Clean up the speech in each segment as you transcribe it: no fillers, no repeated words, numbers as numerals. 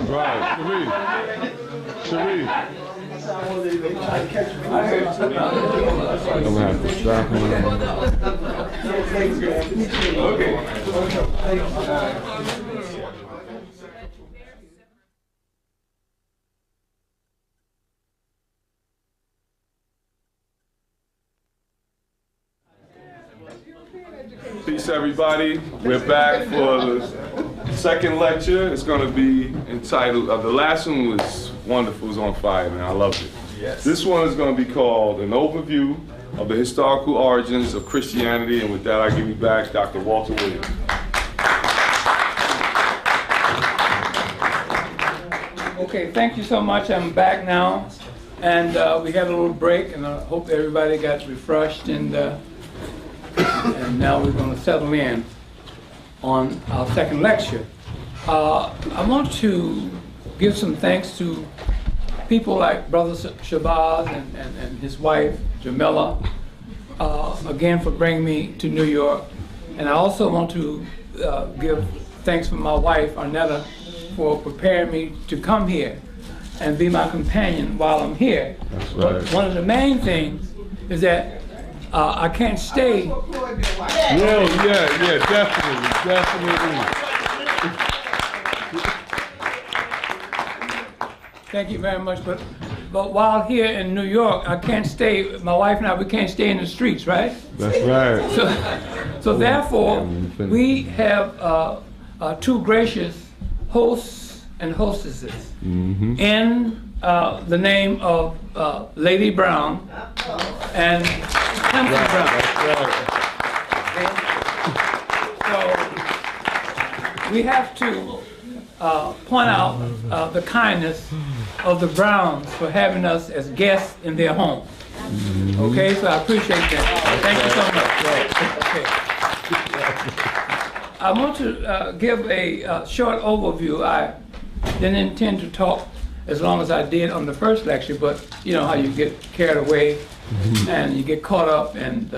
Right, Sharif. I'm gonna have to stop him. Peace, everybody. We're back for the second lecture. It's going to be entitled, the last one was wonderful, it was on fire, man. I loved it. Yes. This one is going to be called An Overview of the Historical Origins of Christianity. And with that, I give you back Dr. Walter Williams. Okay, thank you so much. I'm back now. And we had a little break, and I hope everybody got refreshed. And now we're going to settle in on our second lecture. I want to give some thanks to people like Brother Shabazz and his wife, Jamila, again for bringing me to New York. And I also want to give thanks for my wife, Arnetta, for preparing me to come here and be my companion while I'm here. That's right. But one of the main things is that I can't stay. Yeah, definitely. Thank you very much. But while here in New York, I can't stay. My wife and I, we can't stay in the streets, right? That's right. So therefore, we have two gracious hosts and hostesses in the name of Lady Brown and Hampton Brown. So we have to point out the kindness of the Browns for having us as guests in their home. Okay, so I appreciate that. Thank you so much. Okay. I want to give a short overview. I didn't intend to talk as long as I did on the first lecture, but you know how you get carried away and you get caught up and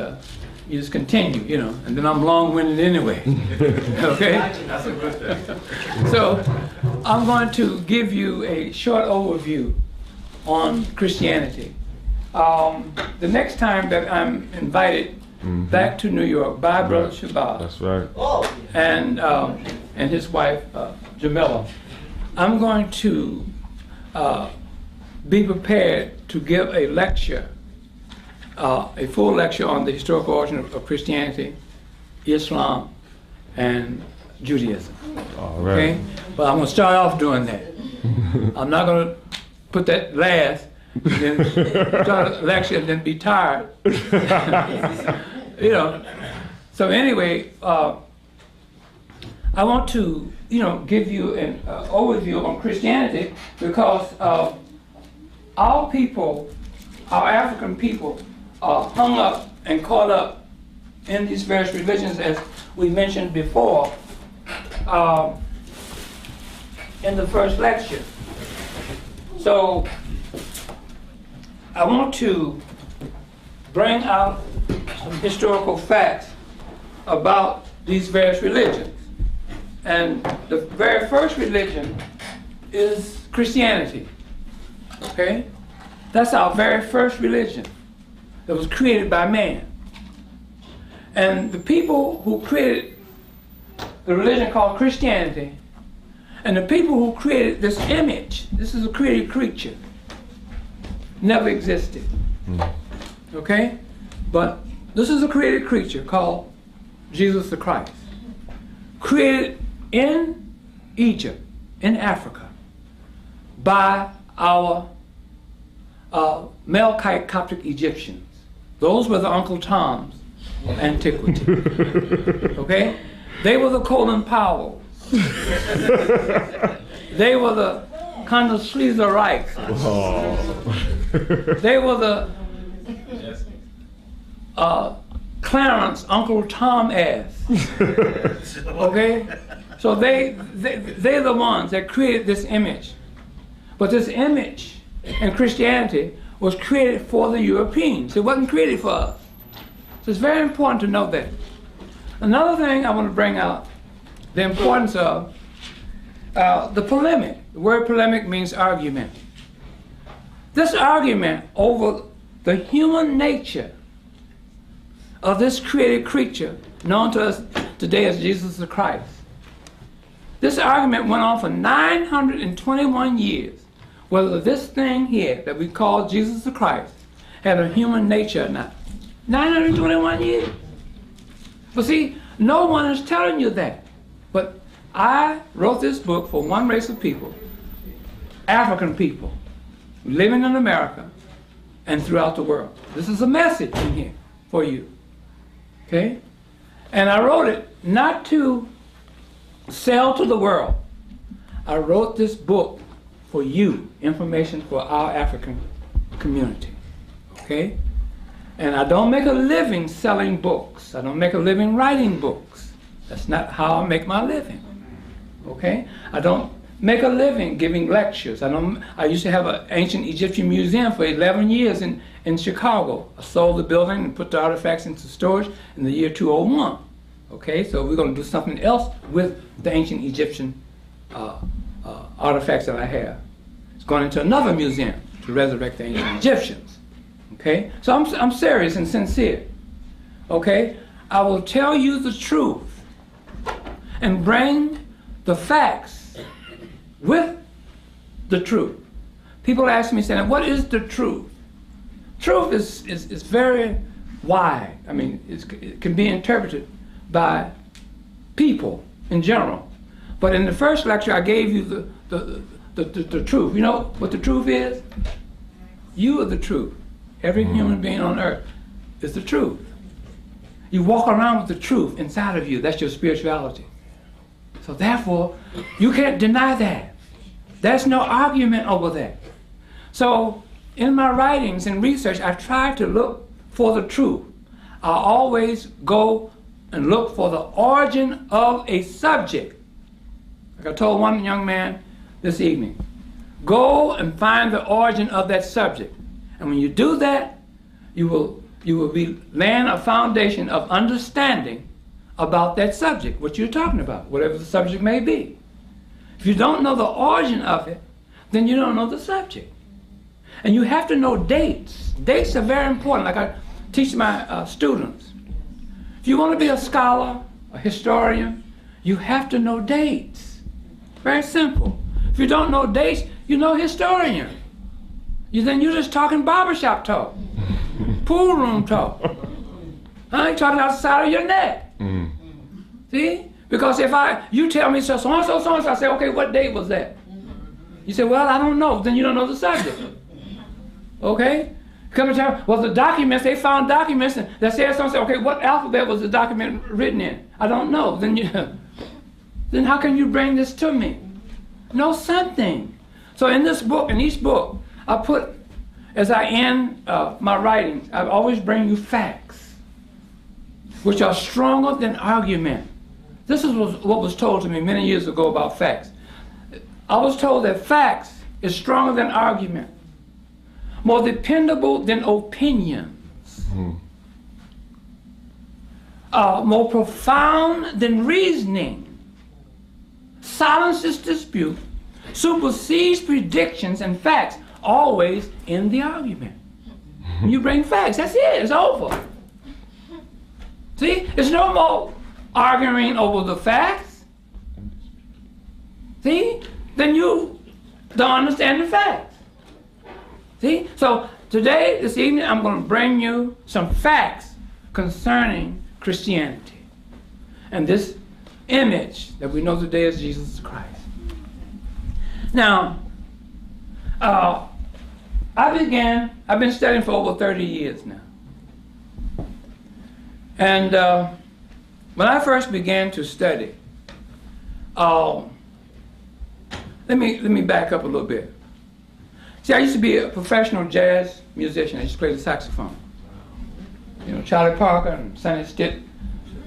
you just continue, you know, and then I'm long-winded anyway. Okay? That's a good thing. So I'm going to give you a short overview on Christianity. The next time that I'm invited back to New York by Brother Shabazz. That's right. And his wife, Jamila, I'm going to be prepared to give a lecture, a full lecture on the historical origin of Christianity, Islam, and Judaism. All right. Okay? But I'm going to start off doing that. I'm not going to put that last, and then start a lecture and then be tired. You know. So anyway, I want to, give you an overview on Christianity because our people, our African people, are hung up and caught up in these various religions, as we mentioned before in the first lecture. So I want to bring out some historical facts about these various religions. And the very first religion is Christianity. Okay? That's our very first religion that was created by man. And the people who created the religion called Christianity, and the people who created this image, this is a created creature, never existed. Okay? But this is a created creature called Jesus the Christ, created in Egypt, in Africa, by our Melkite Coptic Egyptians. Those were the Uncle Toms of antiquity. Okay? They were the Colin Powells. They were the Condoleezza Rice. They were the Clarence Uncle Tom ass. Okay? So they're the ones that created this image. But this image in Christianity was created for the Europeans. It wasn't created for us. So it's very important to know that. Another thing I want to bring out, the importance of the polemic. The word polemic means argument. This argument over the human nature of this created creature known to us today as Jesus the Christ. This argument went on for 921 years, whether this thing here that we call Jesus the Christ had a human nature or not. 921 years. But see, no one is telling you that. But I wrote this book for one race of people, African people, living in America and throughout the world. This is a message in here for you. Okay? And I wrote it not to sell to the world. I wrote this book for you, information for our African community. Okay? And I don't make a living selling books. I don't make a living writing books. That's not how I make my living. Okay? I don't make a living giving lectures. I used to have an ancient Egyptian museum for 11 years in Chicago. I sold the building and put the artifacts into storage in the year 2001. Okay, so we're going to do something else with the ancient Egyptian artifacts that I have. It's going into another museum to resurrect the ancient Egyptians. Okay, so I'm serious and sincere. Okay, I will tell you the truth and bring the facts with the truth. People ask me, saying, what is the truth? Truth is very wide. I mean, it can be interpreted by people in general. But in the first lecture, I gave you the truth. You know what the truth is? You are the truth. Every human being on earth is the truth. You walk around with the truth inside of you. That's your spirituality. So therefore, you can't deny that. There's no argument over that. So in my writings and research, I try to look for the truth. I always go and look for the origin of a subject. Like I told one young man this evening, go and find the origin of that subject. And when you do that, you will be laying a foundation of understanding about that subject, what you're talking about, whatever the subject may be. If you don't know the origin of it, then you don't know the subject. And you have to know dates. Dates are very important, like I teach my students. If you want to be a scholar, a historian, you have to know dates. Very simple. If you don't know dates, you're no historian. Then you're just talking barbershop talk, pool room talk. You're talking outside of your neck. See? Because if you tell me so-and-so, I say, okay, what date was that? You say, well, I don't know. Then you don't know the subject. Okay? Come and tell me, well, the documents, they found documents that said something. Okay, what alphabet was the document written in? I don't know. Then how can you bring this to me? Know something. So in this book, in each book, I put, as I end my writings, I always bring you facts, which are stronger than argument. This is what was told to me many years ago about facts. I was told that facts is stronger than argument, more dependable than opinions, more profound than reasoning, silences dispute, supersedes predictions, and facts always in the argument. You bring facts, that's it, it's over. See, there's no more arguing over the facts. See, then you don't understand the facts. See, so today, this evening, I'm going to bring you some facts concerning Christianity and this image that we know today as Jesus Christ. Now, I've been studying for over 30 years now. And when I first began to study, let me back up a little bit. See, I used to be a professional jazz musician. I used to play the saxophone. You know, Charlie Parker and Sonny Stitt,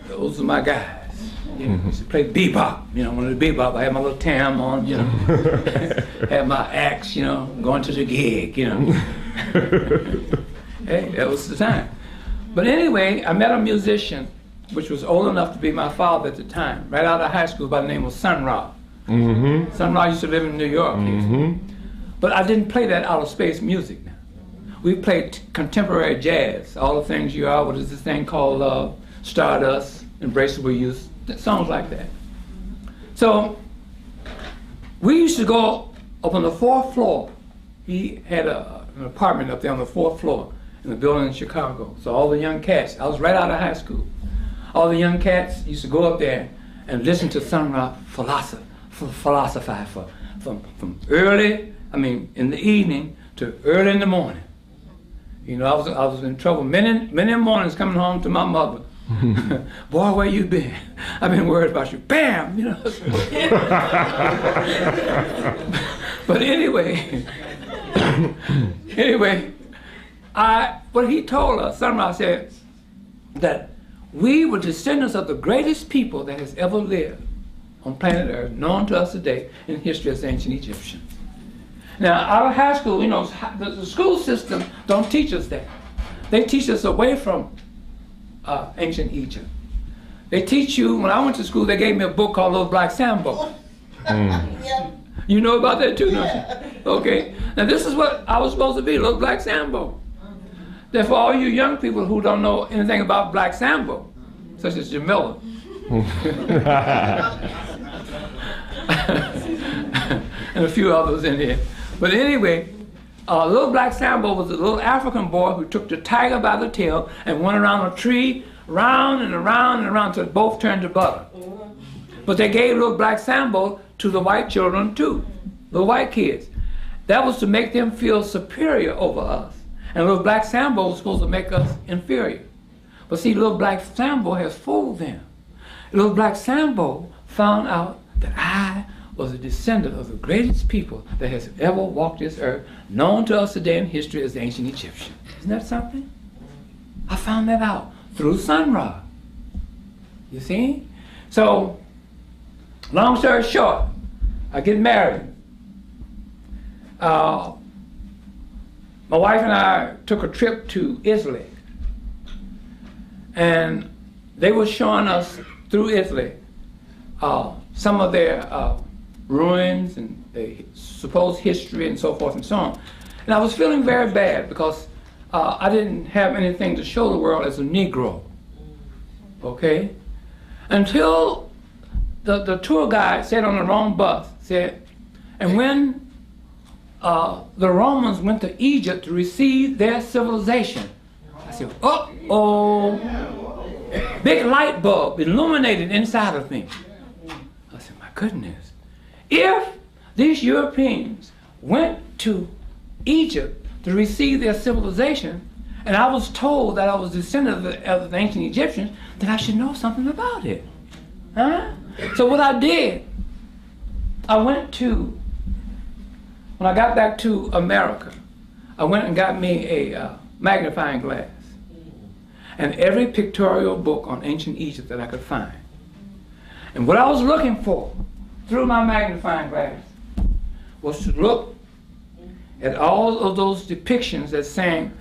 those are my guys. You know, I used to play bebop. You know, one of the bebop, I had my little tam on, you know, had my axe, you know, going to the gig, you know. Hey, that was the time. But anyway, I met a musician which was old enough to be my father at the time, right out of high school, by the name of Sun Ra. Sun Ra used to live in New York. But I didn't play that outer space music. We played contemporary jazz, all the things you are. What is this thing called Stardust, Embraceable Youth, songs like that. So we used to go up on the 4th floor. He had an apartment up there on the 4th floor in the building in Chicago. So all the young cats, I was right out of high school. All the young cats used to go up there and listen to Sun Ra philosophize from early, in the evening to early in the morning. You know, I was in trouble many mornings coming home to my mother. Boy, where you been? I've been worried about you. Bam! You know. But anyway, what he told us, Sun Ra said that we were descendants of the greatest people that has ever lived on planet Earth, known to us today in history as ancient Egyptians. Now, out of high school, you know, the school system don't teach us that. They teach us away from ancient Egypt. They teach you, when I went to school, they gave me a book called Little Black Sambo. You know about that too, don't you? Okay. Now this is what I was supposed to be, Little Black Sambo. Therefore, all you young people who don't know anything about Black Sambo, such as Jamila, and a few others in here. But anyway, Little Black Sambo was a little African boy who took the tiger by the tail and went around a tree, round and around and around until both turned to butter. But they gave Little Black Sambo to the white children too, the white kids. That was to make them feel superior over us. And Little Black Sambo was supposed to make us inferior. But see, Little Black Sambo has fooled them. Little Black Sambo found out that I was a descendant of the greatest people that has ever walked this earth, known to us today in history as the ancient Egyptians. Isn't that something? I found that out through Sun Ra. You see? So, long story short, I get married. My wife and I took a trip to Italy. And they were showing us through Italy some of their ruins and the supposed history and so forth and so on. And I was feeling very bad because I didn't have anything to show the world as a Negro, okay? Until the tour guide said on the wrong bus, said, and when the Romans went to Egypt to receive their civilization, I said, uh-oh, big light bulb illuminated inside of me. I said, my goodness. If these Europeans went to Egypt to receive their civilization, and I was told that I was descendant of the ancient Egyptians, then I should know something about it. Huh? So what I did, when I got back to America, I went and got me a magnifying glass and every pictorial book on ancient Egypt that I could find. And what I was looking for through my magnifying glass was to look at all of those depictions that saying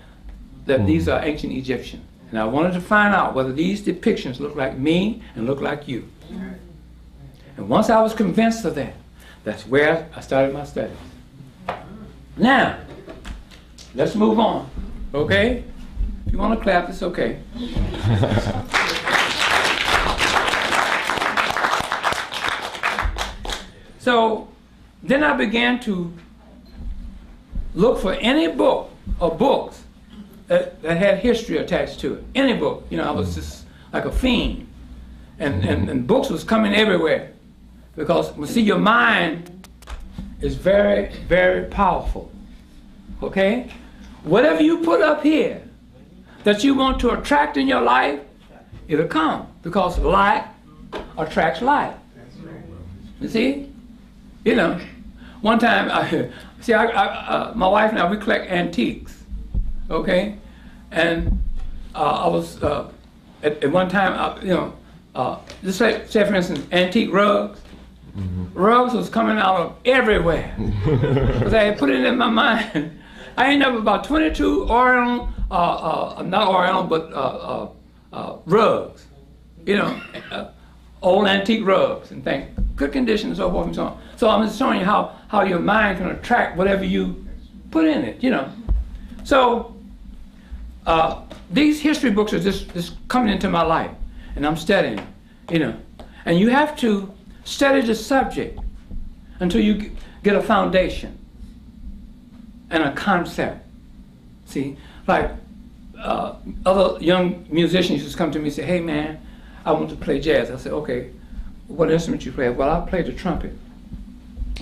that these are ancient Egyptians. And I wanted to find out whether these depictions look like me and look like you. And once I was convinced of that, that's where I started my studies. Now, let's move on, okay? If you want to clap, it's okay. So, then I began to look for any book or books that had history attached to it. Any book. You know, I was just like a fiend. And books was coming everywhere. Because, see, your mind is very, very powerful. Okay? Whatever you put up here that you want to attract in your life, it'll come. Because like attracts like. You see? You know, one time, my wife and I, we collect antiques. Okay? And I was, at one time, just say for instance, antique rugs. Rugs was coming out of everywhere. Because I had put it in my mind. I ended up about 22 Oriental, not Oriental, but rugs. you know, old antique rugs and things, good condition and so forth and so on. So I'm just showing you how your mind can attract whatever you put in it, you know. So these history books are just coming into my life, and I'm studying, you know. And you have to study the subject until you get a foundation and a concept. See, like other young musicians just come to me and say, hey man, I want to play jazz. I said, okay, what instrument you play? Well, I play the trumpet.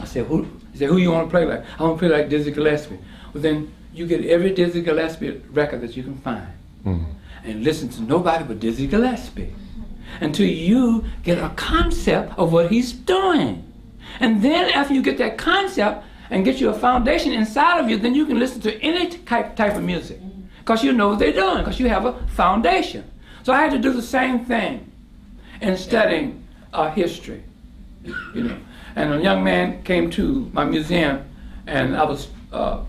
I said, who? He said, who you want to play like? I want to play like Dizzy Gillespie. Well, then you get every Dizzy Gillespie record that you can find, and listen to nobody but Dizzy Gillespie until you get a concept of what he's doing. And then after you get that concept and get you a foundation inside of you, then you can listen to any type of music because you know what they're doing, because you have a foundation. So I had to do the same thing in studying history, you know. And a young man came to my museum, and I was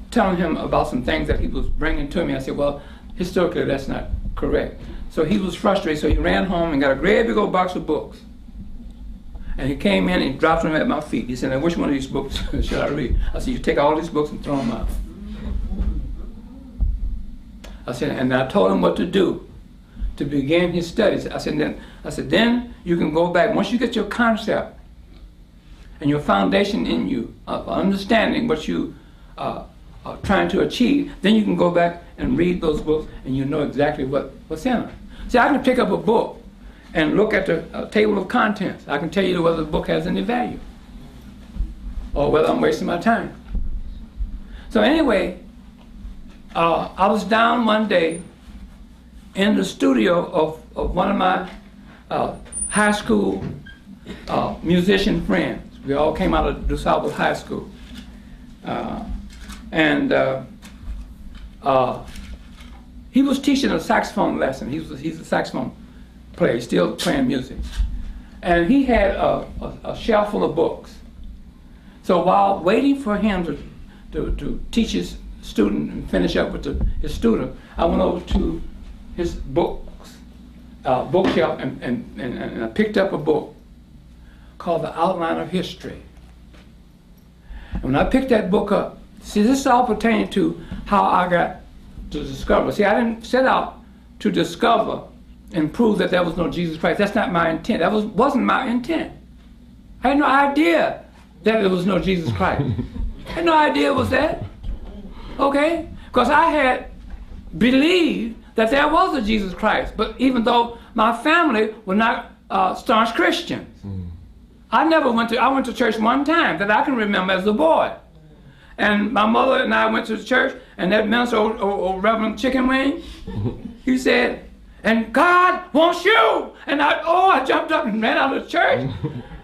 telling him about some things that he was bringing to me. I said, well, historically that's not correct. So he was frustrated, so he ran home and got a great big old box of books. And he came in and dropped them at my feet. He said, now which one of these books should I read? I said, you take all these books and throw them out. I said, and I told him what to do to begin his studies. I said, then you can go back. Once you get your concept and your foundation in you, of understanding what you are trying to achieve, then you can go back and read those books and you know exactly what's in them. See, I can pick up a book and look at the table of contents. I can tell you whether the book has any value or whether I'm wasting my time. So anyway, I was down one day in the studio of one of my high school musician friends. We all came out of DuSable High School. He was teaching a saxophone lesson. He's a saxophone player. He's still playing music. And he had a shelf full of books. So while waiting for him to teach his student and finish up with his student, I went over to his bookshelf and I picked up a book called The Outline of History. And when I picked that book up, see, this is all pertaining to how I got to discover. See, I didn't set out to discover and prove that there was no Jesus Christ. That's not my intent. That wasn't my intent. I had no idea that there was no Jesus Christ. I had no idea it was that. Okay? Because I had believed that there was a Jesus Christ. But even though my family were not staunch Christians, I went to church one time that I can remember as a boy. And my mother and I went to the church, and that minister, old Reverend Chicken Wing, he said, and God wants you. And I jumped up and ran out of the church.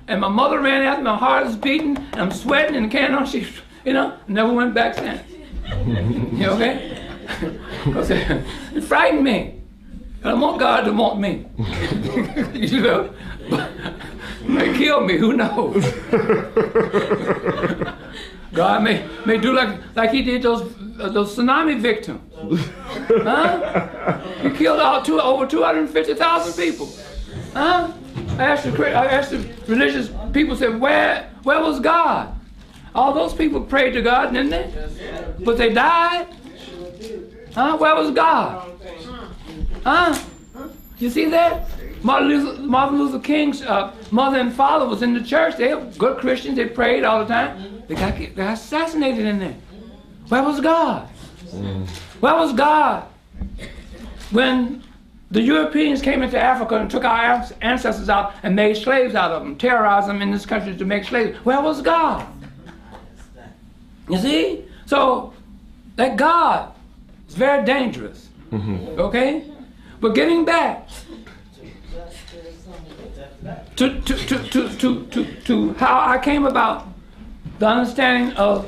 And my mother ran after me, my heart is beating, and I'm sweating, and the candle, she, never went back since. You okay? Because it frightened me. And I want God to want me. But may kill me, who knows? God may do like he did those tsunami victims. Huh? He killed over 250,000 people. Huh? I asked the religious people, said, where was God? All those people prayed to God, didn't they? But they died. Huh? Where was God? Huh? You see that? Martin Luther King's mother and father was in the church. They were good Christians. They prayed all the time. They got assassinated in there. Where was God? Where was God when the Europeans came into Africa and took our ancestors out and made slaves out of them, terrorized them in this country to make slaves? Where was God? You see? So that God is very dangerous. Okay? But getting back to how I came about the understanding of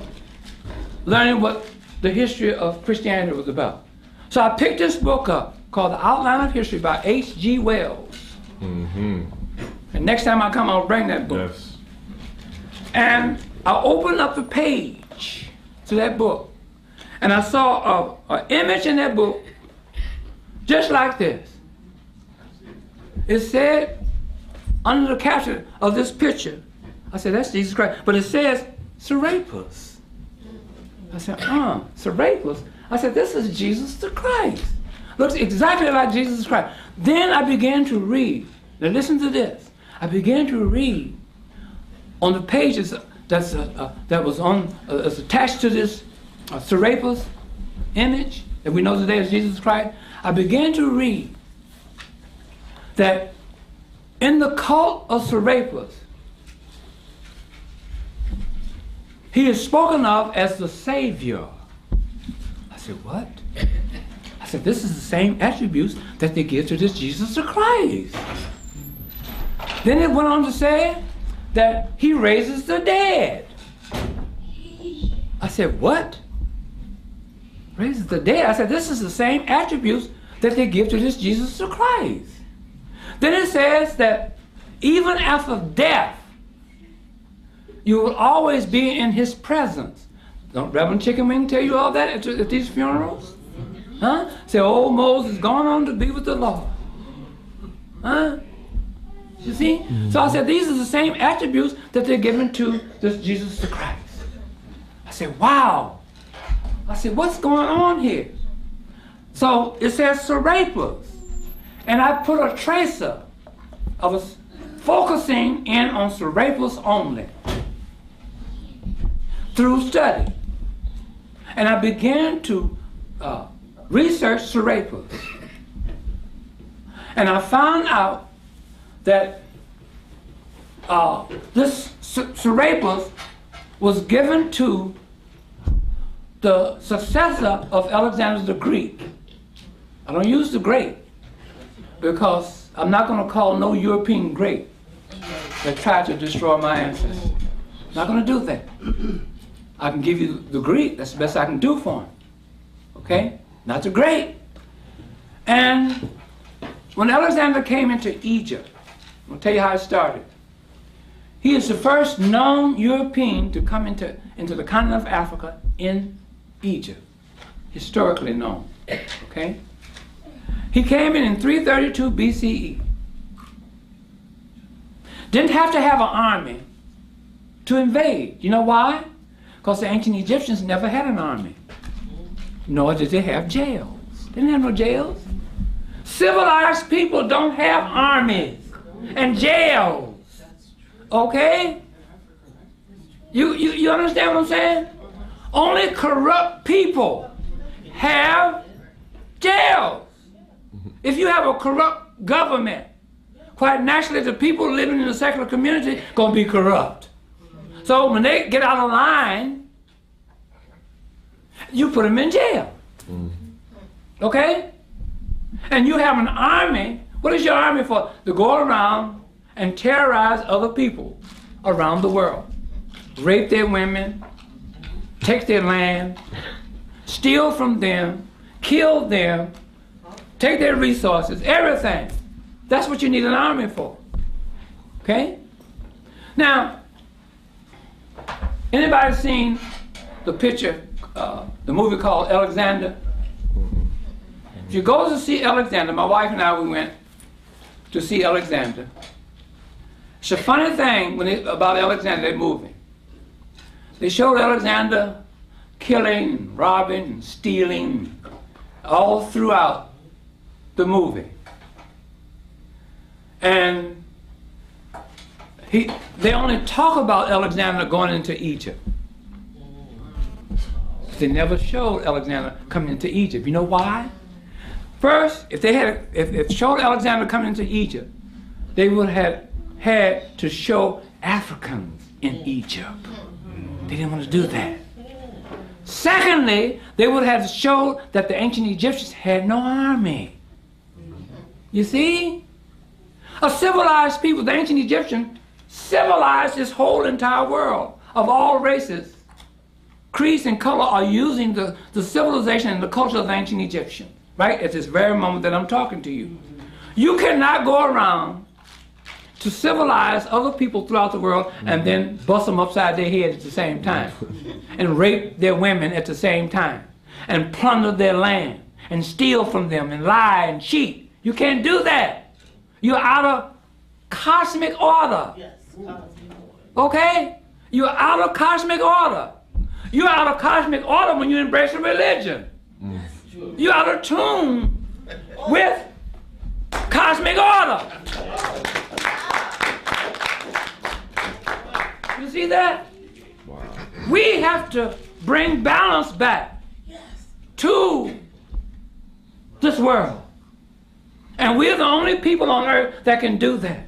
learning what the history of Christianity was about. So I picked this book up called The Outline of History by H.G. Wells. And next time I come, I'll bring that book. Yes. And I opened up the page to that book, and I saw an image in that book just like this. it said under the caption of this picture, I said, that's Jesus Christ. But it says Serapis. I said, Serapis. I said, this is Jesus the Christ. Looks exactly like Jesus Christ. Then I began to read. Now listen to this. I began to read on the pages that was attached to this Serapis image that we know today as Jesus Christ. I began to read that in the cult of Serapis, he is spoken of as the Savior. I said, what? I said, this is the same attributes that they give to this Jesus the Christ. Then it went on to say that he raises the dead. I said, what? Raises the dead? I said, this is the same attributes that they give to this Jesus the Christ. Then it says that even after death, you will always be in his presence. Don't Reverend Chicken Wing tell you all that at these funerals? Huh? Say, oh, Moses gone on to be with the Lord. Huh? You see? So I said, these are the same attributes that they're given to this Jesus the Christ. I said, wow. I said, what's going on here? So it says Serapis. And I put a tracer of us focusing in on Serapis only through study. And I began to research Serapis. And I found out that this Serapis was given to the successor of Alexander the Greek. I don't use the Great because I'm not going to call no European great that tried to destroy my ancestors. I'm not going to do that. I can give you the Greek. That's the best I can do for him. Okay? Not the Great. And when Alexander came into Egypt, I'll tell you how it started. He is the first known European to come into the continent of Africa in Egypt, historically known. Okay? He came in 332 BCE. Didn't have to have an army to invade. You know why? Because the ancient Egyptians never had an army. Nor did they have jails. They didn't have no jails. Civilized people don't have armies and jails. Okay? You understand what I'm saying? Only corrupt people have jails. If you have a corrupt government, quite naturally the people living in the secular community going to be corrupt. So when they get out of line, you put them in jail. Okay? And you have an army. What is your army for? To go around and terrorize other people around the world. Rape their women, take their land, steal from them, kill them, take their resources, everything. That's what you need an army for. Okay? Now, anybody seen the picture, the movie called Alexander? If you go to see Alexander, my wife and I, we went to see Alexander. It's a funny thing about Alexander, that movie. They showed Alexander killing, robbing, stealing, all throughout the movie. And they only talk about Alexander going into Egypt. They never showed Alexander coming into Egypt. You know why? First, if they showed Alexander coming into Egypt, they would have had to show Africans in Egypt. They didn't want to do that. Secondly, they would have showed that the ancient Egyptians had no army. You see? A civilized people, the ancient Egyptians, civilized this whole entire world of all races. Creeds and color are using the civilization and the culture of the ancient Egyptians, right? At this very moment that I'm talking to you. You cannot go around to civilize other people throughout the world and then bust them upside their head at the same time and rape their women at the same time and plunder their land and steal from them and lie and cheat. You can't do that. You're out of cosmic order. Okay? You're out of cosmic order. You're out of cosmic order when you embrace a religion. You're out of tune with cosmic order. You see that? Wow. We have to bring balance back to this world. And we're the only people on earth that can do that.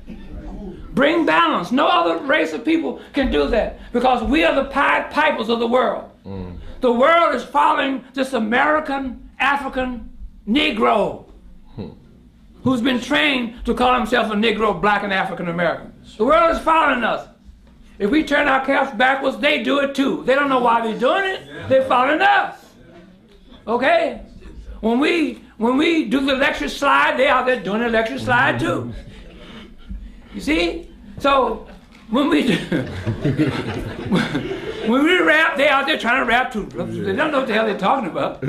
Bring balance. No other race of people can do that because we are the Pied Pipers of the world. The world is following this American African Negro who's been trained to call himself a Negro, Black, and African American. The world is following us. If we turn our caps backwards, they do it too. They don't know why they're doing it. They're following us. Okay? When we do the electric slide, they're out there doing the electric slide too. You see? So when we rap, they're out there trying to rap too. They don't know what the hell they're talking about.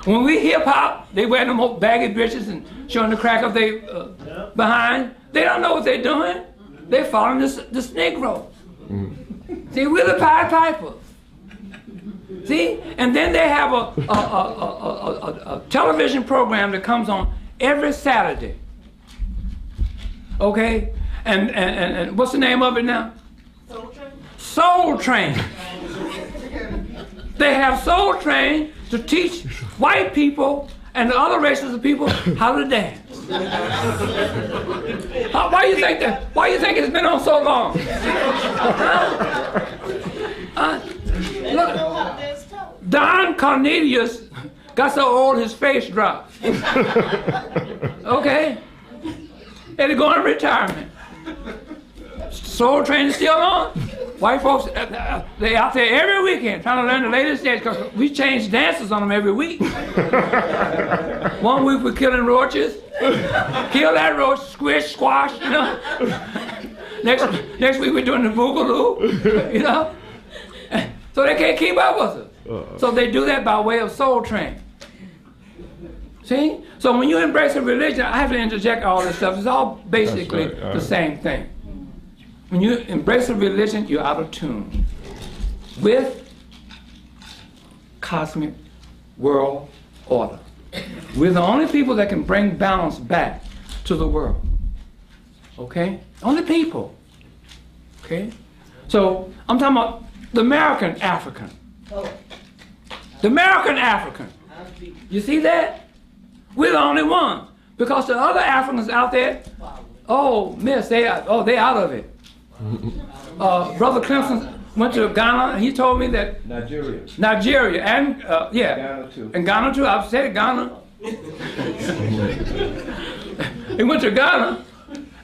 When we hip hop, they wear them old baggy bitches and showing the crack of their behind. They don't know what they're doing. They're following this Negro. See, we're the Pied Pipers. See, and then they have a television program that comes on every Saturday. Okay, and what's the name of it now? Soul Train. Soul Train. They have Soul Train to teach white people and the other races of people how to dance. Why do you think that? Why do you think it's been on so long? Look, Don Cornelius got so old his face dropped. Okay? Had to go in retirement. Soul Train is still on. White folks, they out there every weekend trying to learn the latest dance because we change dances on them every week. 1 week we're killing roaches. Kill that roach, squish, squash, you know. Next week we're doing the boogaloo, you know. So they can't keep up with us. So they do that by way of Soul Train. See? So when you embrace a religion, I have to interject all this stuff. It's all basically the same thing. When you embrace a religion, you're out of tune with cosmic world order. We're the only people that can bring balance back to the world. Okay? Only people. Okay? So I'm talking about the American African. The American African. You see that? We're the only ones. Because the other Africans out there, oh, miss, they out of it. Brother Clemson went to Ghana, and he told me that Nigeria, and Ghana too. And Ghana too. I've said Ghana. He went to Ghana,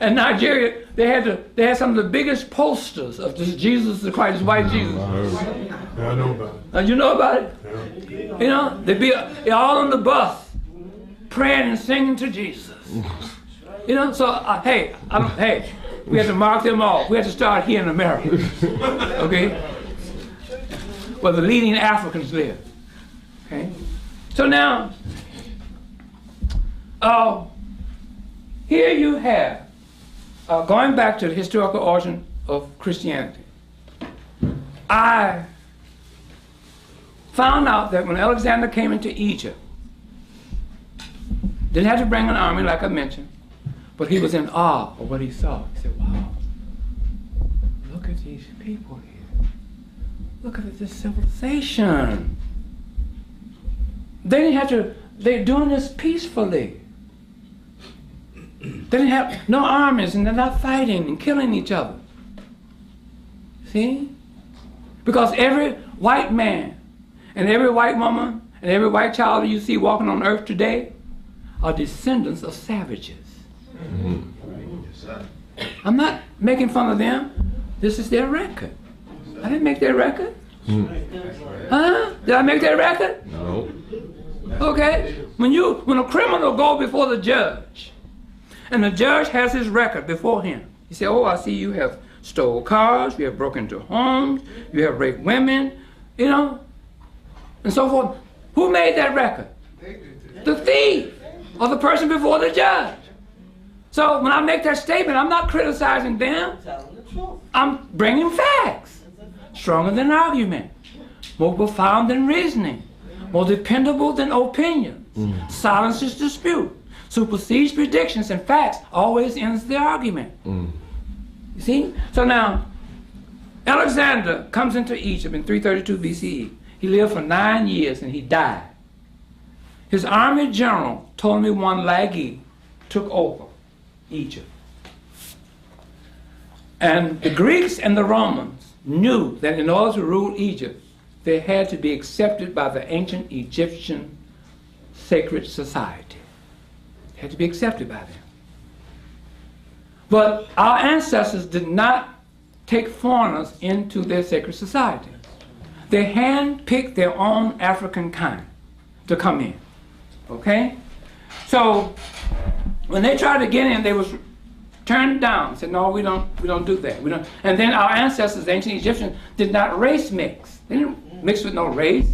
and Nigeria. They had some of the biggest posters of this Jesus the Christ, this white Jesus. I know about it. You know about it? Yeah. You know, they'd be all on the bus, praying and singing to Jesus. You know, so hey, we have to mark them off. We have to start here in America, okay? Where the leading Africans live, okay? So now, here you have, going back to the historical origin of Christianity. I found out that when Alexander came into Egypt, didn't have to bring an army like I mentioned, but he was in awe of what he saw. He said, wow, look at these people here. Look at this civilization. They didn't have to, they're doing this peacefully. They didn't have no armies and they're not fighting and killing each other. See? Because every white man and every white woman and every white child that you see walking on earth today are descendants of savages. I'm not making fun of them. This is their record. I didn't make their record. Huh? Did I make their record? No. Okay. When a criminal go before the judge, and the judge has his record before him, he say, oh, I see you have stole cars, you have broken into homes, you have raped women, you know, and so forth. Who made that record? The thief. or the person before the judge. So when I make that statement, I'm not criticizing them. I'm bringing facts. Stronger than argument. More profound than reasoning. More dependable than opinions. Silences dispute. Supersedes predictions and facts. Always ends the argument. You see? So now, Alexander comes into Egypt in 332 BCE. He lived for 9 years and he died. His army general, Ptolemy I Lagi, took over Egypt. And the Greeks and the Romans knew that in order to rule Egypt, they had to be accepted by the ancient Egyptian sacred society. They had to be accepted by them. But our ancestors did not take foreigners into their sacred society. They handpicked their own African kind to come in. Okay? So when they tried to get in, they was turned down. Said, no, we don't do that. We don't. And then our ancestors, the ancient Egyptians, did not race mix. They didn't mix with no race.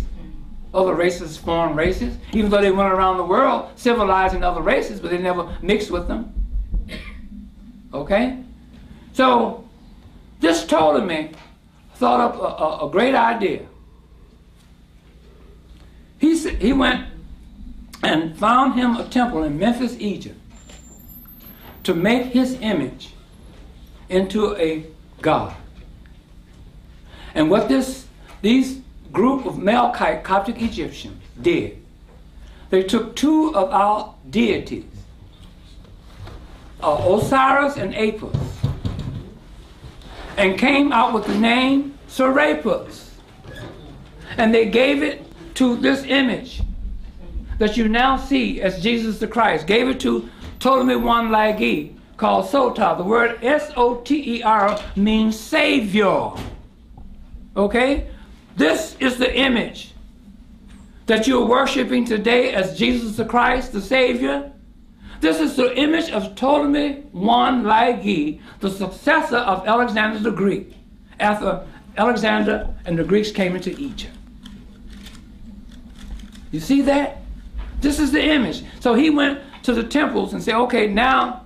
Other races, foreign races, even though they went around the world civilizing other races, but they never mixed with them. Okay? So this Ptolemy thought up a great idea. He went and found him a temple in Memphis, Egypt, to make his image into a god. And what these group of Melkite Coptic Egyptians did, they took two of our deities, Osiris and Apis, and came out with the name Serapis. And they gave it to this image that you now see as Jesus the Christ. Gave it to Ptolemy I Lagi, called Soter. The word S-O-T-E-R means Savior. Okay? This is the image that you're worshiping today as Jesus the Christ, the Savior. This is the image of Ptolemy I Lagi, the successor of Alexander the Greek, after Alexander and the Greeks came into Egypt. You see that? This is the image. So he went to the temples and said, okay, now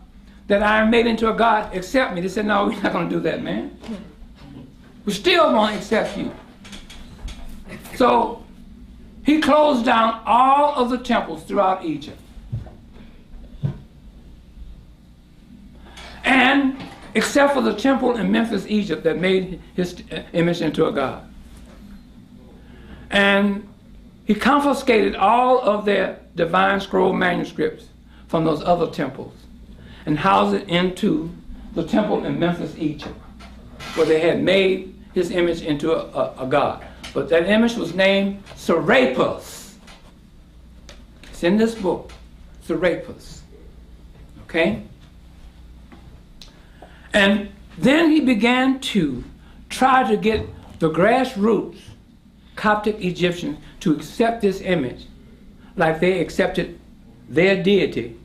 that I am made into a god, accept me. They said, no, we're not going to do that, man. We still won't accept you. So he closed down all of the temples throughout Egypt. And except for the temple in Memphis, Egypt, that made his image into a god. And he confiscated all of their divine scroll manuscripts from those other temples and housed it into the temple in Memphis, Egypt, where they had made his image into a god. But that image was named Serapis. It's in this book, Serapis. Okay? And then he began to try to get the grassroots Coptic Egyptians to accept this image like they accepted their deity,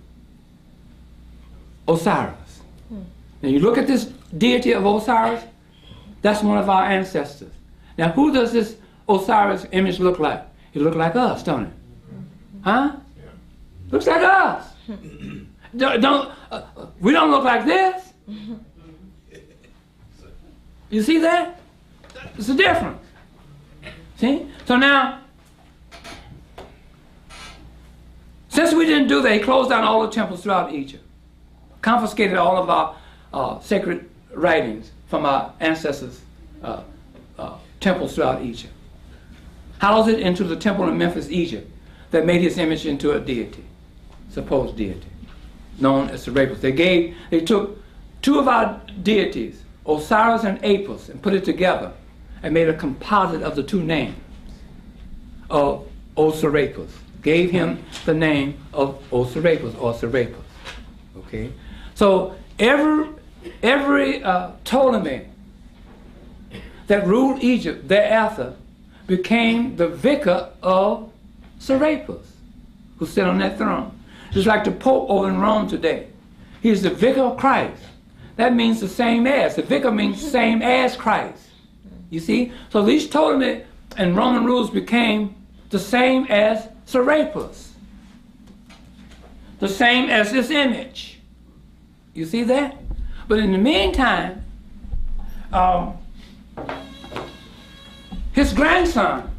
Osiris. Now you look at this deity of Osiris, that's one of our ancestors. Now who does this Osiris image look like? It looks like us, don't it? Huh? Looks like us. We don't look like this. You see that? It's a difference. See? So now, since we didn't do that, he closed down all the temples throughout Egypt, confiscated all of our sacred writings from our ancestors' temples throughout Egypt, housed it into the temple in Memphis, Egypt, that made his image into a deity, supposed deity, known as Serapis. They took two of our deities, Osiris and Apis, and put it together and made a composite of the two names of Osiris. Gave him the name of Osiris or Serapis. Okay? So every Ptolemy that ruled Egypt thereafter became the vicar of Serapis, who sat on that throne. Just like the Pope over in Rome today. He is the vicar of Christ. That means the same as. The vicar means same as Christ. You see? So these Ptolemy and Roman rules became the same as Serapis. the same as this image. You see that? But in the meantime, his grandson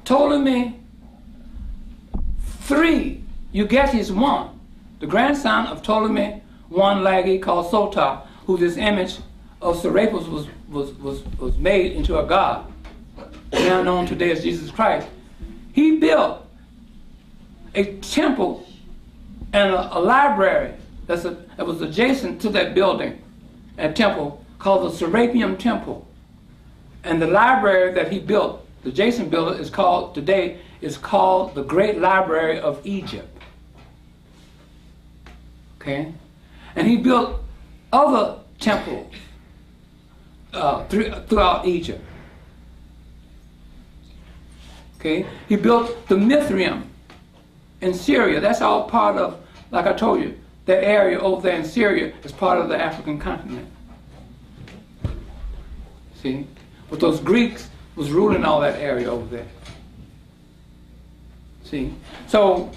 told me 3, you get is 1. The grandson of Ptolemy I Lagi called Soter, who this image of Serapis was made into a god, now known today as Jesus Christ. He built a temple and a library that was adjacent to that building and temple called the Serapeum Temple. And the library that he built, the adjacent building, is called the Great Library of Egypt. Okay? And he built other temples throughout Egypt. Okay? He built the Mithraeum in Syria. That's all part of, like I told you, that area over there in Syria is part of the African continent. See? But those Greeks was ruling all that area over there. See? So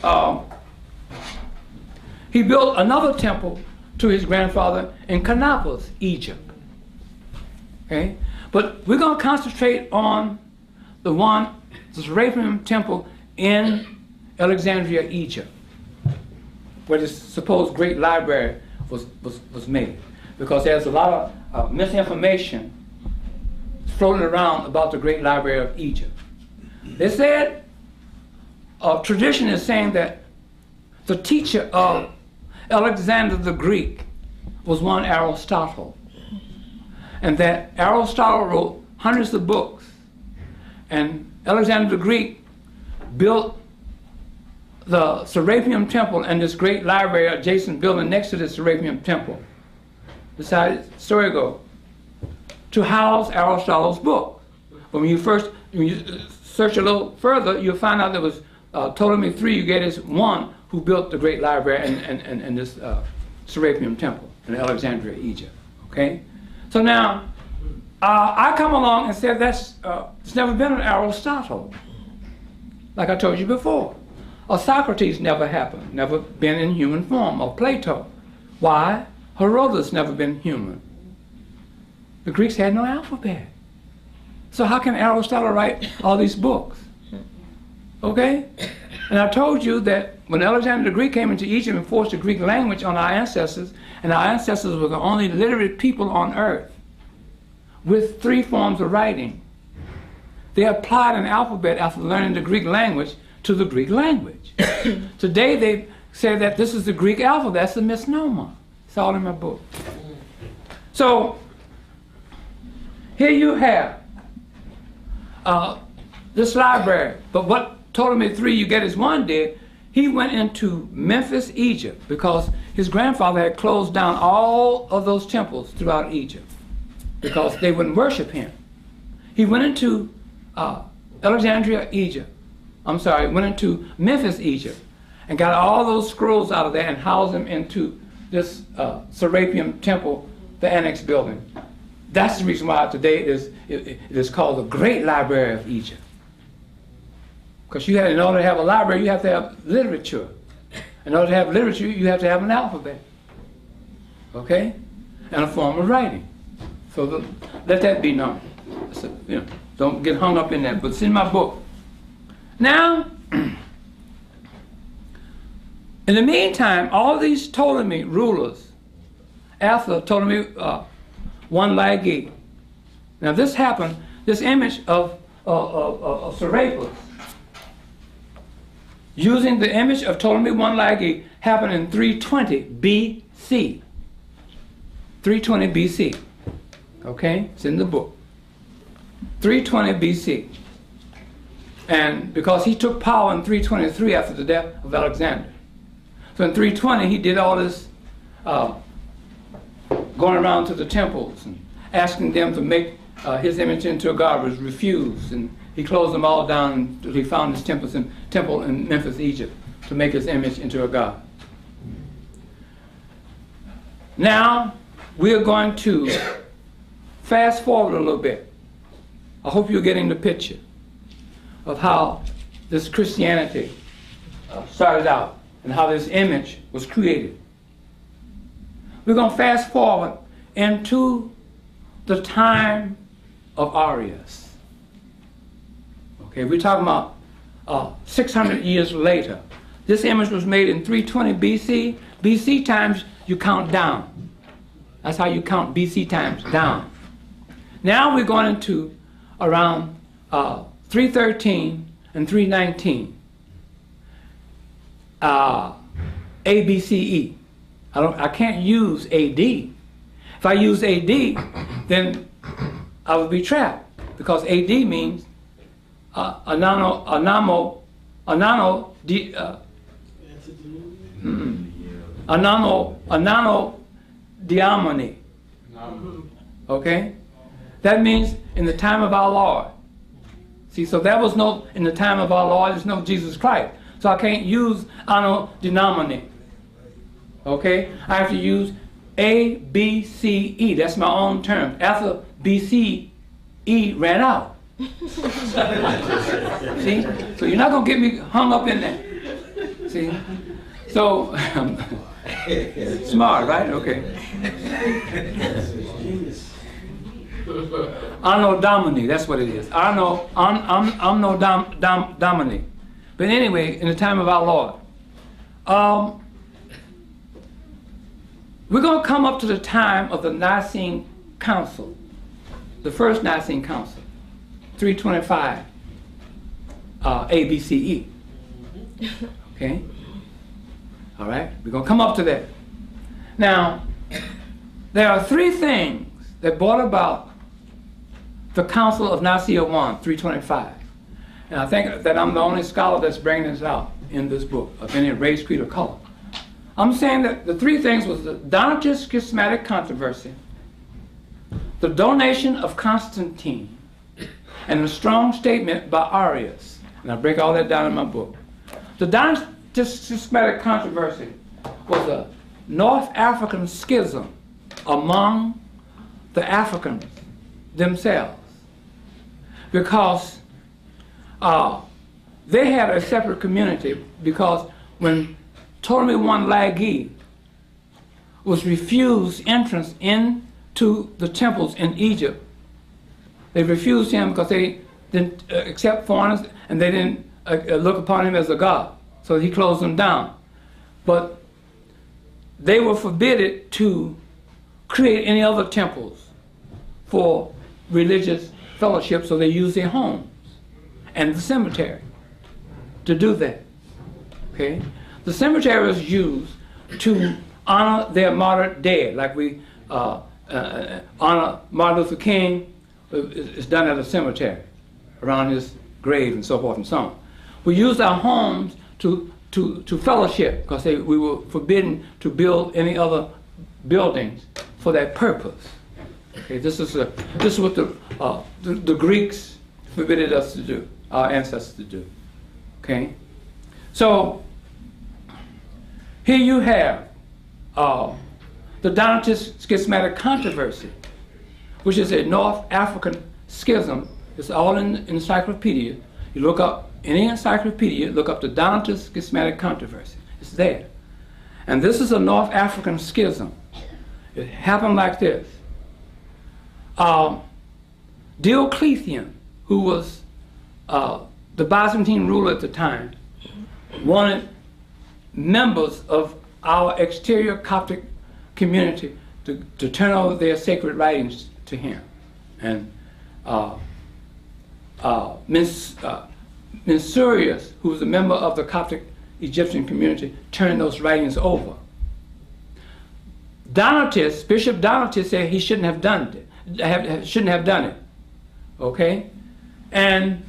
he built another temple to his grandfather in Canopus, Egypt. Okay? But we're going to concentrate on the Serapeum Temple in Alexandria, Egypt, where this supposed great library was made. Because there's a lot of misinformation floating around about the great library of Egypt. They said, tradition is saying that the teacher of Alexander the Greek was one Aristotle. And that Aristotle wrote hundreds of books. And Alexander the Greek built the Serapeum Temple and this great library adjacent building next to the Serapeum Temple, beside story go, to house Aristotle's book. But when you search a little further, you'll find out there was Ptolemy III Eugetes I who built the great library and this Serapeum Temple in Alexandria, Egypt. Okay? So now, I come along and said it's never been an Aristotle, like I told you before. Or Socrates never happened, never been in human form, or Plato. Why? Herodotus never been human. The Greeks had no alphabet. So how can Aristotle write all these books? Okay? And I told you that when Alexander the Greek came into Egypt and forced the Greek language on our ancestors, and our ancestors were the only literate people on earth with 3 forms of writing, they applied an alphabet after learning the Greek language to the Greek language. Today they say that this is the Greek alphabet. That's a misnomer. It's all in my book. So here you have this library. But what Ptolemy III Eugetes I did, he went into Memphis, Egypt, because his grandfather had closed down all of those temples throughout Egypt because they wouldn't worship him. He went into Alexandria, Egypt. Went into Memphis, Egypt, and got all those scrolls out of there and housed them into this Serapeum Temple, the annex building. That's the reason why today it is called the Great Library of Egypt. Because in order to have a library, you have to have literature. In order to have literature, you have to have an alphabet. Okay? And a form of writing. So let that be known. So, don't get hung up in that, but it's in my book. Now, in the meantime, all these Ptolemy rulers, after Ptolemy I Lagi, now this happened, this image of Serapis, using the image of Ptolemy I Lagi, happened in 320 BC. 320 BC. Okay? It's in the book. 320 BC. And because he took power in 323 after the death of Alexander. So in 320 he did all this going around to the temples and asking them to make his image into a god, was refused. And he closed them all down until he found his temple in Memphis, Egypt, to make his image into a god. Now we are going to fast forward a little bit. I hope you're getting the picture of how this Christianity started out and how this image was created. We're going to fast forward into the time of Arius. Okay, we're talking about 600 years later. This image was made in 320 BC. BC times you count down. That's how you count BC times down. Now we're going into around 313 and 319. ABCE. I can't use AD. If I use AD, then I would be trapped, because AD means anonodiamoni. Okay? That means in the time of our Lord. See, so that was no, in the time of our Lord, there's no Jesus Christ. So I can't use anno-denomine. Okay? I have to use A, B, C, E. That's my own term. After B, C, E ran out. See? So you're not going to get me hung up in that. See? So, smart, right? Okay. Anno Domini, that's what it is. Anno Domini. But anyway, in the time of our Lord, we're going to come up to the time of the Nicene Council, the first Nicene Council, 325 ABCE. Okay? All right? We're going to come up to that. Now, there are three things that brought about the Council of Nicaea I, 325. And I think that I'm the only scholar that's bringing this out in this book of any race, creed, or color. I'm saying that the three things was the Donatist schismatic controversy, the donation of Constantine, and a strong statement by Arius. And I break all that down in my book. The Donatist schismatic controversy was a North African schism among the Africans themselves, because they had a separate community, because when Ptolemy I Lagi was refused entrance into the temples in Egypt, they refused him because they didn't accept foreigners, and they didn't look upon him as a god. So he closed them down. But they were forbidden to create any other temples for religious fellowship, so they used their homes and the cemetery to do that. Okay? The cemetery was used to honor their martyred dead, like we honor Martin Luther King. It's done at a cemetery around his grave and so forth and so on. We used our homes to fellowship, because we were forbidden to build any other buildings for that purpose. Okay, this is what the Greeks forbidden us to do, our ancestors to do. Okay, so here you have the Donatist schismatic controversy, which is a North African schism. It's all in the encyclopedia. You look up any encyclopedia, look up the Donatist schismatic controversy. It's there. And this is a North African schism. It happened like this. Diocletian, who was the Byzantine ruler at the time, wanted members of our exterior Coptic community to turn over their sacred writings to him. And Mensurius, who was a member of the Coptic Egyptian community, turned those writings over. Donatist, Bishop Donatist, said he shouldn't have done it. Shouldn't have done it. Okay? And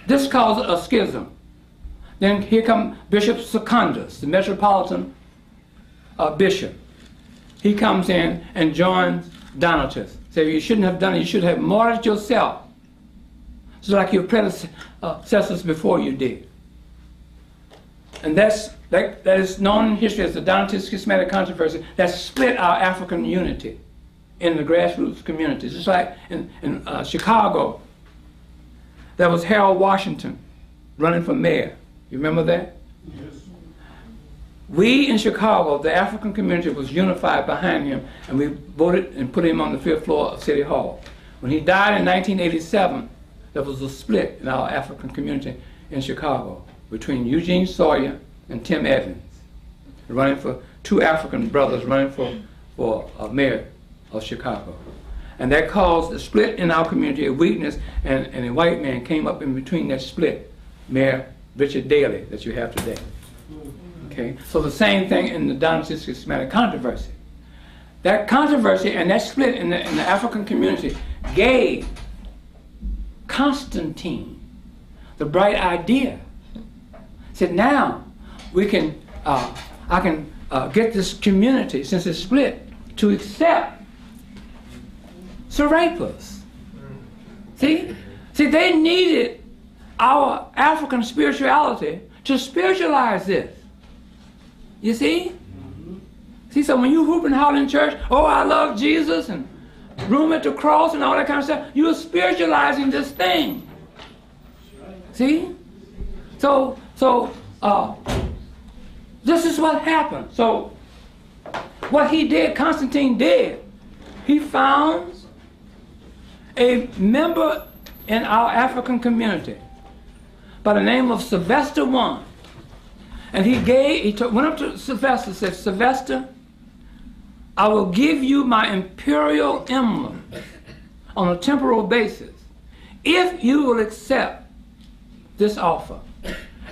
this caused a schism. Then here comes Bishop Secundus, the metropolitan bishop. He comes in and joins Donatists. Say, you shouldn't have done it. You should have martyred yourself, just like your predecessors before you did. And that is known in history as the Donatist schismatic controversy that split our African unity in the grassroots communities. Just like in Chicago, there was Harold Washington running for mayor. You remember that? We in Chicago, the African community was unified behind him, and we voted and put him on the 5th floor of City Hall. When he died in 1987, there was a split in our African community in Chicago between Eugene Sawyer and Tim Evans, running for 2 African brothers running for mayor of Chicago. And that caused a split in our community, a weakness, and a white man came up in between that split, Mayor Richard Daley, that you have today. Okay? So the same thing in the Donaldson Systematic controversy. That controversy and that split in the African community gave Constantine the bright idea. Said, now we can, I can get this community, since it's split, to accept Serapis. See, they needed our African spirituality to spiritualize this. You see? See, so when you whoop and holler in church, oh, I love Jesus, and room at the cross and all that kind of stuff, you're spiritualizing this thing. See? So this is what happened. So what he did, Constantine did, he found a member in our African community by the name of Sylvester I. And went up to Sylvester and said, Sylvester, I will give you my imperial emblem on a temporal basis if you will accept this offer.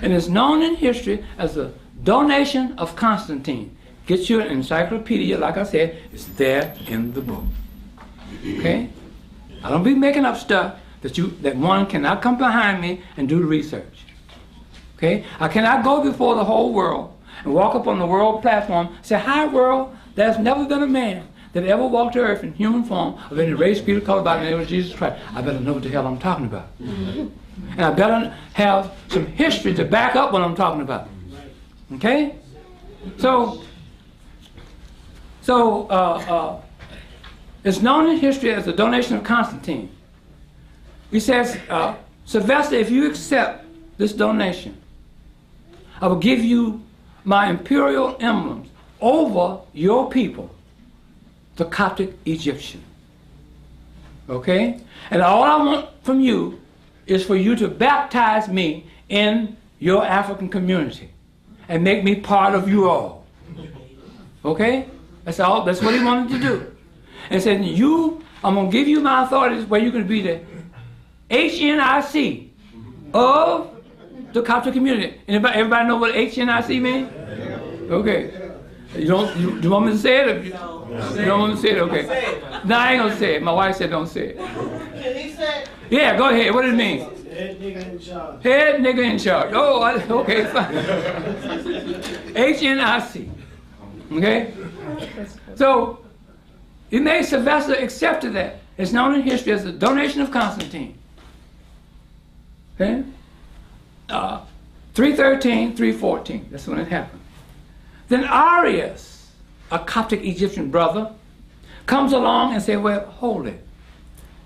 And it's known in history as a donation of Constantine. Get your encyclopedia, like I said, it's there in the book. Okay? I don't be making up stuff that one cannot come behind me and do the research. Okay? I cannot go before the whole world and walk up on the world platform and say, hi world, there's never been a man that ever walked the earth in human form of any race, creed, or color by the name of Jesus Christ. I better know what the hell I'm talking about. And I better have some history to back up what I'm talking about. Okay? So it's known in history as the donation of Constantine. He says, Sylvester, if you accept this donation, I will give you my imperial emblems over your people, the Coptic Egyptian. Okay? And all I want from you is for you to baptize me in your African community and make me part of you all. Okay? That's all. That's what he wanted to do. And said, I'm going to give you my authorities where you're going to be the HNIC of the Coptic community. Everybody know what HNIC means? Okay. You want me to say it? You don't want me to say it? Okay. No, I ain't going to say it. My wife said don't say it. Can he say it? Yeah, go ahead. What does it mean? Head nigga in charge. Head nigga in charge. Oh, okay, fine. HNIC. Okay? So, he made Sylvester accepted that. It's known in history as the donation of Constantine. Okay? 313, 314. That's when it happened. Then Arius, a Coptic Egyptian brother, comes along and says, well, hold it.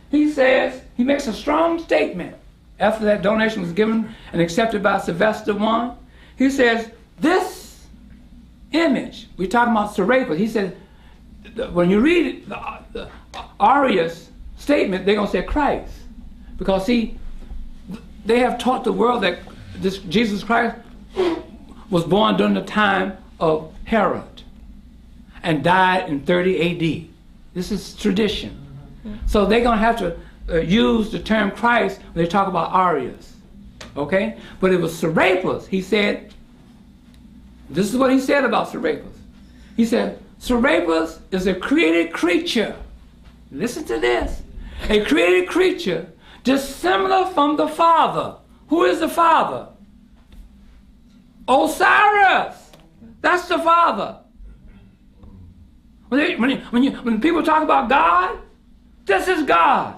He says, he makes a strong statement after that donation was given and accepted by Sylvester I. He says, this image, we're talking about Serapis, he said, when you read the Arius statement, they're going to say Christ. Because see, they have taught the world that this Jesus Christ was born during the time of Herod and died in 30 AD. This is tradition. So they're going to have to use the term Christ when they talk about Arius. Okay? But it was Serapis. He said, this is what he said about Serapis. He said, Serapis is a created creature. Listen to this. A created creature dissimilar from the Father. Who is the Father? Osiris. That's the Father. When people talk about God, this is God.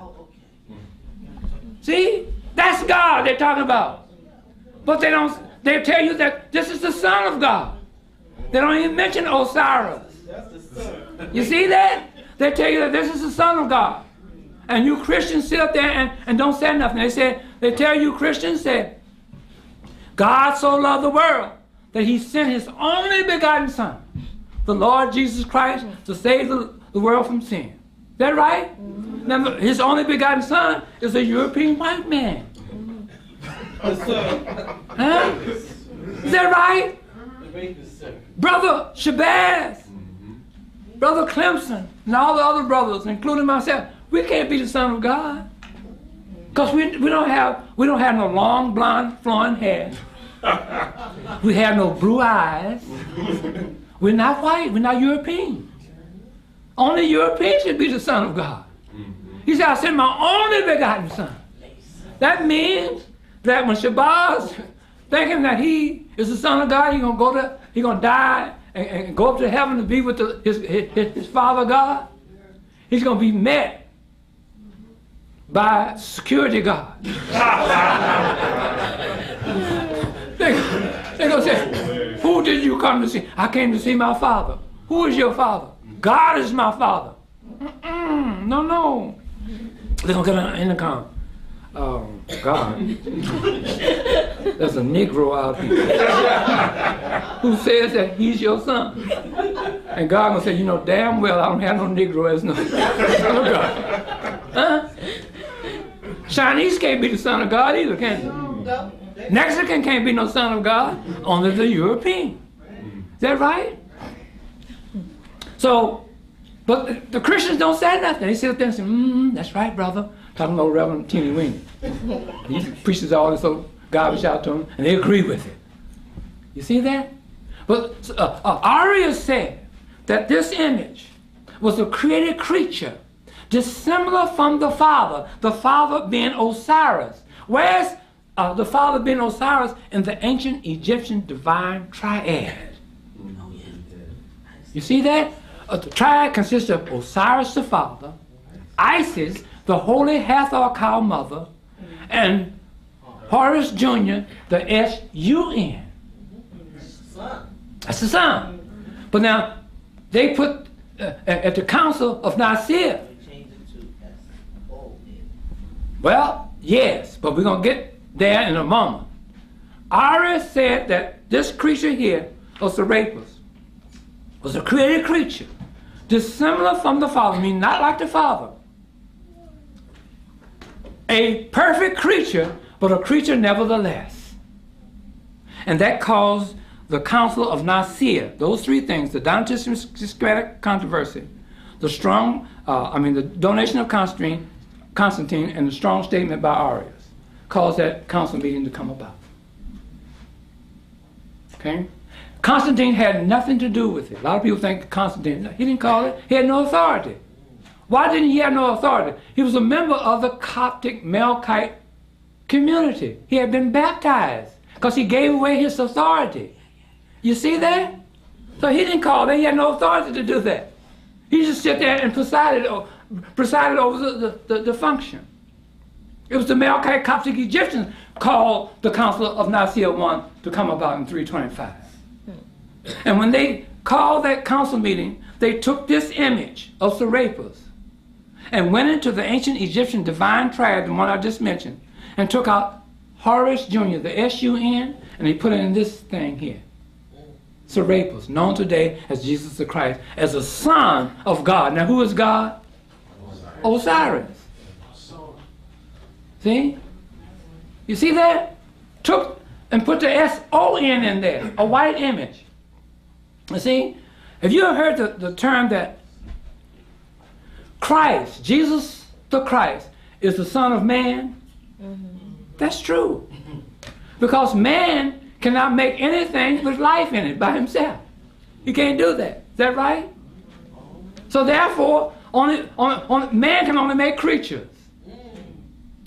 See? That's God they're talking about. But they tell you that this is the Son of God. They don't even mention Osiris. You see that? They tell you that this is the Son of God. And you Christians sit up there and don't say nothing. They tell you Christians that God so loved the world that he sent his only begotten Son, the Lord Jesus Christ, to save the world from sin. Is that right? Now, his only begotten Son is a European white man. Huh? Is that right? Brother Shabazz, Brother Clemson, and all the other brothers, including myself, we can't be the Son of God. Because we don't have no long, blonde, flowing hair. We have no blue eyes. We're not white. We're not European. Only Europeans should be the Son of God. He said, I sent my only begotten Son. That means that when Shabazz thinking that he is the Son of God, he's gonna die and go up to heaven to be with his Father God, he's gonna be met by security guard. They're going to say, who did you come to see? I came to see my Father. Who is your Father? God is my Father. No. They're going to get an intercom. God. There's a Negro out here who says that he's your son. And God going to say, you know damn well I don't have no Negro as no son of God. Huh? Chinese can't be the Son of God either, can they? Mexican can't be no Son of God, only the European. Is that right? So, but the Christians don't say nothing. They sit up there and say, that's right, brother. Talking about Reverend Teeny Weeny. He preaches all this old garbage out to them, and they agree with it. You see that? But Arius said that this image was a created creature dissimilar from the Father being Osiris. Where's the Father being Osiris in the ancient Egyptian divine triad? You see that? The triad consists of Osiris the Father, Isis, the Holy Hathor Cow Mother, and Horus Jr., the S-U-N. That's the Son. But now, they put at the Council of Nicaea. Well, yes, but we're going to get there in a moment. Arius said that this creature here, Osiris, was a created creature, dissimilar from the Father, meaning not like the Father. A perfect creature, but a creature nevertheless. And that caused the Council of Nicaea, those three things, the Donatist Schismatic controversy, the donation of Constantine, and the strong statement by Arius, caused that council meeting to come about. Okay? Constantine had nothing to do with it. A lot of people think Constantine, he didn't call it, he had no authority. Why didn't he have no authority? He was a member of the Coptic Melkite community. He had been baptized because he gave away his authority. You see that? So he didn't call it, he had no authority to do that. He just sit there and presided over the function. It was the Melkite Coptic Egyptians called the Council of Nicaea I to come about in 325. And when they called that council meeting, they took this image of Serapis and went into the ancient Egyptian divine triad, the one I just mentioned, and took out Horus Jr., the S-U-N, and they put it in this thing here. Serapis, known today as Jesus the Christ, as a son of God. Now who is God? Osiris. See? You see that? Took and put the S-O-N in there, a white image. You see? Have you ever heard the term that Christ, Jesus the Christ, is the Son of Man? That's true. Because man cannot make anything with life in it by himself. He can't do that. Is that right? So therefore, man can only make creatures.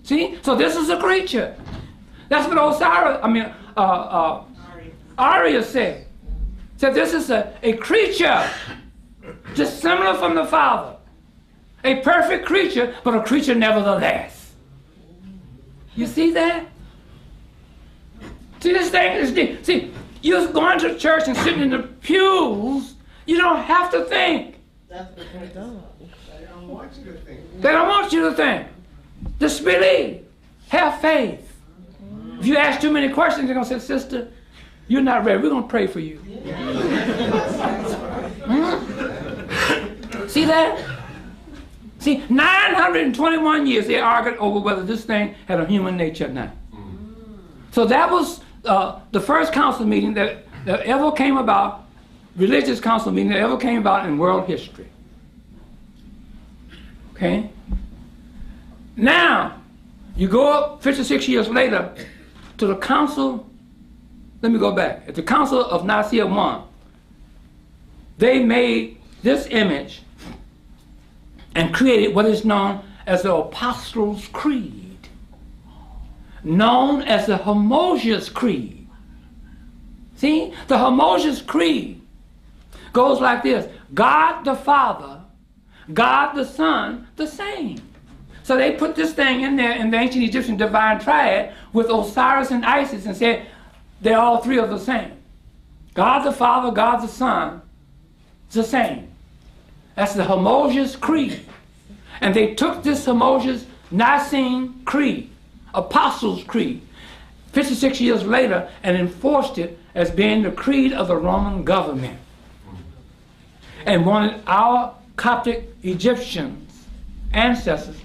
See? So this is a creature. That's what Arius said. Said this is a creature dissimilar from the Father. A perfect creature, but a creature nevertheless. You see that? See, this thing is deep. See, you're going to church and sitting in the pews, you don't have to think. That's the point. They don't want you to think. They don't want you to think. Just believe. Have faith. If you ask too many questions, they're going to say, sister, you're not ready. We're going to pray for you. See that? See, 921 years they argued over whether this thing had a human nature or not. So that was the first council meeting that ever came about, religious council meeting that ever came about in world history. Okay? Now, you go up 56 years later to the council, let me go back. At the Council of Nicaea I, they made this image and created what is known as the Apostles' Creed, known as the Homogeneous Creed. See, the Homogeneous Creed goes like this: God the Father, God the Son, the same. So they put this thing in there in the ancient Egyptian divine triad with Osiris and Isis and said they're all three of the same. God the Father, God the Son, it's the same. That's the Homogeneous Creed. And they took this Homogeneous Nicene Creed, Apostles' Creed, 56 years later and enforced it as being the creed of the Roman government. And wanted our Coptic Egyptians, ancestors,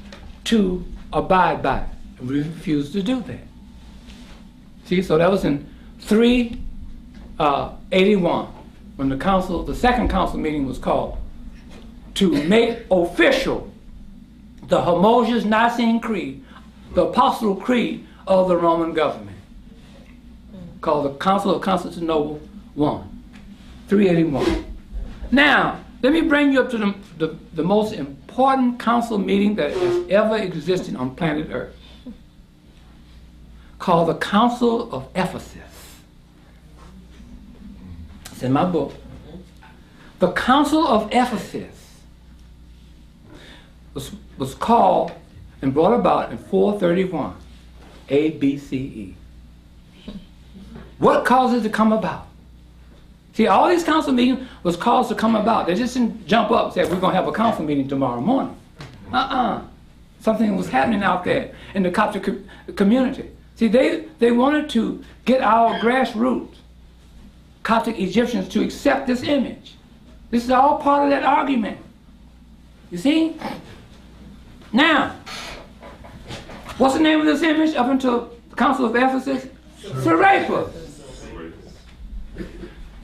to abide by it. And we refused to do that. See, so that was in 381 when the second council meeting was called to make official the Homogeneous Nicene Creed, the Apostle Creed of the Roman government, called the Council of Constantinople I, 381. Now, let me bring you up to the most important council meeting that has ever existed on planet Earth, called the Council of Ephesus. It's in my book. The Council of Ephesus was called and brought about in 431 ABCE. What caused it to come about? See, all these council meetings was caused to come about. They just didn't jump up and say, we're going to have a council meeting tomorrow morning. Something was happening out there in the Coptic community. See, they wanted to get our grassroots Coptic Egyptians to accept this image. This is all part of that argument. You see? Now, what's the name of this image up until the Council of Ephesus? Serapis.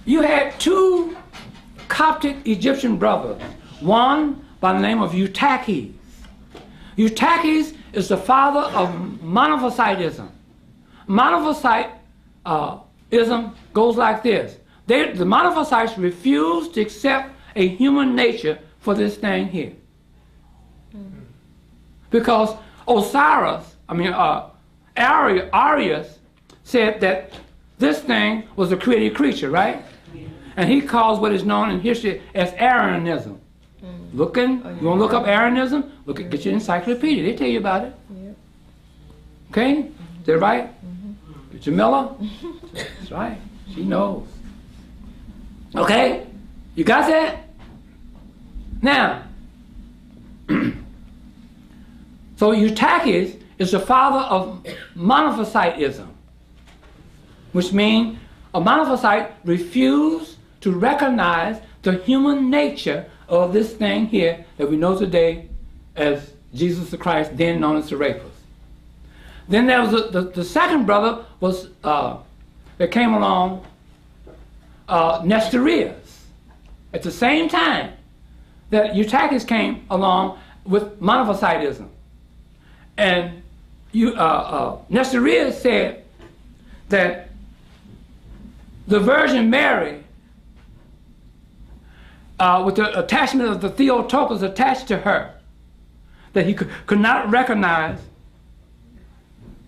You had two Coptic Egyptian brothers, one by the name of Eutyches. Eutyches is the father of Monophysitism. Monophysitism goes like this. The Monophysites refused to accept a human nature for this thing here. Because Arius said that this thing was a created creature, right? And he calls what is known in history as Arianism. You want to look up Arianism? Get your encyclopedia. They tell you about it. Okay? Is that right? Get your Miller? That's right. She knows. Okay? You got that? Now, so Eutyches is the father of Monophysitism, which means a Monophysite refused to recognize the human nature of this thing here that we know today as Jesus the Christ, then known as Serapis. Then there was the second brother was that came along, Nestorius, at the same time that Eutyches came along with Monophysitism. And Nestorius said that the Virgin Mary, with the attachment of the Theotokos attached to her, that he could not recognize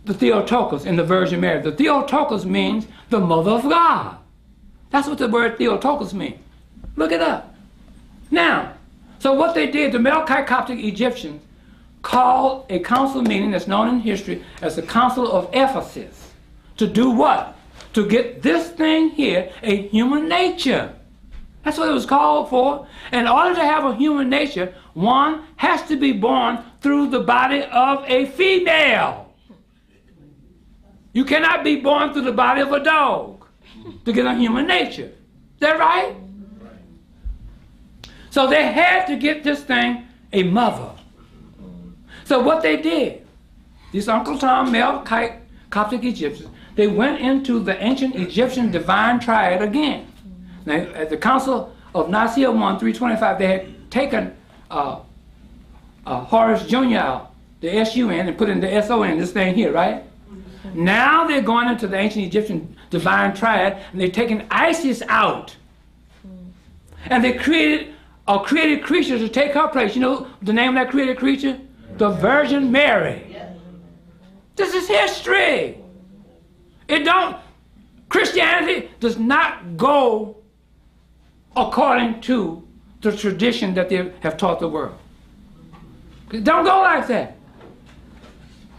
the Theotokos in the Virgin Mary. The Theotokos means the Mother of God. That's what the word Theotokos means. Look it up. Now, so what they did, the Melkite Coptic Egyptians called a council meeting that's known in history as the Council of Ephesus. To do what? To get this thing here, a human nature. That's what it was called for. In order to have a human nature, one has to be born through the body of a female. You cannot be born through the body of a dog to get a human nature. Is that right? So they had to get this thing a mother. So what they did, these Uncle Tom, Melkite, Coptic Egyptians, they went into the ancient Egyptian divine triad again. Now, at the Council of Nicaea 1, 325, they had taken Horus Jr. out, the S-U-N, and put in the S-O-N, this thing here, right? Now they're going into the ancient Egyptian divine triad, and they're taking Isis out. And they created a created creature to take her place. You know the name of that created creature? The Virgin Mary. This is history. Christianity does not go according to the tradition that they have taught the world. It don't go like that.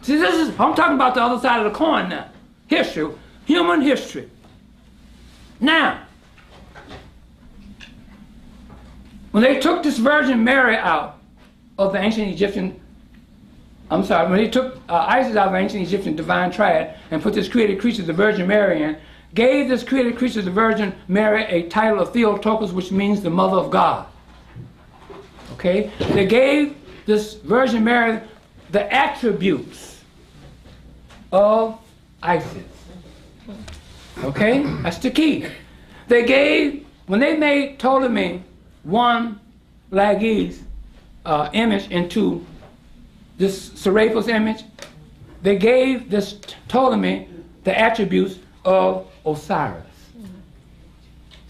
See, I'm talking about the other side of the coin now. History, human history. Now, when they took this Virgin Mary out of the ancient Egyptian, when they took Isis out of the ancient Egyptian divine triad and put this created creature, the Virgin Mary, in, gave this created creature, the Virgin Mary, a title of Theotokos, which means the Mother of God. Okay? They gave this Virgin Mary the attributes of Isis. Okay? That's the key. When they made Ptolemy one Lages image into this Serapis image, they gave this Ptolemy the attributes of Osiris.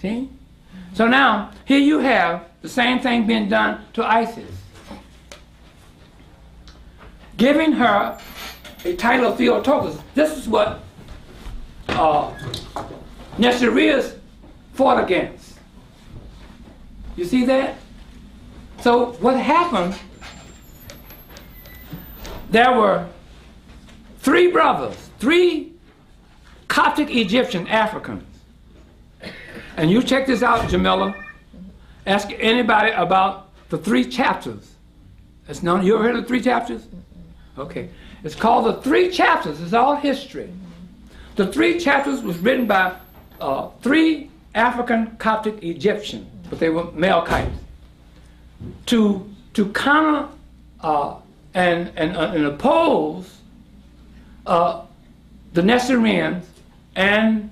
See? So now, here you have the same thing being done to Isis. Giving her a title of Theotokos. This is what Nestorius fought against. You see that? So what happened, there were three brothers, three Coptic Egyptian Africans. And you check this out, Jamila. Ask anybody about the three chapters. That's known. You ever heard of the three chapters? Okay. It's called the three chapters. It's all history. The three chapters was written by three African Coptic Egyptians, but they were Melkites, to counter and oppose the Nestorians and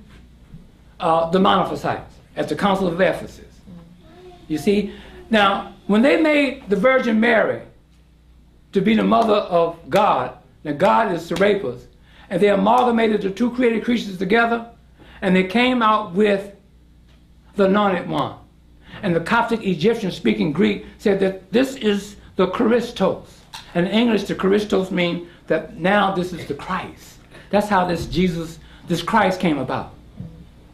the Monophysites at the Council of Ephesus. You see? Now, when they made the Virgin Mary to be the mother of God, now God is Serapis, and they amalgamated the two created creatures together, and they came out with the Anointed One. And the Coptic Egyptian speaking Greek said that this is the Christos. And in English, the Christos means that now this is the Christ. That's how this Christ came about,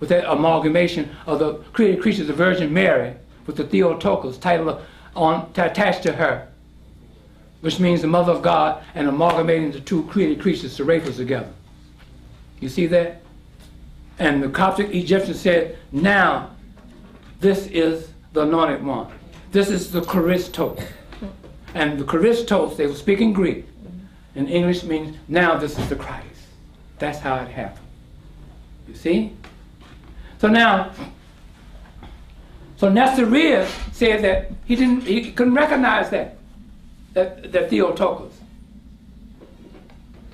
with that amalgamation of the created creatures, the Virgin Mary, with the Theotokos title attached to her, which means the Mother of God, and amalgamating the two created creatures, Serapis, together. You see that? And the Coptic Egyptian said, now this is the Anointed One. This is the Christos. And the Christos, they were speaking Greek. In English means, now this is the Christ. That's how it happened. You see? So now, Nestorius said that he couldn't recognize that Theotokos.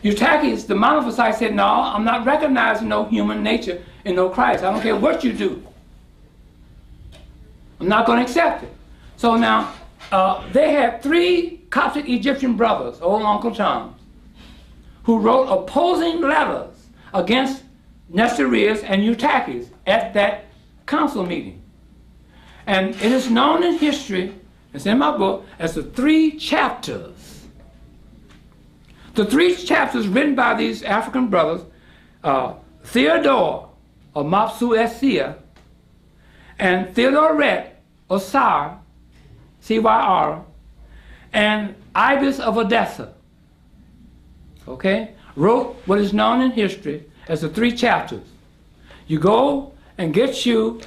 Eutychus, the Monophysite, said, no, I'm not recognizing no human nature in no Christ. I don't care what you do. I'm not going to accept it. So now, they had three Coptic Egyptian brothers, old Uncle Toms, who wrote opposing letters against Nestorius and Eutychus at that council meeting. And it is known in history, it's in my book, as the three chapters. The three chapters written by these African brothers, Theodore of Mopsuestia and Theodoret of Sar, C-Y-R, and Ibis of Odessa, okay, wrote what is known in history as the three chapters. You go and get you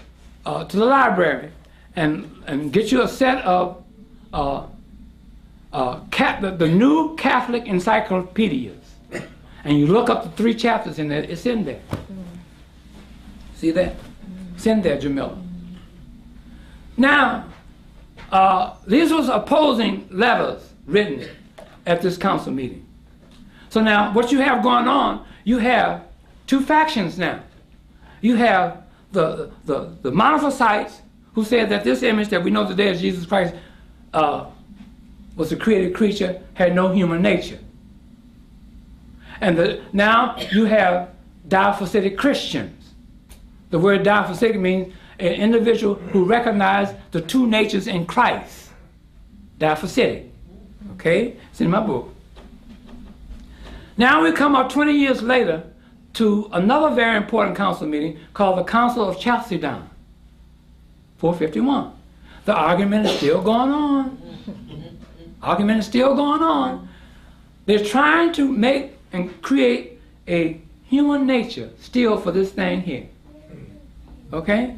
to the library and get you a set of the new Catholic encyclopedias and you look up the 3 chapters in there, it's in there. See that? It's in there, Jamila. Now, these was opposing letters written at this council meeting. So now, what you have going on, you have 2 factions now. You have the monophysites who said that this image that we know today as Jesus Christ was a created creature, had no human nature. And now you have diaphysitic Christians. The word diaphysitic means an individual who recognizes the 2 natures in Christ. Diaphysitic. Okay? It's in my book. Now we come up 20 years later to another very important council meeting called the Council of Chalcedon, 451. The argument is still going on. Argument is still going on. They're trying to make and create a human nature still for this thing here. Okay?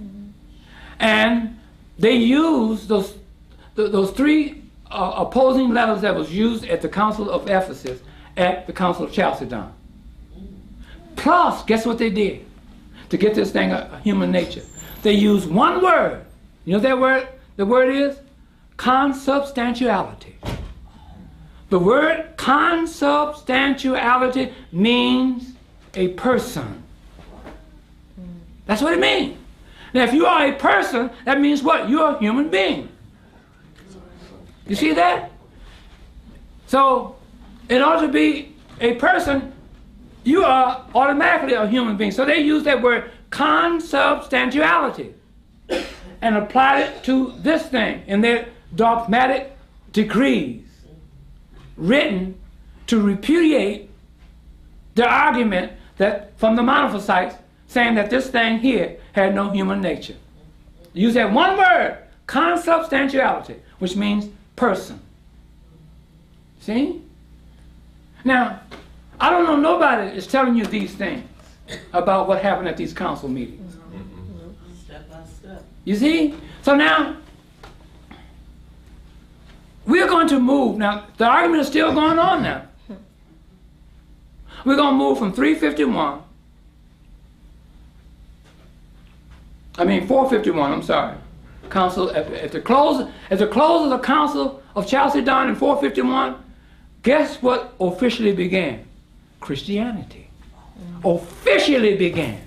And they use those 3 opposing letters that was used at the Council of Ephesus at the Council of Chalcedon. Plus, guess what they did to get this thing a human nature? They used one word. You know what that word? The word is consubstantiality. The word consubstantiality means a person. That's what it means. Now, if you are a person, that means what? You're a human being. You see that? So, in order to be a person, you are automatically a human being. So they use that word consubstantiality and applied it to this thing in their dogmatic decrees written to repudiate the argument that from the monophysites saying that this thing here had no human nature. Use that one word, consubstantiality, which means person. See? Now, I don't know nobody is telling you these things about what happened at these council meetings. Step by step. You see? So now, we're going to move. Now, the argument is still going on now. We're going to move from 451, I'm sorry. Council, at the close of the Council of Chalcedon in 451, guess what officially began? Christianity. Officially began.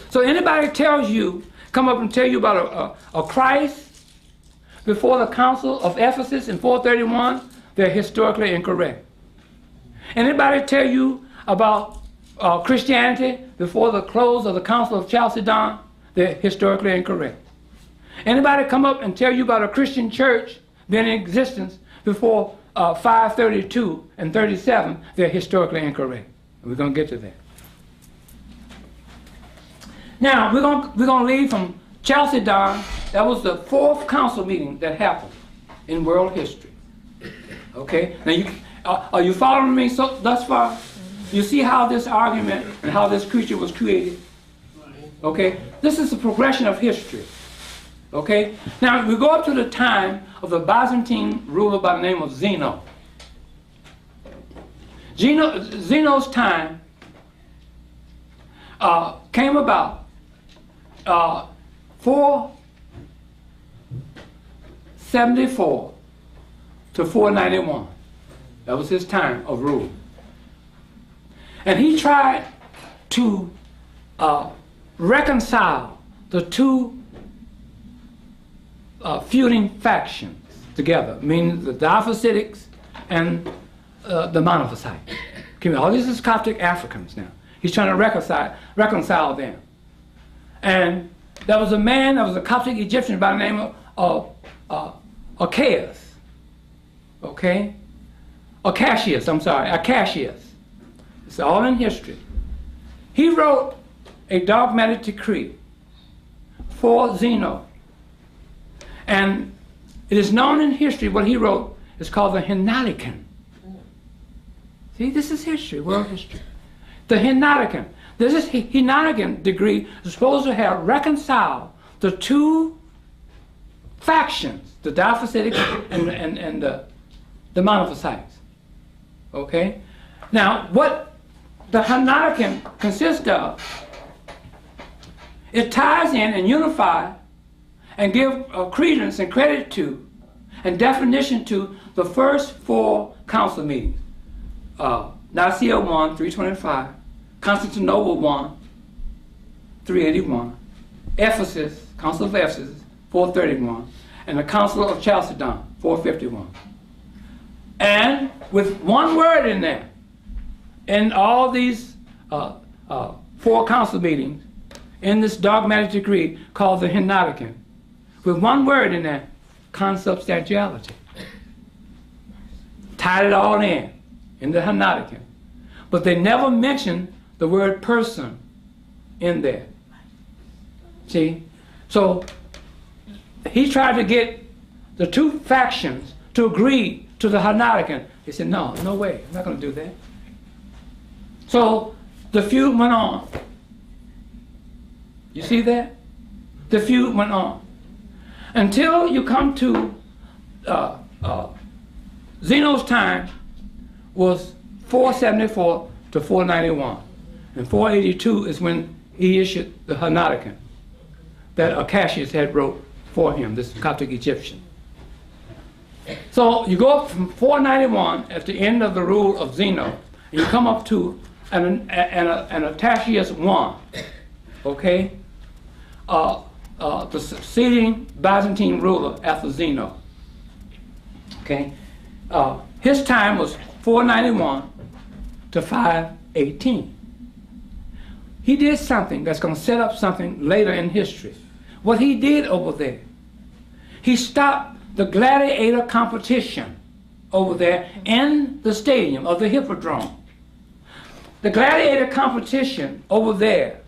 So anybody tells you, come up and tell you about a Christ before the Council of Ephesus in 431, they're historically incorrect. Anybody tell you about Christianity before the close of the Council of Chalcedon, they're historically incorrect. Anybody come up and tell you about a Christian church being in existence before 532 and 37, they're historically incorrect. We're going to get to that. Now, we're going to leave from Chalcedon. That was the 4th council meeting that happened in world history. Okay? Now, are you following me thus far? You see how this argument and how this creature was created? Okay? This is the progression of history. Okay? Now, we go up to the time of the Byzantine ruler by the name of Zeno. Zeno's time came about 474 to 491. That was his time of rule. And he tried to reconcile the 2 feuding factions together, meaning the Diaphysitic and the Monophysites. All these is Coptic Africans now. He's trying to reconcile them. And there was a man, there was a Coptic Egyptian by the name of Archaeus. Okay? Acacius. It's all in history. He wrote a dogmatic decree for Zeno. And it is known in history, what he wrote is called the Henoticon. See, this is history, world history. The Henoticon. This Henoticon decree is supposed to have reconciled the 2 factions, the Diaphysitic and the Monophysites. Okay? Now, what the Hananican consists of, it ties in and unifies and give credence and credit to and definition to the first 4 council meetings. Nicaea 1, 325, Constantinople 1, 381, Ephesus, Council of Ephesus, 431, and the Council of Chalcedon, 451. And with one word in there, in all these 4 council meetings, in this dogmatic decree called the Henoticon, with one word in there, consubstantiality. Tied it all in the Henoticon. But they never mentioned the word person in there. See? So he tried to get the 2 factions to agree to the Henoticon. They said, no way, I'm not going to do that. So the feud went on. You see that? The feud went on. Until you come to Zeno's time was 474 to 491. And 482 is when he issued the Henoticon that Acacius had wrote for him, this Coptic Egyptian. So you go up from 491 at the end of the rule of Zeno, and you come up to an Acacius I, okay? The succeeding Byzantine ruler after Zeno. Okay? His time was 491 to 518. He did something that's going to set up something later in history. What he did over there, he stopped the gladiator competition over there in the stadium of the Hippodrome. The gladiator competition over there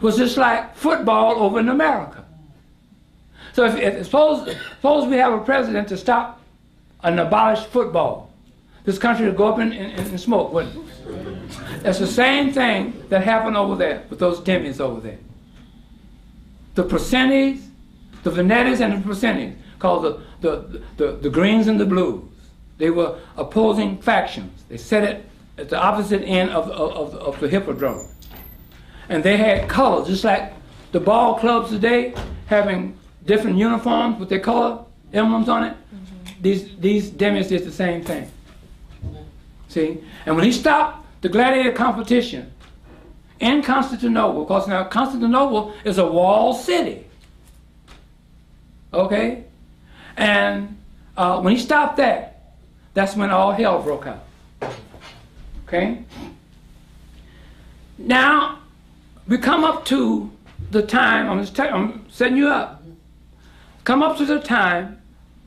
was just like football over in America. So suppose we have a president to stop and abolish football, this country would go up in smoke, wouldn't it? That's the same thing that happened over there with those Demis over there. The Persenes, the Venetis and the Persenes, called the Greens and the Blues. They were opposing factions. They set it at the opposite end of the Hippodrome. And they had colors, just like the ball clubs today, having different uniforms with their color emblems on it. These Demis did the same thing. See? And when he stopped the gladiator competition in Constantinople, because now Constantinople is a walled city. Okay? And when he stopped that, that's when all hell broke out. Okay? Now, we come up to the time, I'm setting you up. Come up to the time,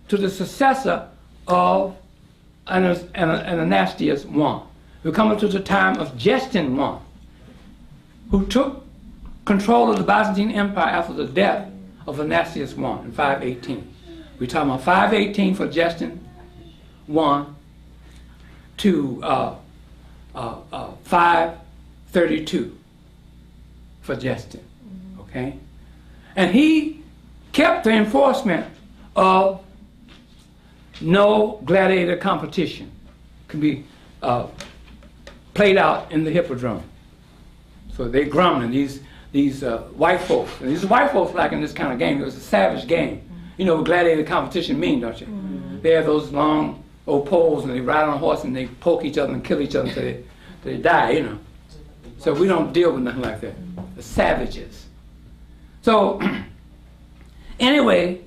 to the successor of Anastasius I. We come up to the time of Justin I, who took control of the Byzantine Empire after the death of Anastasius I in 518. We're talking about 518 for Justin I to 532 for Justin, okay? And he kept the enforcement of no gladiator competition can be played out in the Hippodrome. So they grumbling, these white folks. And these white folks like in this kind of game. It was a savage game. You know what gladiator competition mean, don't you? They have those long old poles and they ride on a horse and they poke each other and kill each other until they die, you know. So we don't deal with nothing like that. The savages. So anyway,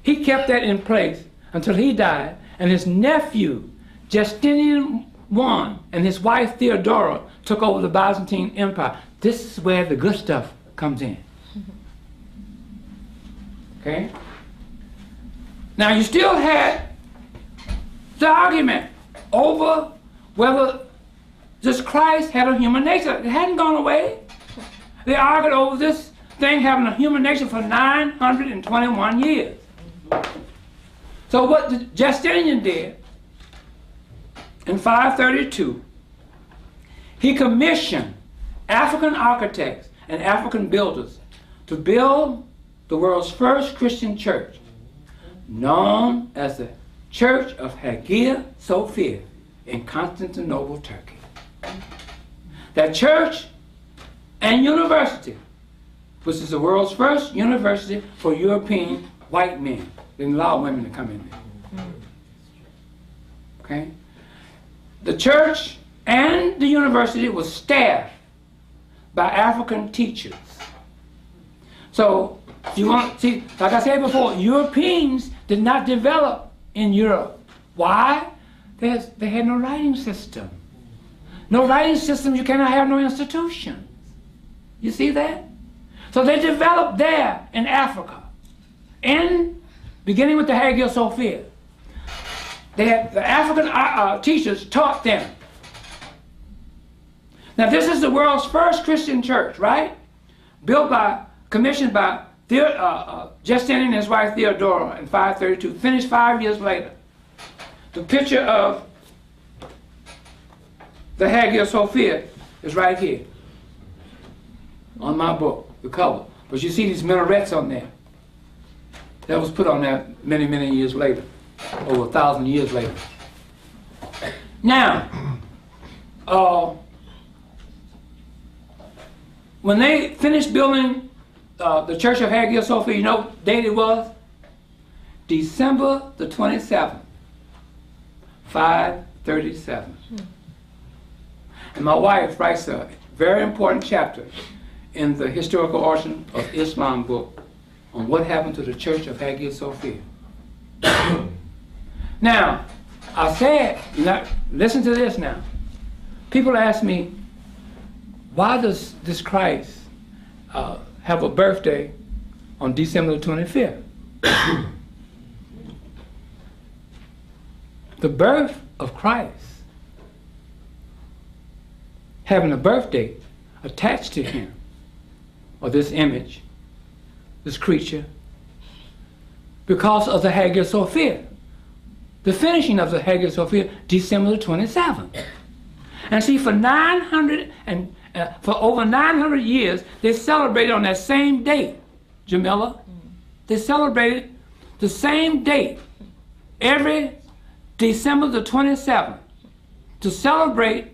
he kept that in place until he died, and his nephew, Justinian I, and his wife Theodora took over the Byzantine Empire. This is where the good stuff comes in. Okay? Now you still had the argument over whether just Christ had a human nature. It hadn't gone away. They argued over this thing having a human nature for 921 years. So what Justinian did in 532, he commissioned African architects and African builders to build the world's first Christian church, known as the Church of Hagia Sophia in Constantinople, Turkey. That church and university, which is the world's first university for European white men. They didn't allow women to come in there. Okay? The church and the university was staffed by African teachers. So, you want see, like I said before, Europeans did not develop in Europe. Why? They had no writing system. No writing system, you cannot have no institutions. You see that? So they developed there in Africa, beginning with the Hagia Sophia. They had the African teachers taught them. Now this is the world's first Christian church, right? Commissioned by Justinian and his wife Theodora in 532, finished 5 years later. The picture of the Hagia Sophia is right here on my book, the cover. But you see these minarets on there. That was put on there many, many years later, over 1,000 years later. Now, when they finished building the Church of Hagia Sophia, you know what date it was? December the 27th, 537. And my wife writes a very important chapter in the Historical Origin of Islam book on what happened to the Church of Hagia Sophia. Now, I said, listen to this now. People ask me, why does this Christ have a birthday on December the 25th? The birth of Christ, having a birthday attached to him, or this image, this creature, because of the Hagia Sophia. The finishing of the Hagia Sophia, December the 27th. And see, for over 900 years, they celebrated on that same date, Jamila. They celebrated the same date every December the 27th to celebrate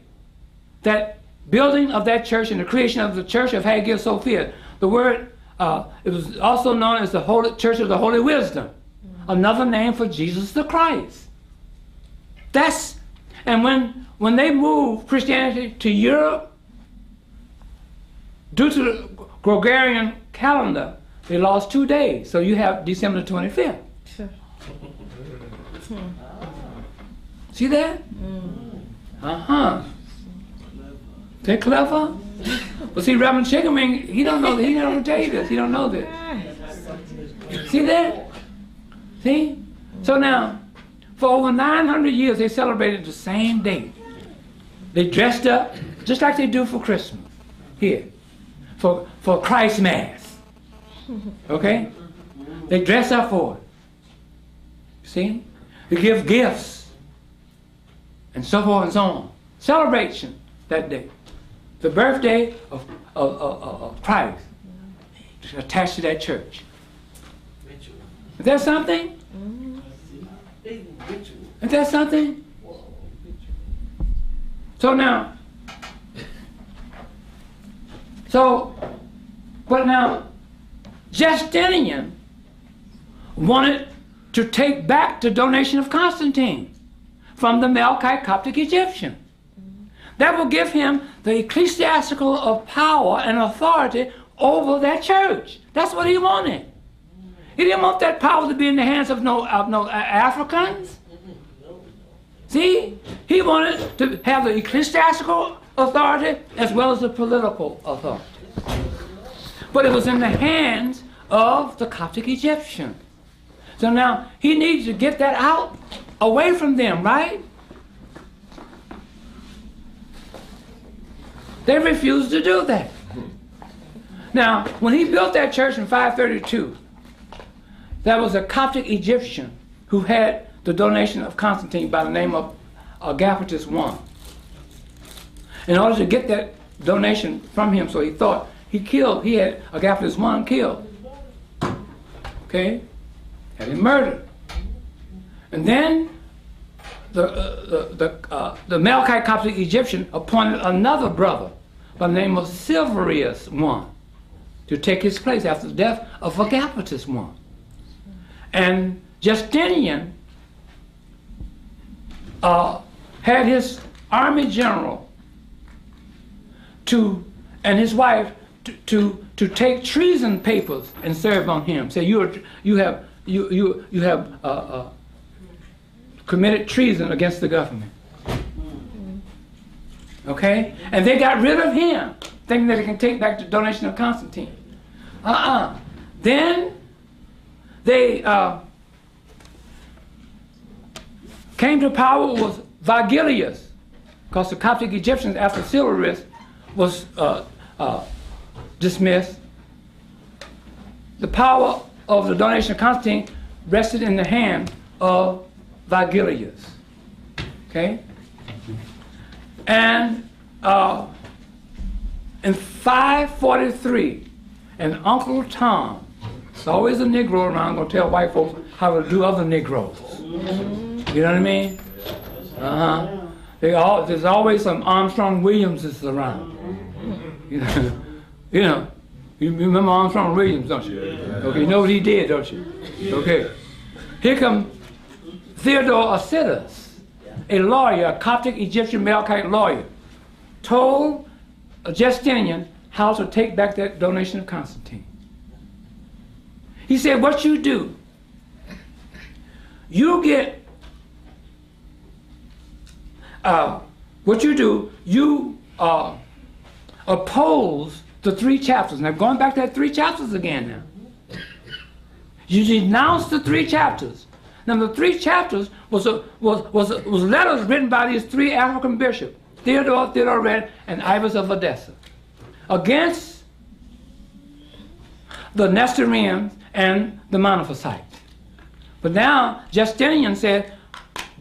that building of that church and the creation of the Church of Hagia Sophia. The word, it was also known as the Holy Church of the Holy Wisdom, another name for Jesus the Christ. And when they moved Christianity to Europe, due to the Gregorian calendar, they lost 2 days. So you have December the 25th. See that? They're clever. But see, Reverend Chickaming, he don't know. He don't tell you this. He don't know this. See that? See? So now, for over 900 years, they celebrated the same date. They dressed up just like they do for Christmas here, for Christ Mass. Okay? They dress up for it. See? They give gifts and so forth and so on. Celebration that day. The birthday of Christ attached to that church. Is that something? Is that something? So now, but now, Justinian wanted to take back the donation of Constantine from the Melkite Coptic Egyptian. That will give him the ecclesiastical of power and authority over that church. That's what he wanted. He didn't want that power to be in the hands of no Africans. See? He wanted to have the ecclesiastical authority as well as the political authority. But it was in the hands of the Coptic Egyptian. So now he needs to get that out away from them, right? They refused to do that. Now, when he built that church in 532, there was a Coptic Egyptian who had the donation of Constantine by the name of Agapetus I. In order to get that donation from him, so he thought, he had Agapetus I killed. Okay? Had him murdered. And then the Melchite Coptic Egyptian appointed another brother by the name of Silverius I to take his place after the death of Agapetus I. And Justinian had his army general and his wife to take treason papers and serve on him. Say you have committed treason against the government. Okay, and they got rid of him, thinking that they can take back the donation of Constantine. Then they came to power with Vigilius, because the Coptic Egyptians, after Silurius was dismissed, the power of the donation of Constantine rested in the hand of Vigilius. Okay? And in 543, an Uncle Tom, there's always a Negro around going to tell white folks how to do other Negroes. You know what I mean? There's always some Armstrong Williamses around. You know, you remember Armstrong Williams, don't you? Okay, you know what he did, don't you? Okay. Here comes Theodore Acitus, a lawyer, a Coptic Egyptian Melchite lawyer, told Justinian how to take back that donation of Constantine. He said, what you do, you oppose the 3 chapters. Now, going back to that 3 chapters again now. You denounce the 3 chapters. Now, the 3 chapters was letters written by these 3 African bishops, Theodore Red, and Ibis of Edessa, against the Nestorians and the Monophysites. But now, Justinian said,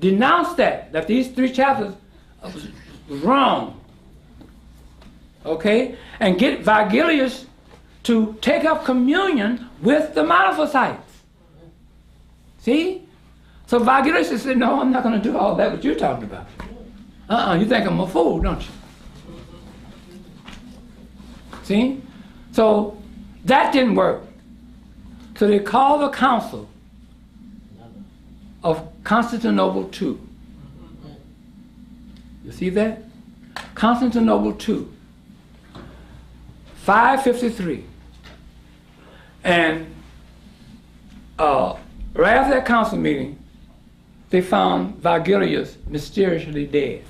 denounce that these 3 chapters was wrong. Okay? And get Vigilius to take up communion with the Monophysites. See? So Vigilius said, no, I'm not going to do all that what you're talking about. You think I'm a fool, don't you? See? So that didn't work. So they called the Council of Constantinople II. You see that? Constantinople II. 553. And right after that council meeting, they found Vigilius mysteriously dead.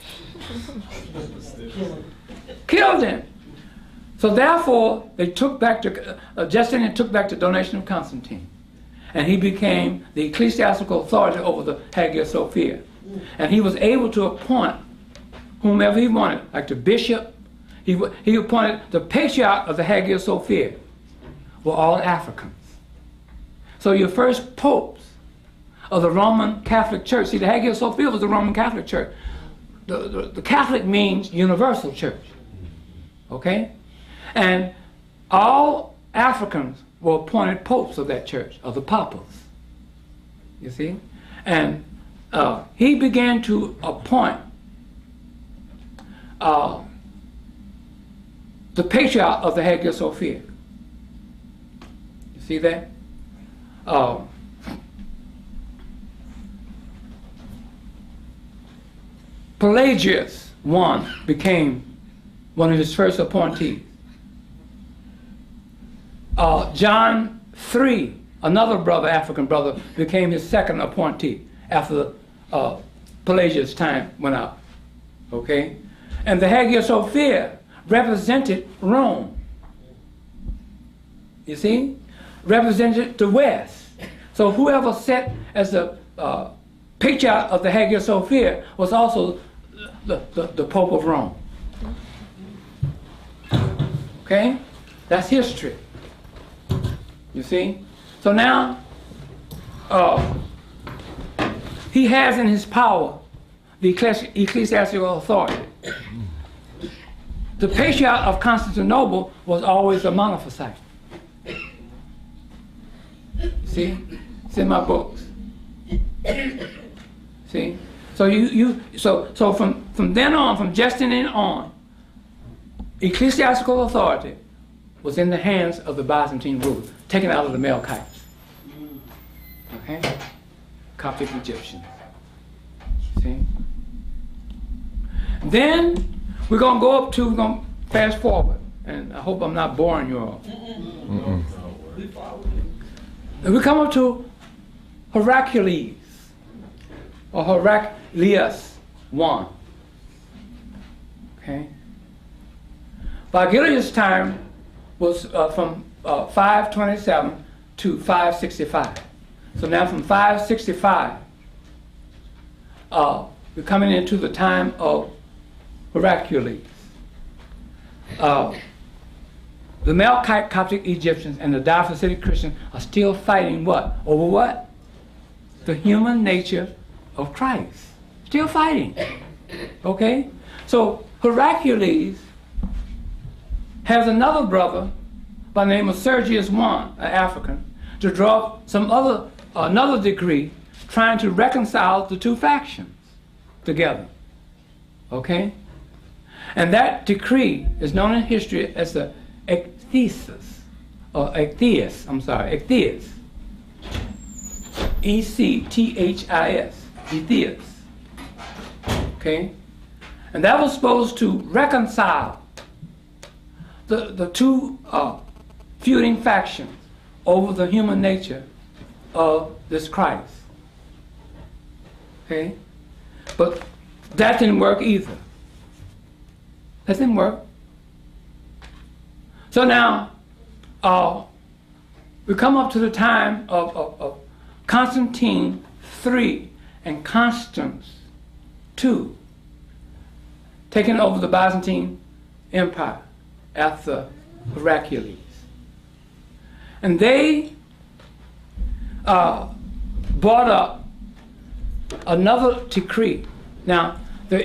Killed him. So therefore, they took back Justinian took back the donation of Constantine. And he became the ecclesiastical authority over the Hagia Sophia. And he was able to appoint whomever he wanted, like the bishop. He appointed the patriarch of the Hagia Sophia, were all Africans. So your first popes of the Roman Catholic Church, see, the Hagia Sophia was the Roman Catholic Church. The Catholic means universal church, okay? And all Africans were appointed popes of that church, of the papas, you see? And he began to appoint the patriarch of the Hagia Sophia. You see that? Pelagius I became one of his first appointees. John III, another brother, African brother, became his second appointee after Pelagius' time went out. Okay? And the Hagia Sophia represented Rome. You see? Represented the West. So whoever sat as the patriarch of the Hagia Sophia was also the Pope of Rome. Okay? That's history. You see? So now, he has in his power the ecclesiastical authority. The patriarch of Constantinople was always a Monophysite. See? It's in my books. See? So So from then on, from Justinian on, ecclesiastical authority was in the hands of the Byzantine rulers, taken out of the Melkites. Okay? Coptic Egyptians. See? Then we're going to fast forward, and I hope I'm not boring you all. And we come up to Heracles, or Heraclius I. Okay? Vigilius' time was from 527 to 565. So now from 565, we're coming into the time of Heracles. The Melkite Coptic Egyptians and the Diaphysitic Christians are still fighting what? Over what? The human nature of Christ. Still fighting. Okay? So Heracles has another brother by the name of Sergius I, an African, to draw another decree trying to reconcile the two factions together. Okay? And that decree is known in history as the Ecthesis, or Ectheus, Ectheus. E-C-T-H-I-S, Ectheus. Okay? And that was supposed to reconcile the two feuding factions over the human nature of this Christ. Okay? But that didn't work either. That didn't work. So now, we come up to the time of Constantine III and Constans II taking over the Byzantine Empire after Heracles. And they brought up another decree. Now, the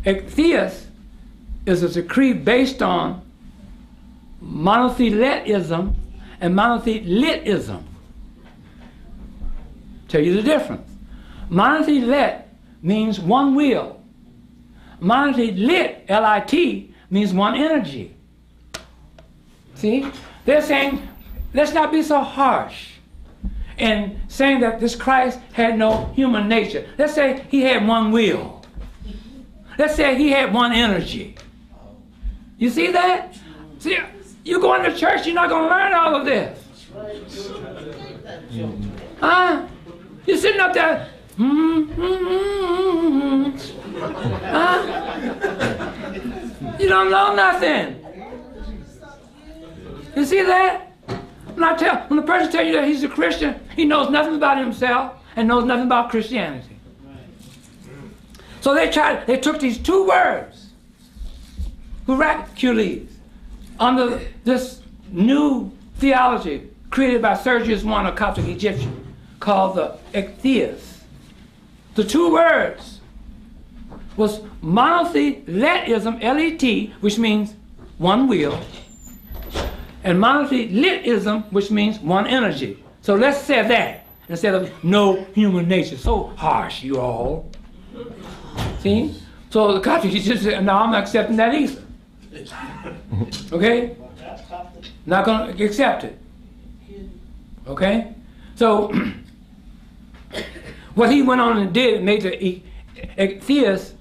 Ectheus is a decree based on monothelitism and monothelitism. Tell you the difference. Monothelet means one will. Monothelit, L-I-T, means one energy. See? They're saying, let's not be so harsh in saying that this Christ had no human nature. Let's say he had one will. Let's say he had one energy. You see that? See, you go into church, you're not going to learn all of this. Huh? You're sitting up there. Huh? You don't know nothing. You see that? When the person tells you that he's a Christian, he knows nothing about himself and knows nothing about Christianity. So they took these two words, Heracles, under this new theology created by Sergius I, a Coptic Egyptian, called the Ectheus. The two words was monothelitism, L-E-T, which means one will, and monothelitism, which means one energy. So let's say that instead of no human nature. So harsh, you all. See? So the Coptic Egyptians said, no, I'm not accepting that either. Okay? Not going to accept it. Okay? So what he went on and did made the Ectheus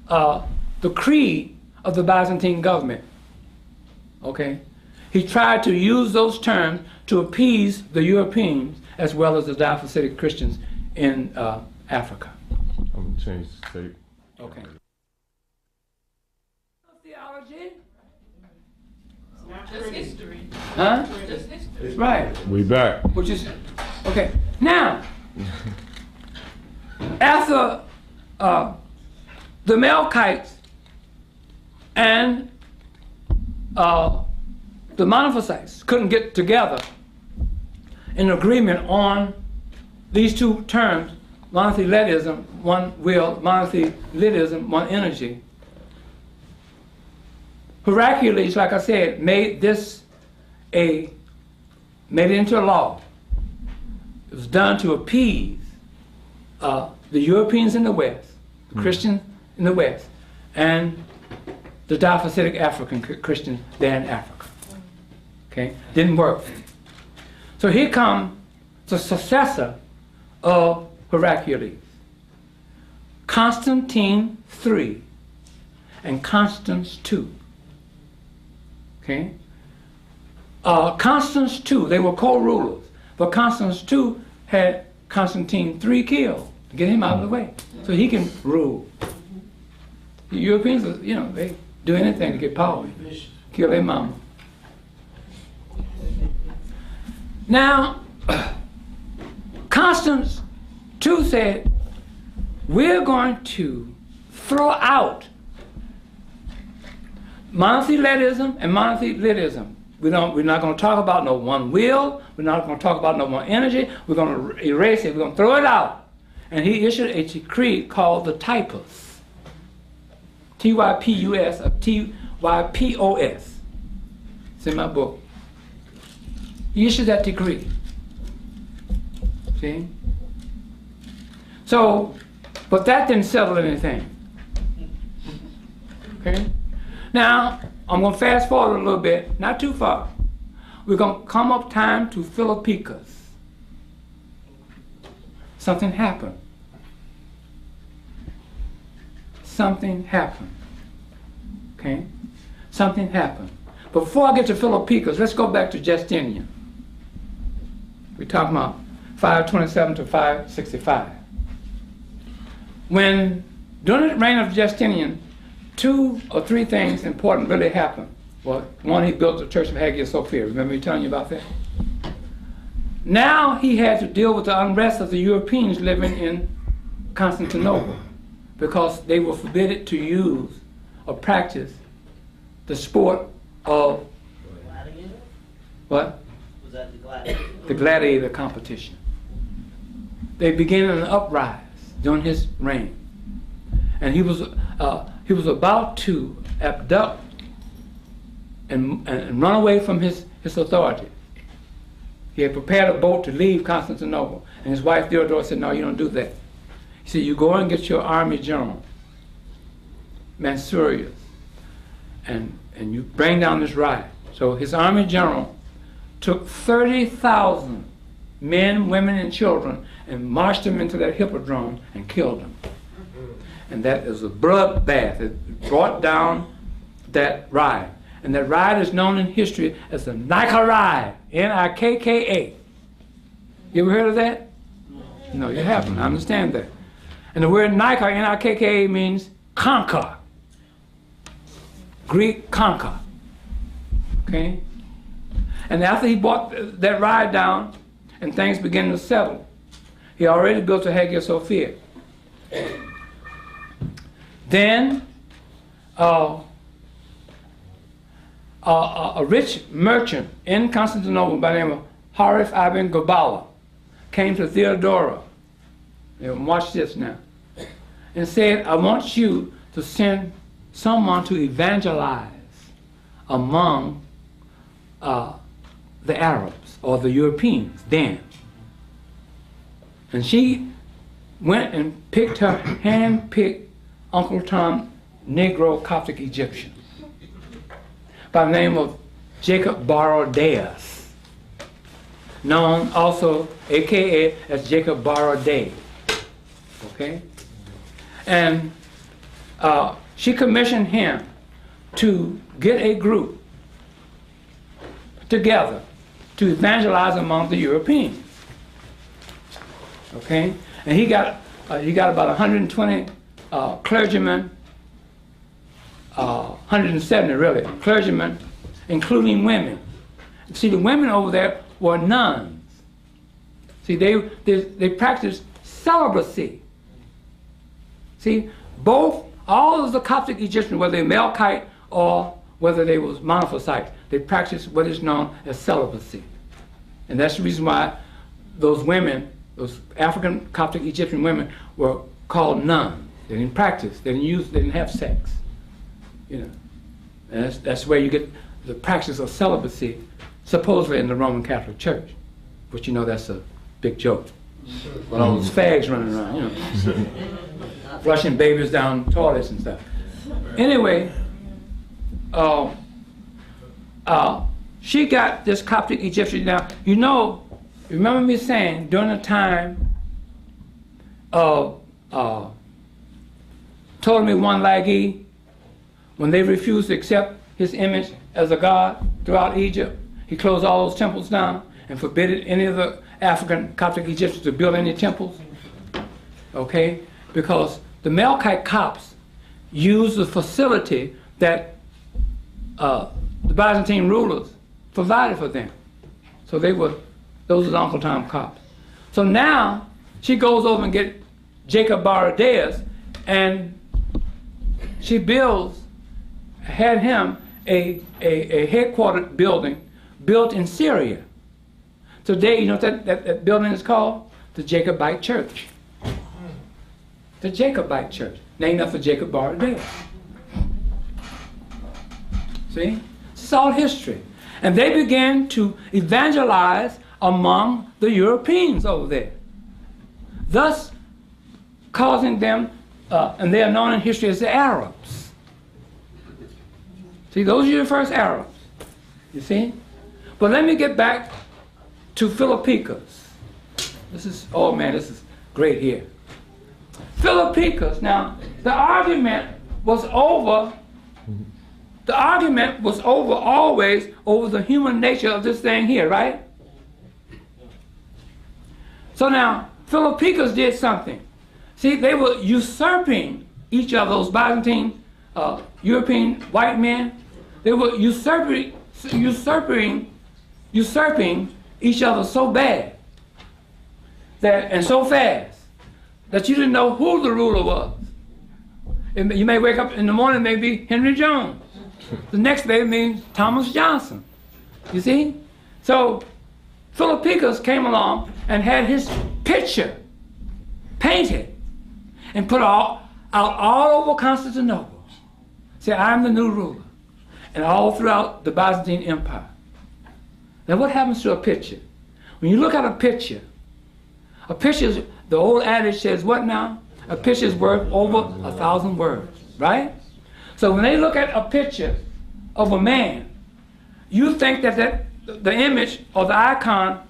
the creed of the Byzantine government. Okay? He tried to use those terms to appease the Europeans as well as the Diaphysitic Christians in Africa. I'm going to change the tape. Okay. Theology. Just history. Huh? Just history. Right. We back. Which is, okay. Now, after the Melkites and the Monophysites couldn't get together in agreement on these two terms, monothelitism, one will, monothelitism, one energy. Heracles, like I said, made it into a law. It was done to appease the Europeans in the West, the Christians in the West, and the diaphysitic African Christians there in Africa. Okay, didn't work. So here comes the successor of Heraclius, Constantine III and Constans II. Okay, Constans II, they were co-rulers, but Constans II had Constantine III killed to get him out of the way, so he can rule. The Europeans, you know, they do anything to get power, kill their mama. Now, Constans II said, we're going to throw out monotheism and monotheism. We're not going to talk about no one will. We're not going to talk about no more energy. We're going to erase it. We're going to throw it out. And he issued a decree called the Typus. T-Y-P-U-S or T-Y-P-O-S. It's in my book. He issued that decree. See? So, but that didn't settle anything. Okay? Now, I'm going to fast forward a little bit, not too far. We're going to come up time to Philippicus. Something happened. Something happened. Okay? Something happened. But before I get to Philippicus, let's go back to Justinian. We're talking about 527 to 565. When, during the reign of Justinian, 2 or 3 things important really happened. Well, one, he built the Church of Hagia Sophia. Remember me telling you about that? Now he had to deal with the unrest of the Europeans living in Constantinople because they were forbidden to use or practice the sport of Gladiator? what? Was that the gladiator? The gladiator competition. They began an uprising during his reign, and he was about to abduct and run away from his authority. He had prepared a boat to leave Constantinople, and his wife Theodora said, "No, you don't do that." He said, "You go and get your army general, Mansurius, and you bring down this riot." So his army general took 30,000 men, women, and children and marched them into that hippodrome and killed them. And that is a bloodbath. It brought down that riot. And that riot is known in history as the Nika riot, N-I-K-K-A. You ever heard of that? No, you haven't. I understand that. And the word Nika, N-I-K-K-A, means conquer. Greek conquer. Okay? And after he brought that riot down and things began to settle, he already built a Hagia Sophia. Then a rich merchant in Constantinople by the name of Harith ibn Gabala came to Theodora, and watch this now, and said, "I want you to send someone to evangelize among the Arabs or the Europeans then." And she went and hand-picked Uncle Tom Negro Coptic Egyptian by the name of Jacob Barrodeus, known also, aka, as Jacob Barroday. Okay? And she commissioned him to get a group together to evangelize among the Europeans. Okay? And he got about 120 clergymen, 170 really, clergymen, including women. See, the women over there were nuns. See, they practiced celibacy. See, all of the Coptic Egyptians, whether they're Melkite or whether they was Monophysites, they practiced what is known as celibacy. And that's the reason why those women, those African Coptic Egyptian women, were called nuns. They didn't practice, they didn't have sex. You know, and that's where you get the practice of celibacy, supposedly in the Roman Catholic Church. But you know that's a big joke. with all those fags running around, you know, flushing babies down toilets and stuff. Anyway, she got this Coptic Egyptian. Now, you know, remember me saying during the time of Ptolemy I Lagi, when they refused to accept his image as a god throughout Egypt, he closed all those temples down and forbade any of the African Coptic Egyptians to build any temples. Okay? Because the Melkite Copts used the facility that the Byzantine rulers provided for them. So those are the Uncle Tom Copts. So now she goes over and gets Jacob Baradaeus, and she had him a headquartered building built in Syria. Today, you know what that building is called? The Jacobite Church. The Jacobite Church, named after Jacob Baradaeus. See? It's all history. And they began to evangelize among the Europeans over there, thus causing them, and they are known in history as the Arabs. See, those are your first Arabs, you see? But let me get back to Philippicus. This is great here. Philippicus, now, the argument was always over the human nature of this thing here, right? So now, Philippicus did something. See, they were usurping each of those Byzantine, European white men. They were usurping each other so bad and so fast that you didn't know who the ruler was. You may wake up in the morning, maybe Henry Jones. The next day it means Thomas Johnson. You see? So Philippicus came along and had his picture painted and put out all over Constantinople. Say, I'm the new ruler. And all throughout the Byzantine Empire. Now what happens to a picture? When you look at a picture, the old adage says what now? A picture is worth over 1,000 words, right? So when they look at a picture of a man, you think that the image or the icon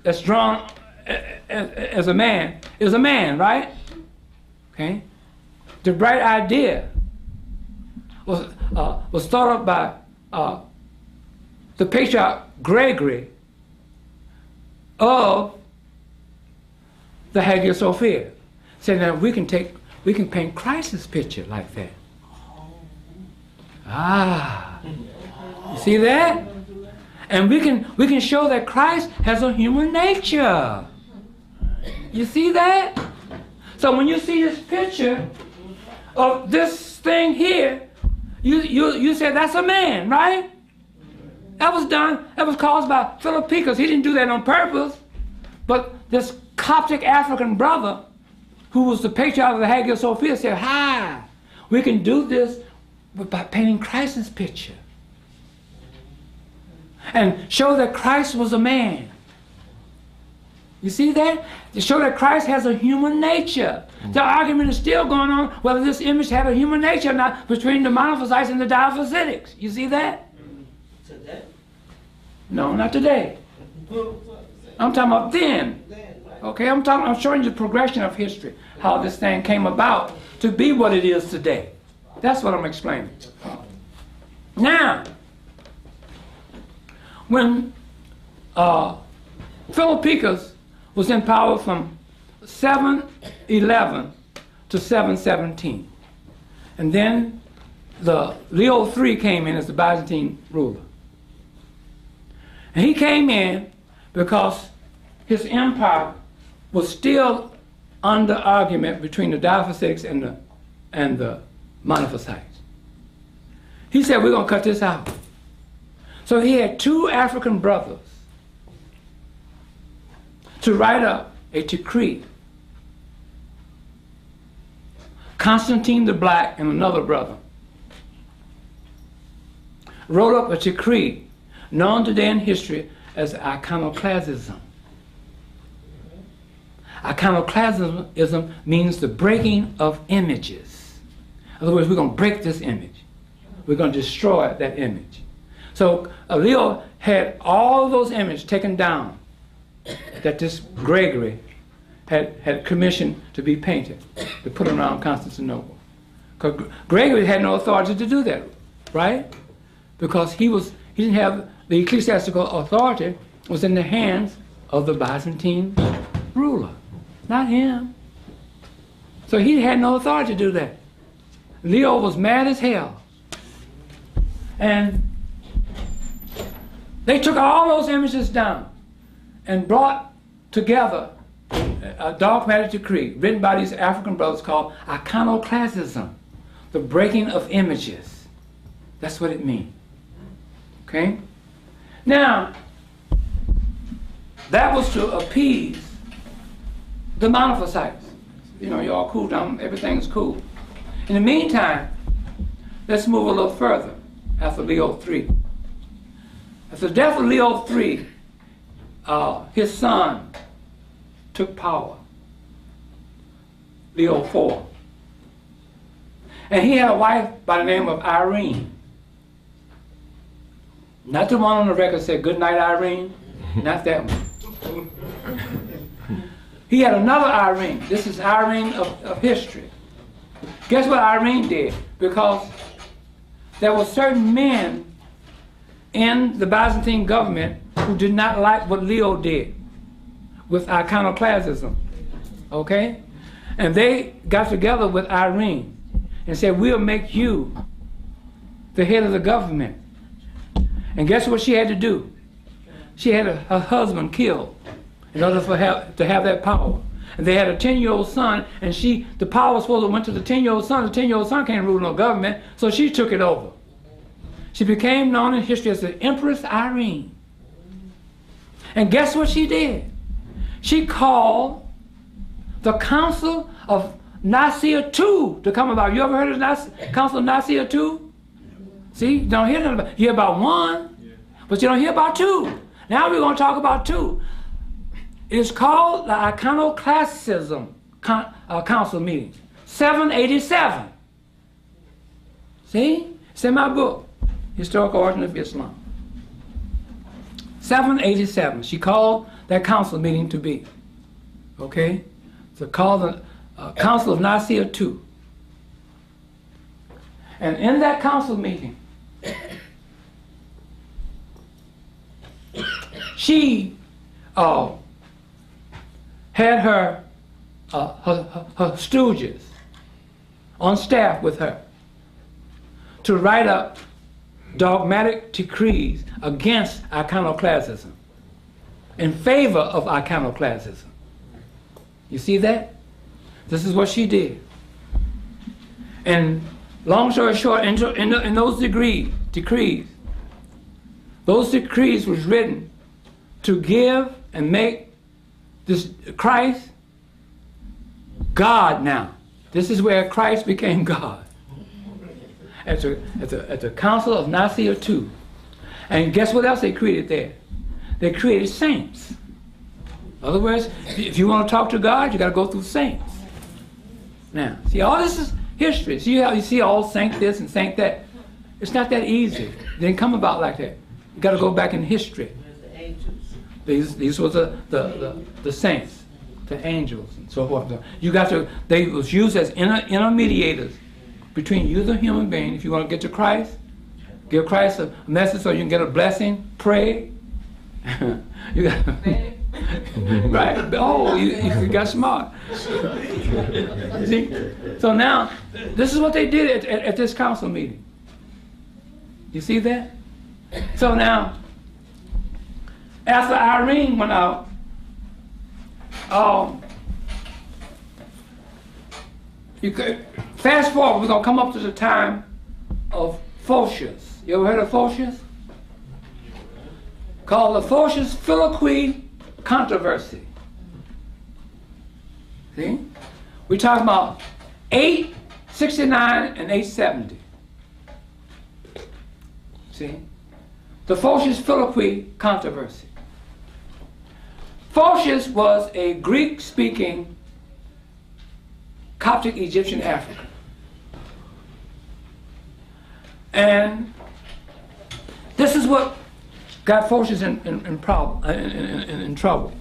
that's drawn as a man is a man, right? Okay? The bright idea was thought up by the patriarch Gregory of the Hagia Sophia. Saying that we can paint Christ's picture like that. Ah, you see that? And we can show that Christ has a human nature. You see that? So when you see this picture of this thing here, you said that's a man, right? That was caused by Philippicus. He didn't do that on purpose. But this Coptic African brother, who was the patriarch of the Hagia Sophia, said, we can do this by painting Christ's picture. And show that Christ was a man. You see that? To show that Christ has a human nature. The argument is still going on whether this image had a human nature or not between the Monophysites and the Diophysitics. You see that? Today? No, not today. I'm talking about then. Okay, I'm showing you the progression of history, how this thing came about to be what it is today. That's what I'm explaining. Now, when Philippicus was in power from 711 to 717, and then Leo III came in as the Byzantine ruler. And he came in because his empire was still under argument between the Diophysitics and the Monophysites. He said, we're going to cut this out. So he had two African brothers to write up a decree. Constantine the Black and another brother wrote up a decree known today in history as iconoclasm. Iconoclasm means the breaking of images. In other words, we're going to break this image. We're going to destroy that image. So Leo had all those images taken down that this Gregory had commissioned to be painted, to put around Constantinople. Because Gregory had no authority to do that, right? Because he didn't have the ecclesiastical authority, was in the hands of the Byzantine ruler, not him. So he had no authority to do that. Leo was mad as hell. And they took all those images down and brought together a dogmatic decree written by these African brothers called iconoclasm, the breaking of images. That's what it means. Okay? Now, that was to appease the Monophysites. You know, you're all cool down, everything's cool. In the meantime, let's move a little further after Leo III. After the death of Leo III, his son took power, Leo IV. And he had a wife by the name of Irene. Not the one on the record said, "Good night, Irene." Not that one. He had another Irene. This is Irene of history. Guess what Irene did? Because there were certain men in the Byzantine government who did not like what Leo did with iconoclasm. Okay? And they got together with Irene and said, "We'll make you the head of the government." And guess what she had to do? She had her husband killed in order for her to have that power. And they had a 10-year-old son, and the power was supposed to went to the 10-year-old son. The 10-year-old son can't rule no government, so she took it over. She became known in history as the Empress Irene. And guess what she did? She called the Council of Nicaea II to come about. You ever heard of the Council of Nicaea II? See, you don't hear nothing about. You hear about one, but you don't hear about two. Now we're going to talk about two. It's called the Iconoclasm Council meeting, 787. See? It's in my book, Historical Origin of Islam. 787. She called that council meeting to be. Okay? So called the Council of Nicaea II. And in that council meeting, she had her stooges on staff with her to write up dogmatic decrees against iconoclasm, in favor of iconoclasm. You see that? This is what she did. And long story short, in those decrees, those decrees was written to give and make this Christ God now. This is where Christ became God. At the Council of Nicaea II. And guess what else they created there? They created saints. In other words, if you want to talk to God, you got to go through saints. Now, see, all this is history. See how you see all saint this and saint that? It's not that easy. It didn't come about like that. You got to go back in history. Where's the angels? These were the saints, the angels, and so forth. You got to. They was used as intermediators between you, the human being. If you want to get to Christ, give Christ a message so you can get a blessing. Pray. You got right. Oh, you got smart. See? So now, this is what they did at this council meeting. You see that? So now, after Irene went out, you could fast forward. We're gonna come up to the time of Photius. You ever heard of Photius? Called the Photius-Philippic controversy. See, we're talking about 869 and 870. See, the Photius-Philippic controversy. Photius was a Greek-speaking Coptic Egyptian African. And this is what got Photius in trouble.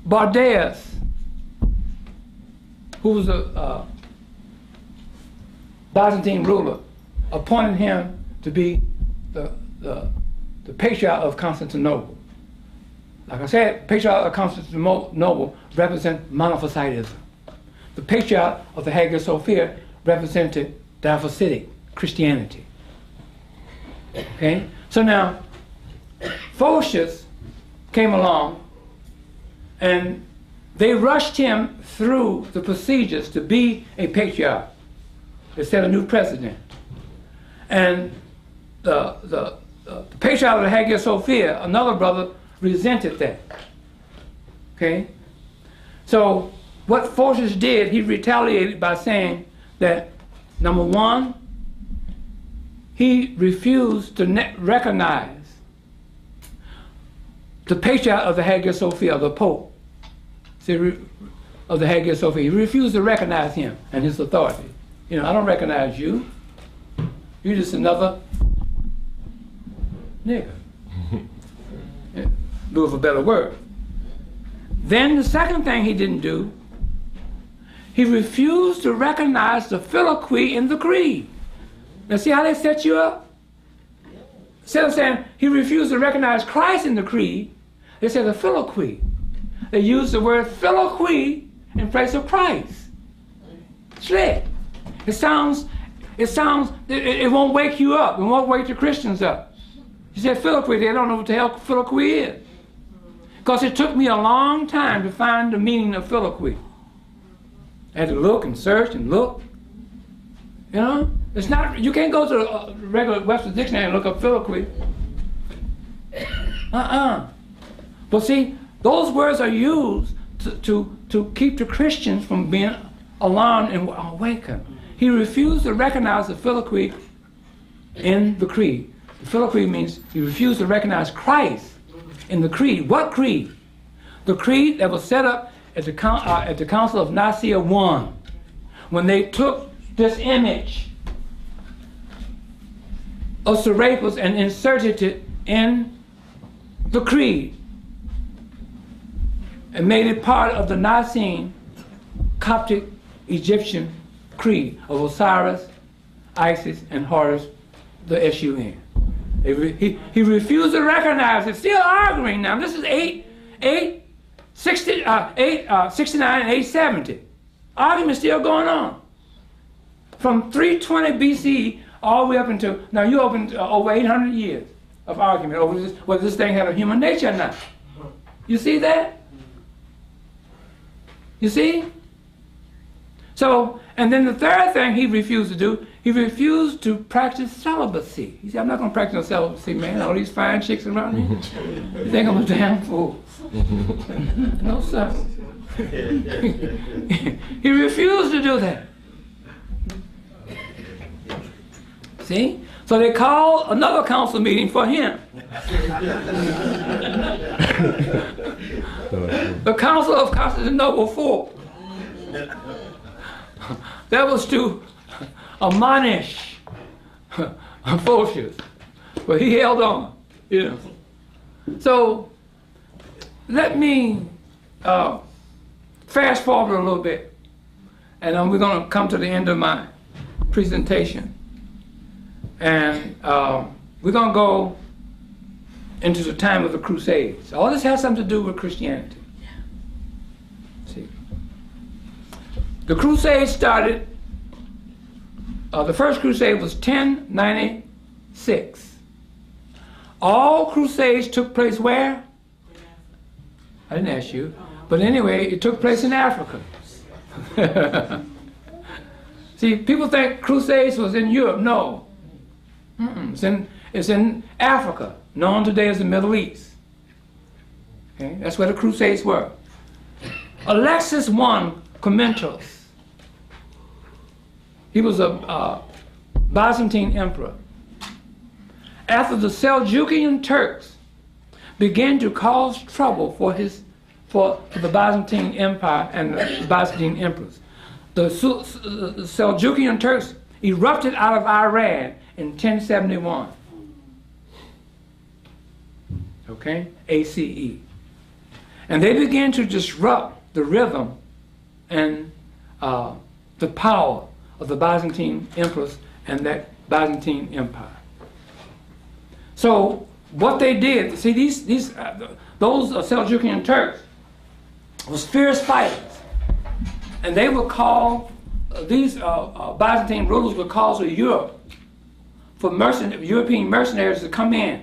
Bardaeus, who was a Byzantine ruler, appointed him to be the patriarch of Constantinople. Like I said, patriarch of Constantinople represents Monophysitism. The patriarch of the Hagia Sophia represented Diaphysitic Christianity. Okay? So now, Photius came along and they rushed him through the procedures to be a patriarch. They set a new precedent. And the patriarch of the Hagia Sophia, another brother, resented that. Okay? So what Photius did, he retaliated by saying that, number one, he refused to recognize the patriarch of the Hagia Sophia, the Pope of the Hagia Sophia. He refused to recognize him and his authority. You know, I don't recognize you. You're just another nigger. In lieu of a better word. Then the second thing he didn't do, he refused to recognize the Filioque in the creed. Now see how they set you up? Instead of saying he refused to recognize Christ in the creed, they said the Filioque. They used the word Filioque in place of Christ. Slick. It won't wake you up. It won't wake the Christians up. You said Filioque, they don't know what the hell Filioque is. Because it took me a long time to find the meaning of Filioque. I had to look and search and look. You know? It's not, you can't go to a regular Webster's Dictionary and look up Filioque. But see, those words are used to keep the Christians from being alarmed and awakened. He refused to recognize the Filioque in the creed. The Filioque means he refused to recognize Christ in the creed. What creed? The creed that was set up at the Council of Nicaea I, when they took this image of Serapis and inserted it in the creed and made it part of the Nicene Coptic Egyptian creed of Osiris, Isis, and Horus, the S-U-N. He refused to recognize it. Still arguing now. This is 869 and 870. Argument still going on. From 320 BC all the way up until, now you opened over 800 years of argument over this, whether this thing had a human nature or not. You see that? You see? So, and then the third thing he refused to do, he refused to practice celibacy. He said, I'm not going to practice no celibacy, man. All these fine chicks around me. You think I'm a damn fool? No, sir. He refused to do that. See? So they called another council meeting for him. The Council of Constantinople IV. That was to admonish Photius, but he held on, you know. So let me fast forward a little bit, and we're going to come to the end of my presentation, and we're going to go into the time of the Crusades. All this has something to do with Christianity. See, the Crusades started. The first crusade was 1096. All crusades took place where? I didn't ask you. But anyway, it took place in Africa. See, people think crusades was in Europe. No. It's in Africa, known today as the Middle East. Okay? That's where the crusades were. Alexis I Komnenos. He was a Byzantine emperor. After the Seljukian Turks began to cause trouble for the Byzantine Empire and the Byzantine emperors. The Seljukian Turks erupted out of Iran in 1071. Okay, ACE. And they began to disrupt the rhythm and the power of the Byzantine emperors and that Byzantine Empire. So what they did, see, those Seljukian Turks was fierce fighters, and they would call these Byzantine rulers would call to Europe for European mercenaries to come in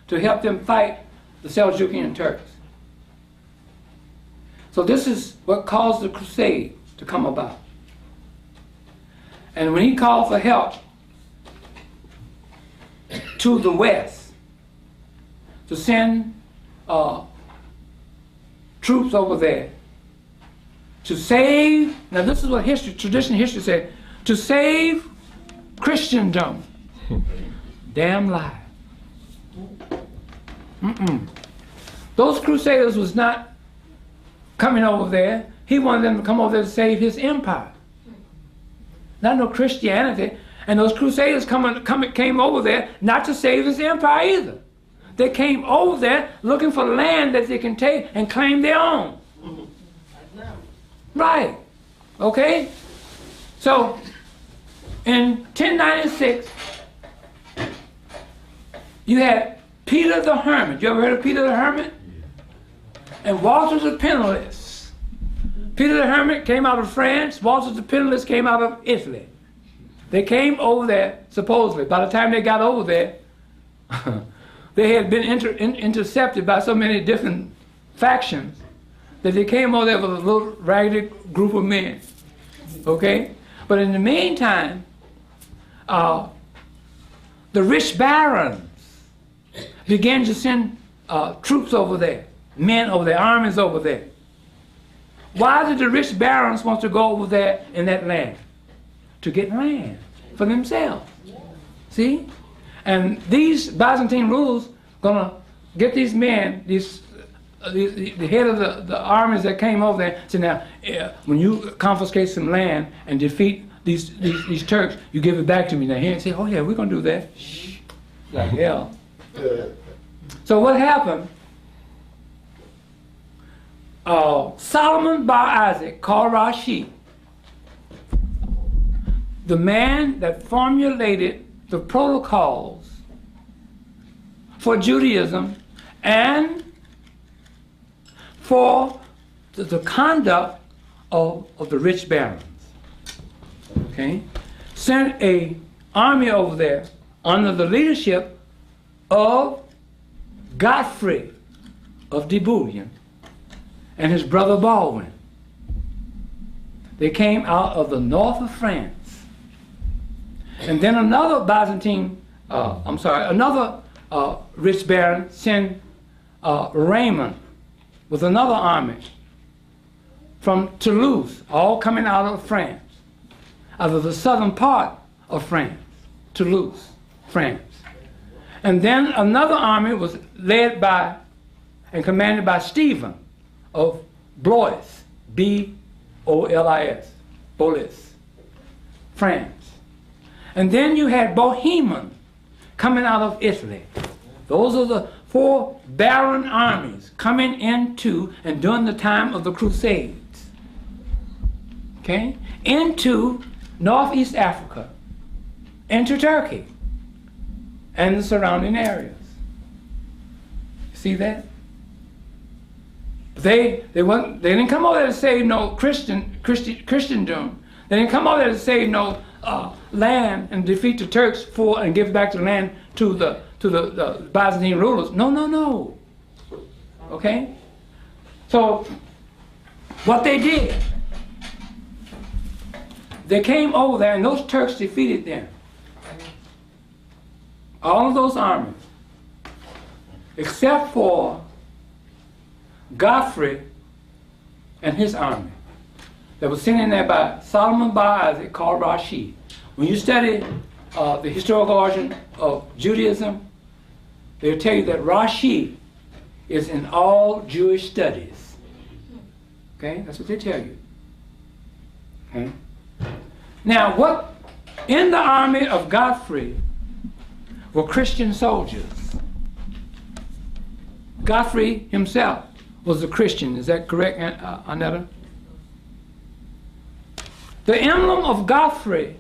to help them fight the Seljukian Turks. So this is what caused the crusade to come about. And when he called for help to the west, to send troops over there to save, now this is what traditional history said, to save Christendom. Damn lie. Those crusaders was not coming over there. He wanted them to come over there to save his empire. Not no Christianity. And those crusaders came over there not to save his empire either. They came over there looking for land that they can take and claim their own. Right. Okay? So, in 1096, you had Peter the Hermit. You ever heard of Peter the Hermit? And Walter the Penniless. Peter the Hermit came out of France. Walter the Penniless came out of Italy. They came over there, supposedly. By the time they got over there, they had been intercepted by so many different factions that they came over there with a little ragged group of men. Okay? But in the meantime, the rich barons began to send troops over there, men over there, armies over there. Why did the rich barons want to go over there in that land? To get land for themselves. See? And these Byzantine rulers gonna get these men, the head of the armies that came over there, said, now, when you confiscate some land and defeat these Turks, you give it back to me. Now, he didn't say, oh yeah, we're gonna do that. Shh. Like hell. So what happened? Solomon Bar Isaac called Rashid, the man that formulated the protocols for Judaism and for the conduct of the rich barons. Okay? Sent an army over there under the leadership of Godfrey of Debulion and his brother Baldwin. They came out of the north of France. And then another another rich baron sent Raymond with another army from Toulouse, all coming out of France, out of the southern part of France, Toulouse, France. And then another army was led by and commanded by Stephen of Blois, B-O-L-I-S, Blois, France. And then you had Bohemond coming out of Italy. Those are the 4 baron armies coming into and during the time of the Crusades. Okay? Into Northeast Africa, into Turkey, and the surrounding areas. See that? They didn't come over there to save no Christendom. They didn't come over there to save no land and defeat the Turks and give back the land to the Byzantine rulers. No, no, no. Okay? So what they did, they came over there and those Turks defeated them. All of those armies, except for Godfrey and his army that was sent in there by Solomon Bar Isaac called Rashid. When you study the historical origin of Judaism, they'll tell you that Rashid is in all Jewish studies. Okay, that's what they tell you. Okay. Now, what in the army of Godfrey were Christian soldiers. Godfrey himself was a Christian. Is that correct, Annetta? The emblem of Godfrey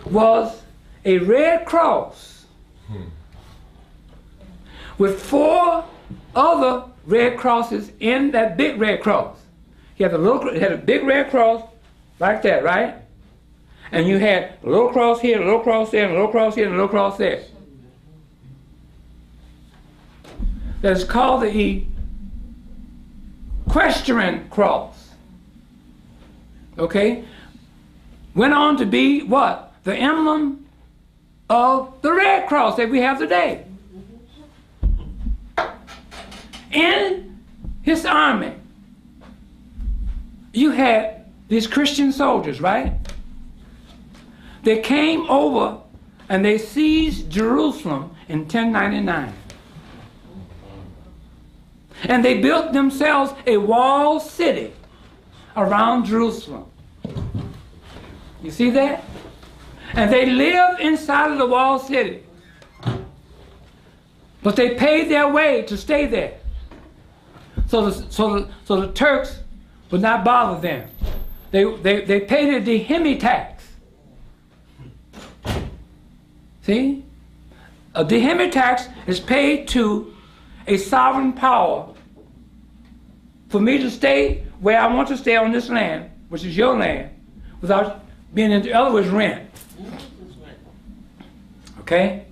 was a red cross with 4 other red crosses in that big red cross. He had a big red cross like that, right? And you had a little cross here, a little cross there, and a little cross here, and a little cross there. That's called the equestrian cross. Okay? Went on to be what? The emblem of the Red Cross that we have today. In his army, you had these Christian soldiers, right? They came over and they seized Jerusalem in 1099. And they built themselves a walled city around Jerusalem. You see that? And they lived inside of the walled city. But they paid their way to stay there. So the Turks would not bother them. They paid a dihemi tax. See? A dihemi tax is paid to a sovereign power for me to stay where I want to stay on this land, which is your land, without being in other words, rent. Okay?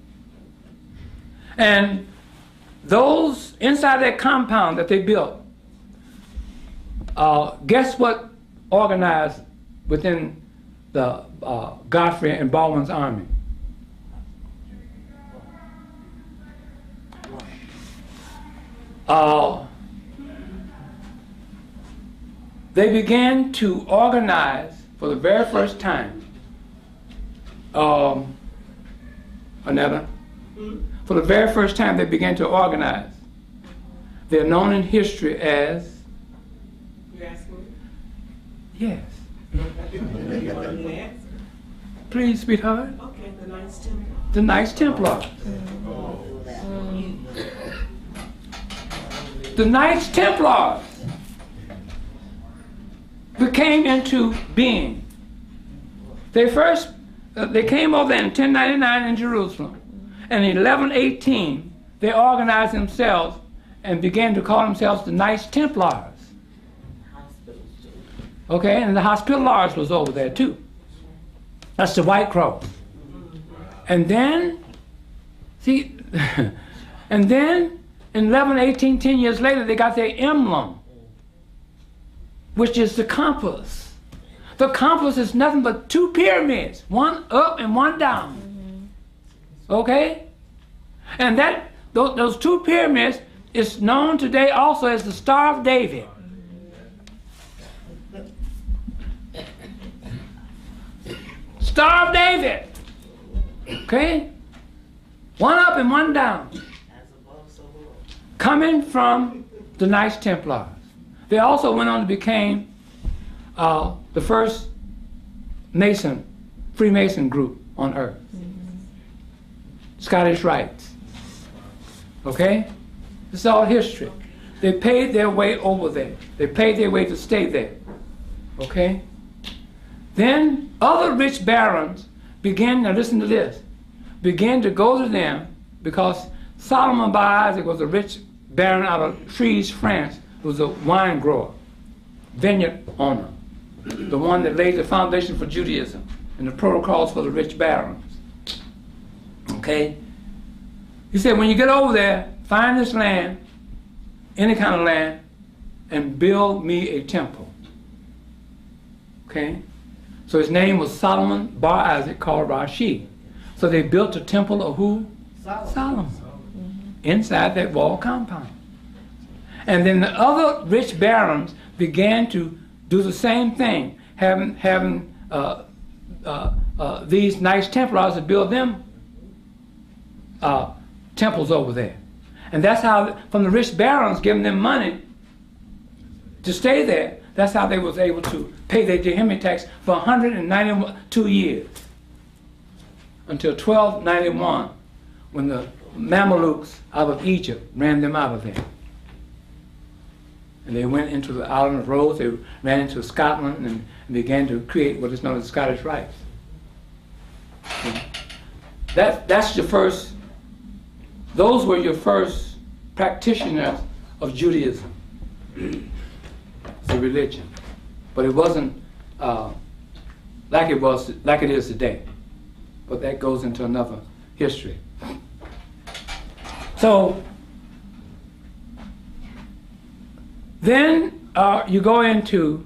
And those inside that compound that they built, guess what organized within the Godfrey and Baldwin's army? They began to organize for the very first time. Another. For the very first time, they began to organize. They're known in history as. You asking me? Yes. Please, sweetheart. Okay, the Knights Templar. The Knights Templar. The Knights Templars became into being. They came over in 1099 in Jerusalem, and in 1118 they organized themselves and began to call themselves the Knights Templars. Okay, and the Hospitallers was over there too. That's the White Cross. And then, see, and then in 1118, 10 years later, they got their emblem, which is the compass. The compass is nothing but 2 pyramids, one up and one down. Okay? And those 2 pyramids is known today also as the Star of David. Star of David. Okay? One up and one down. Coming from the Knights Templars. They also went on to become the first Freemason group on earth. Scottish Rites. Okay? This is all history. They paid their way over there. They paid their way to stay there. Okay? Then other rich barons began, now listen to this, began to go to them because Solomon Bar Isaac was a rich baron out of Tries, France, who was a wine grower, vineyard owner, the one that laid the foundation for Judaism and the protocols for the rich barons. Okay? He said, when you get over there, find this land, any kind of land, and build me a temple. Okay? So his name was Solomon Bar Isaac, called Rashi. So they built a temple of who? Solomon. Inside that wall compound. And then the other rich barons began to do the same thing, having these Knights Templars to build them temples over there. And that's how, from the rich barons giving them money to stay there, that's how they was able to pay their Dehemmi tax for 192 years. Until 1291, when the Mamelukes out of Egypt ran them out of there. And they went into the island of Rhodes, they ran into Scotland and began to create what is known as Scottish Rites. That's your first, those were your first practitioners of Judaism, the religion. But it wasn't like it is today. But that goes into another history. So then you go into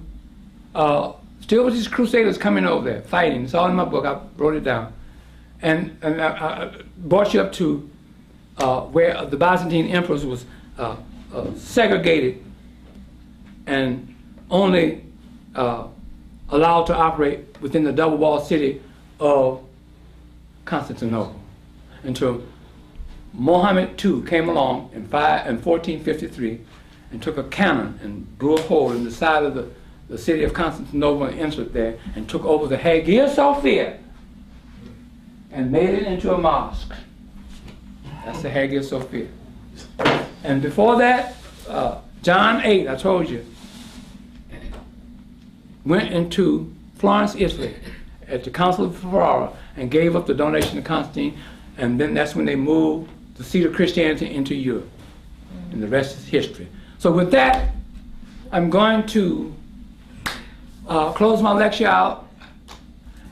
still with these crusaders coming over there, fighting. It's all in my book. I wrote it down. And I brought you up to where the Byzantine emperors was segregated and only allowed to operate within the double-walled city of Constantinople until Mohammed II came along in 1453 and took a cannon and blew a hole in the side of the city of Constantinople and entered there and took over the Hagia Sophia and made it into a mosque. That's the Hagia Sophia. And before that, John VIII, I told you, went into Florence, Italy at the Council of Ferrara and gave up the donation to Constantine, and then that's when they moved the seat of Christianity into Europe. And the rest is history. So with that, I'm going to close my lecture out.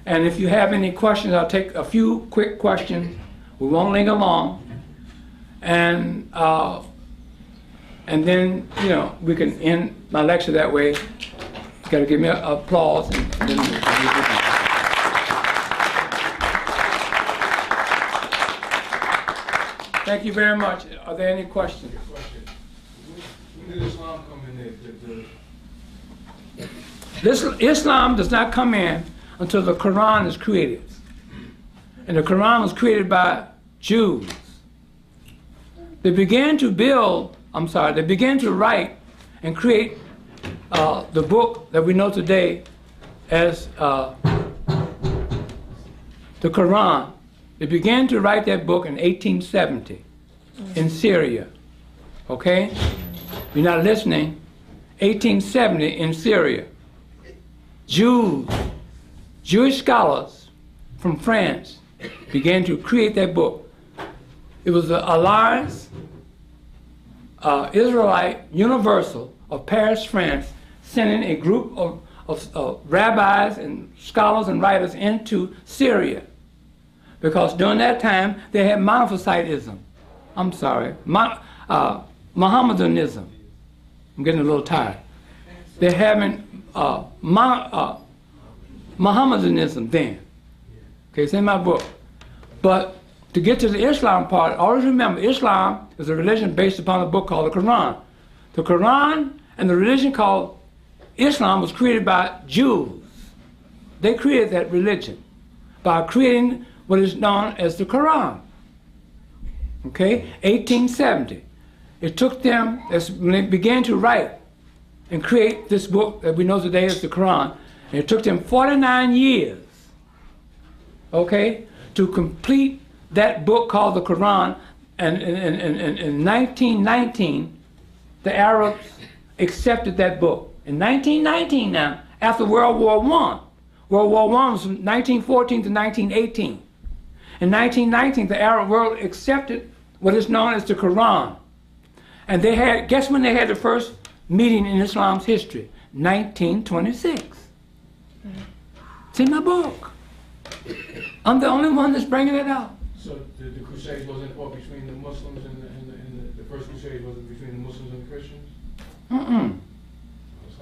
And if you have any questions, I'll take a few quick questions. We won't linger long. And then, you know, we can end my lecture that way. You got to give me an applause. And then thank you very much. Are there any questions? When did Islam come in there? Islam does not come in until the Quran is created. And the Quran was created by Jews. They began to write and create the book that we know today as the Quran. They began to write that book in 1870 in Syria. Okay? You're not listening. 1870 in Syria. Jewish scholars from France began to create that book. It was the Alliance Israelite Universal of Paris, France, sending a group of rabbis and scholars and writers into Syria. Because during that time, they had Monophysitism. I'm sorry, Mohammedanism. I'm getting a little tired. They're having Mohammedanism then. Okay, it's in my book. But to get to the Islam part, always remember, Islam is a religion based upon a book called the Quran. The Quran and the religion called Islam was created by Jews. They created that religion by creating what is known as the Quran. Okay, 1870. It took them, when they began to write and create this book that we know today as the Quran, and it took them 49 years, okay, to complete that book called the Quran. And in 1919, the Arabs accepted that book. In 1919 now, after World War I. World War I was from 1914 to 1918. In 1919, the Arab world accepted what is known as the Quran. And they had, guess when they had the first meeting in Islam's history? 1926. It's in my book. I'm the only one that's bringing it out. So the Crusades wasn't fought between the Muslims and the first Crusade wasn't between the Muslims and the Christians?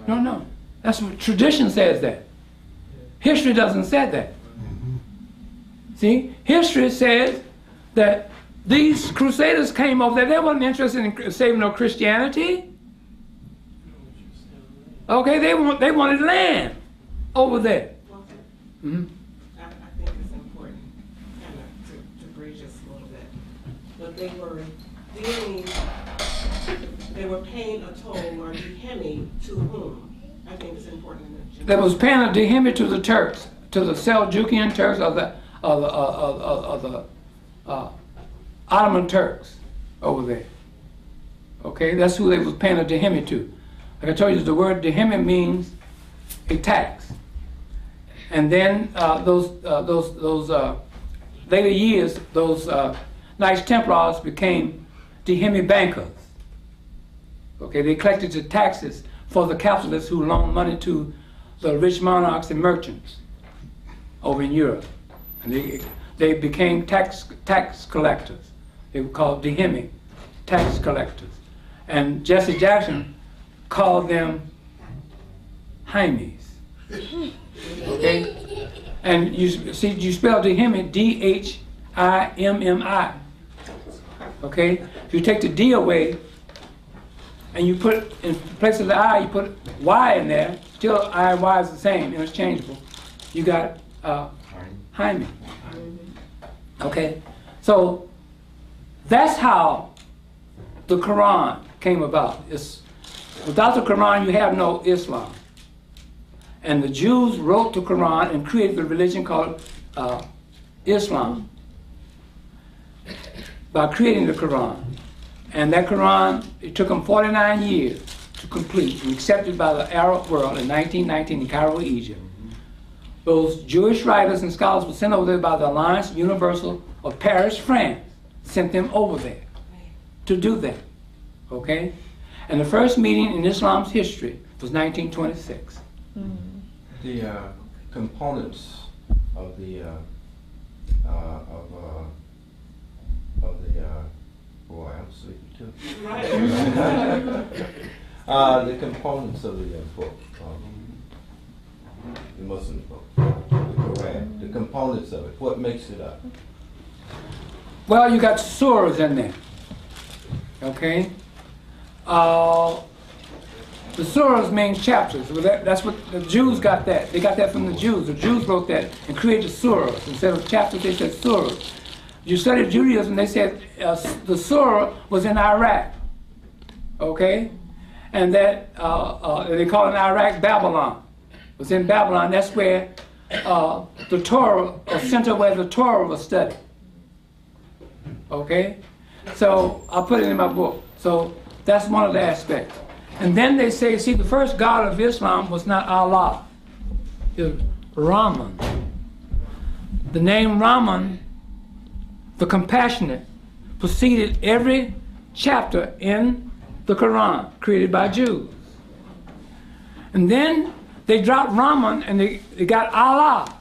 No. That's what tradition says that. History doesn't say that. See, history says that these crusaders came over there. They weren't interested in saving no Christianity. Okay, they wanted land over there. Well, I think it's important kind of to bridge us a little bit. But they were paying a toll or dihemi to whom? I think it's important to mention. They was paying a dihemi to the Turks, to the Seljukian Turks or the Ottoman Turks over there. Okay, that's who they was paying a dihemi to. Like I told you, the word dihemi means a tax. And then those later years, those Knights Templars became dihemi bankers. Okay, they collected the taxes for the capitalists who loaned money to the rich monarchs and merchants over in Europe. And they became tax collectors. They were called dihemi, tax collectors. And Jesse Jackson called them Hymies. Okay? And you see, you spell dihemi, D-H-I-M-M-I. Okay? If you take the D away, and you put, in place of the I, you put Y in there, still I and Y is the same, interchangeable. You got Hymen. Okay? So, that's how the Quran came about. Without the Quran, you have no Islam. And the Jews wrote the Quran and created the religion called Islam by creating the Quran. And that Quran, it took them 49 years to complete and accepted by the Arab world in 1919 in Cairo, Egypt. Those Jewish writers and scholars were sent over there by the Alliance Universal of Paris, France, sent them over there to do that. Okay? And the first meeting in Islam's history was 1926. The components of the boy, I'm sleepy too. The components of the book, the Muslim book, the Quran, the components of it. What makes it up? Well, you got surahs in there. Okay? The surahs means chapters. Well, that's what the Jews got that. They got that from the Jews. The Jews wrote that and created surahs. Instead of chapters, they said surahs. You studied Judaism, they said the surah was in Iraq. Okay? And that, they call it in Iraq Babylon. It was in Babylon. That's where the Torah, a center where the Torah was studied. Okay? So I put it in my book. So that's one of the aspects. And then they say, see, the first God of Islam was not Allah. It was Rahman. The name Rahman, the compassionate, preceded every chapter in the Quran created by Jews. And then they dropped Rahman and they got Allah.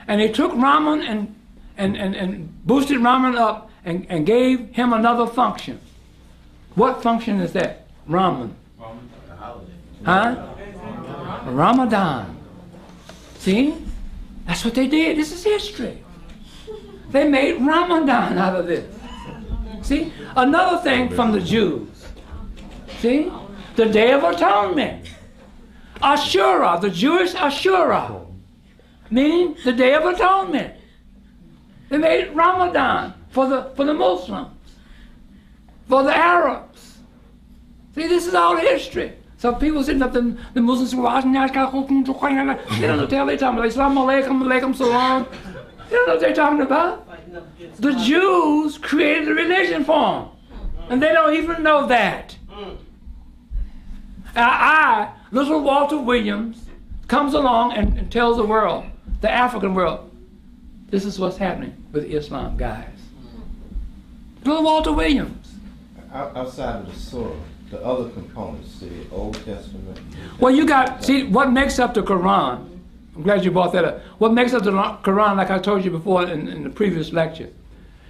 And they took Rahman and boosted Rahman up and gave him another function. What function is that? Rahman. Huh? Ramadan. See? That's what they did. This is history. They made Ramadan out of this. See? Another thing from the Jews. See? The Day of Atonement. Ashura, the Jewish Ashura. Meaning the Day of Atonement. They made Ramadan for the Muslims. For the Arabs. See, this is all history. So people sitting up, the Muslims were watching, they don't know what they're talking about. Assalamu alaikum, alaikum salam. They don't know what they're talking about. The Jews created the religion for them. And they don't even know that. I, little Walter Williams, comes along and tells the world, the African world, this is what's happening with Islam, guys. Little Walter Williams. Outside of the surah, the other components, the Old Testament. Well, you got, see, what makes up the Quran, I'm glad you brought that up. What makes up the Quran, like I told you before in the previous lecture,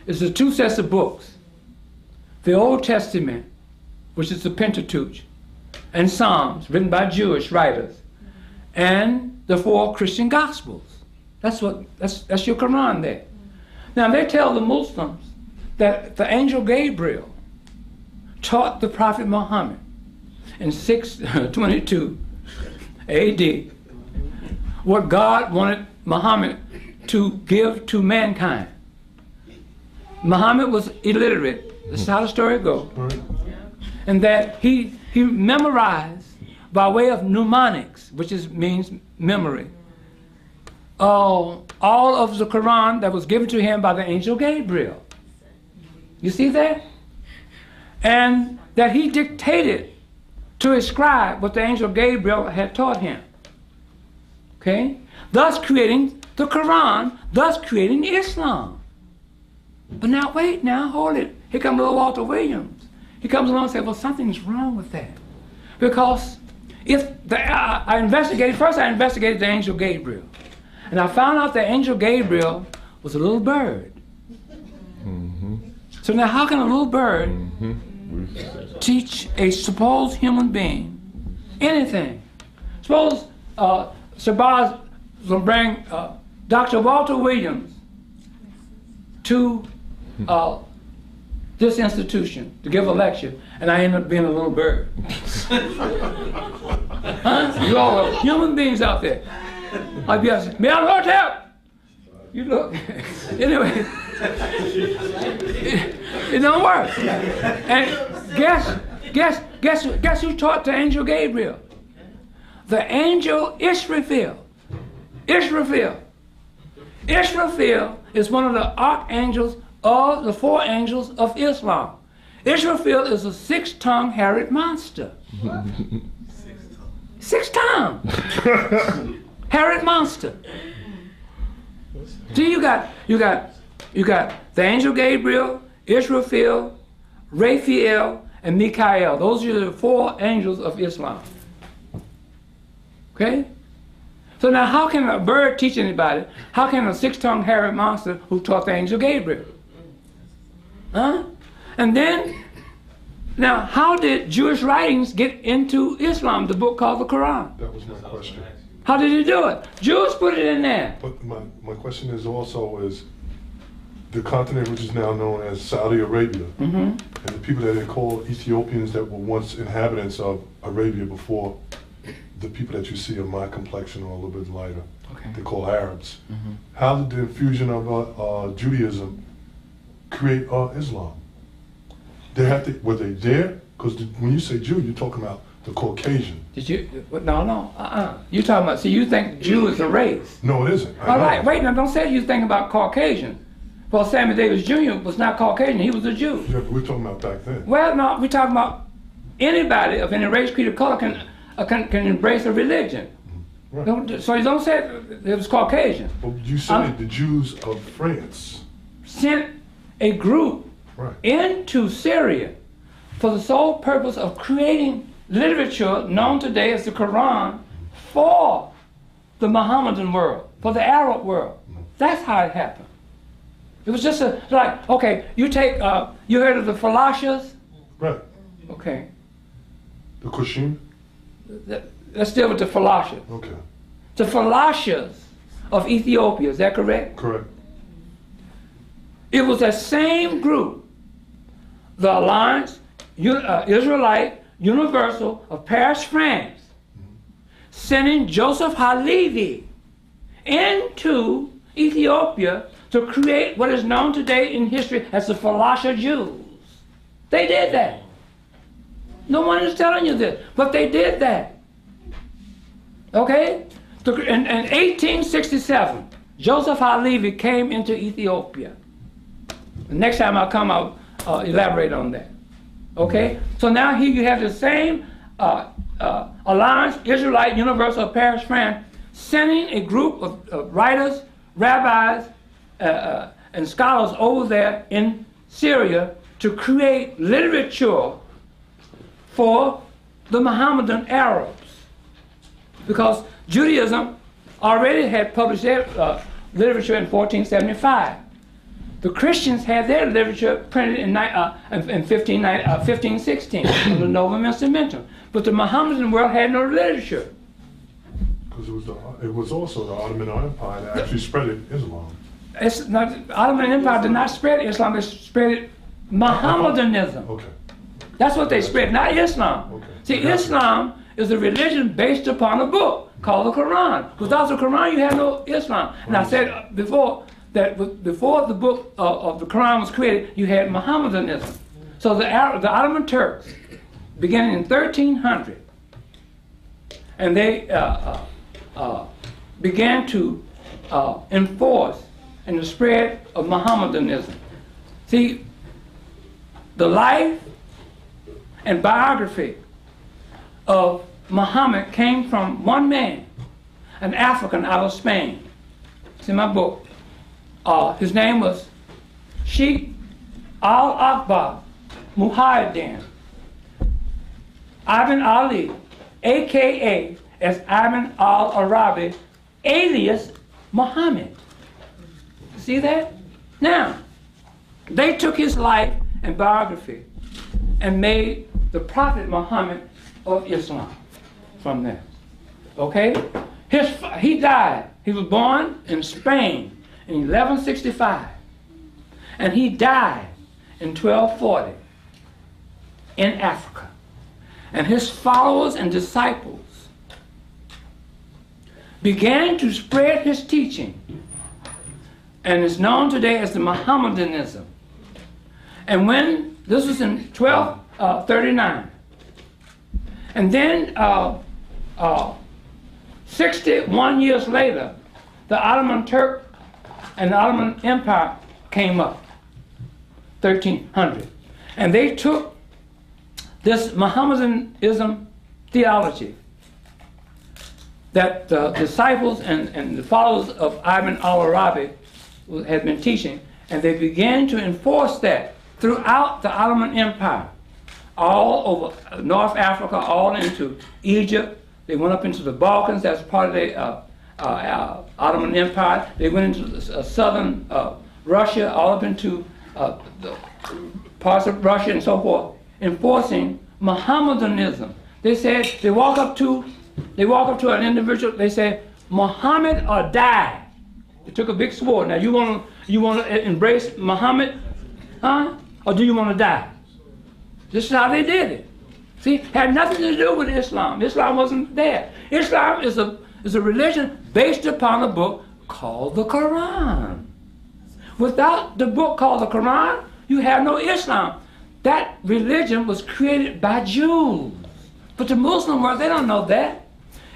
is the two sets of books. The Old Testament, which is the Pentateuch, and Psalms, written by Jewish writers, and the four Christian Gospels. That's your Quran there. Now, they tell the Muslims that the angel Gabriel taught the Prophet Muhammad in 622 AD what God wanted Muhammad to give to mankind. Muhammad was illiterate, This is how the story goes. And that he memorized by way of mnemonics, which means memory, all of the Quran that was given to him by the angel Gabriel. You see that? And that he dictated to his scribe what the angel Gabriel had taught him. Okay? Thus creating the Quran, thus creating Islam. But now wait, now hold it. Here comes little Walter Williams. He comes along and says, well, something's wrong with that. Because if I investigated the angel Gabriel. And I found out that angel Gabriel was a little bird. So now how can a little bird teach a supposed human being anything? Suppose Shabazz will bring Dr. Walter Williams to this institution to give a lecture, and I end up being a little bird. Huh? You all are human beings out there. I'd be asking, may I Lord help? You look. Anyway, it don't work. And guess who taught the angel Gabriel? The angel Israfil. Israfil is one of the archangels of the 4 angels of Islam. Israfil is a 6-tongued hairy monster. 6-tongued hairy monster. See, you got the angel Gabriel, Israfil, Raphael, and Mikael. Those are the 4 angels of Islam. Okay? So now how can a bird teach anybody? How can a 6-tongued hairy monster who taught the angel Gabriel? Huh? And then, now how did Jewish writings get into Islam, the book called the Quran? That was my question. How did he do it? Jews put it in there. But my question is also is the continent which is now known as Saudi Arabia, and the people that they call Ethiopians that were once inhabitants of Arabia before the people that you see of my complexion or a little bit lighter, they call Arabs. How did the infusion of Judaism create Islam? Were they there? Because when you say Jew, you're talking about the Caucasian. Did you? No. You talking about? See, you think Jew is a race? No, it isn't. All right, wait. Now, don't say you think about Caucasian. Well, Sammy Davis Jr. was not Caucasian. He was a Jew. Yeah, but we're talking about back then. Well, no, we're talking about anybody of any race, creed, or color can embrace a religion. Right. So you don't say it was Caucasian. But you said the Jews of France sent a group into Syria for the sole purpose of creating literature known today as the Quran for the Mohammedan world, for the Arab world. That's how it happened. It was just like, okay, you take, you heard of the Falashas? Right. Okay. The Kushim? Let's deal with the Falashas. Okay. The Falashas of Ethiopia, is that correct? Correct. It was that same group, the Alliance Israelite Universal of Paris, France, sending Joseph Halevi into Ethiopia to create what is known today in history as the Falasha Jews. They did that. No one is telling you this, but they did that. Okay? In 1867, Joseph Halevi came into Ethiopia. The next time I come, I'll elaborate on that. Okay? So now here you have the same Alliance Israelite Universal of Paris, France, sending a group of writers, rabbis, and scholars over there in Syria to create literature for the Mohammedan Arabs. Because Judaism already had published their literature in 1475. The Christians had their literature printed in 1516, the Novum Instrumentum. But the Mohammedan world had no literature. Because it was also the Ottoman Empire that actually spread Islam. It's not, the Ottoman Empire did not spread Islam, it spread Mohammedanism. Okay. That's what they spread, not Islam. Okay. See, Islam is a religion based upon a book called the Quran. Without the Quran, you have no Islam. And I said before that before the book of the Quran was created, you had Mohammedanism. So the Ottoman Turks, beginning in 1300, and they began to enforce and the spread of Mohammedanism. See, the life and biography of Muhammad came from one man, an African out of Spain. It's in my book. His name was Sheikh Al-Akbar Muhyiddin Ibn Ali, aka as Ibn al-Arabi, alias Muhammad. See that? Now, they took his life and biography and made the Prophet Muhammad of Islam from there. Okay? He died. He was born in Spain in 1165. And he died in 1240 in Africa. And his followers and disciples began to spread his teaching, and is known today as the Mohammedanism. And when this was in 1239, and then 61 years later, the Ottoman Turk and the Ottoman Empire came up, 1300, and they took this Mohammedanism theology that the disciples and the followers of Ibn al-Arabi had been teaching, and they began to enforce that throughout the Ottoman Empire, all over North Africa, all into Egypt. They went up into the Balkans. That's part of the Ottoman Empire. They went into southern Russia, all up into the parts of Russia and so forth, enforcing Mohammedanism. They said they walk up to an individual. They say, "Muhammad or die." They took a big sword. Now you want to embrace Muhammad, huh? Or do you want to die? This is how they did it. See, had nothing to do with Islam. Islam wasn't there. Islam is a religion based upon a book called the Quran. Without the book called the Quran, you have no Islam. That religion was created by Jews. But the Muslim world, they don't know that.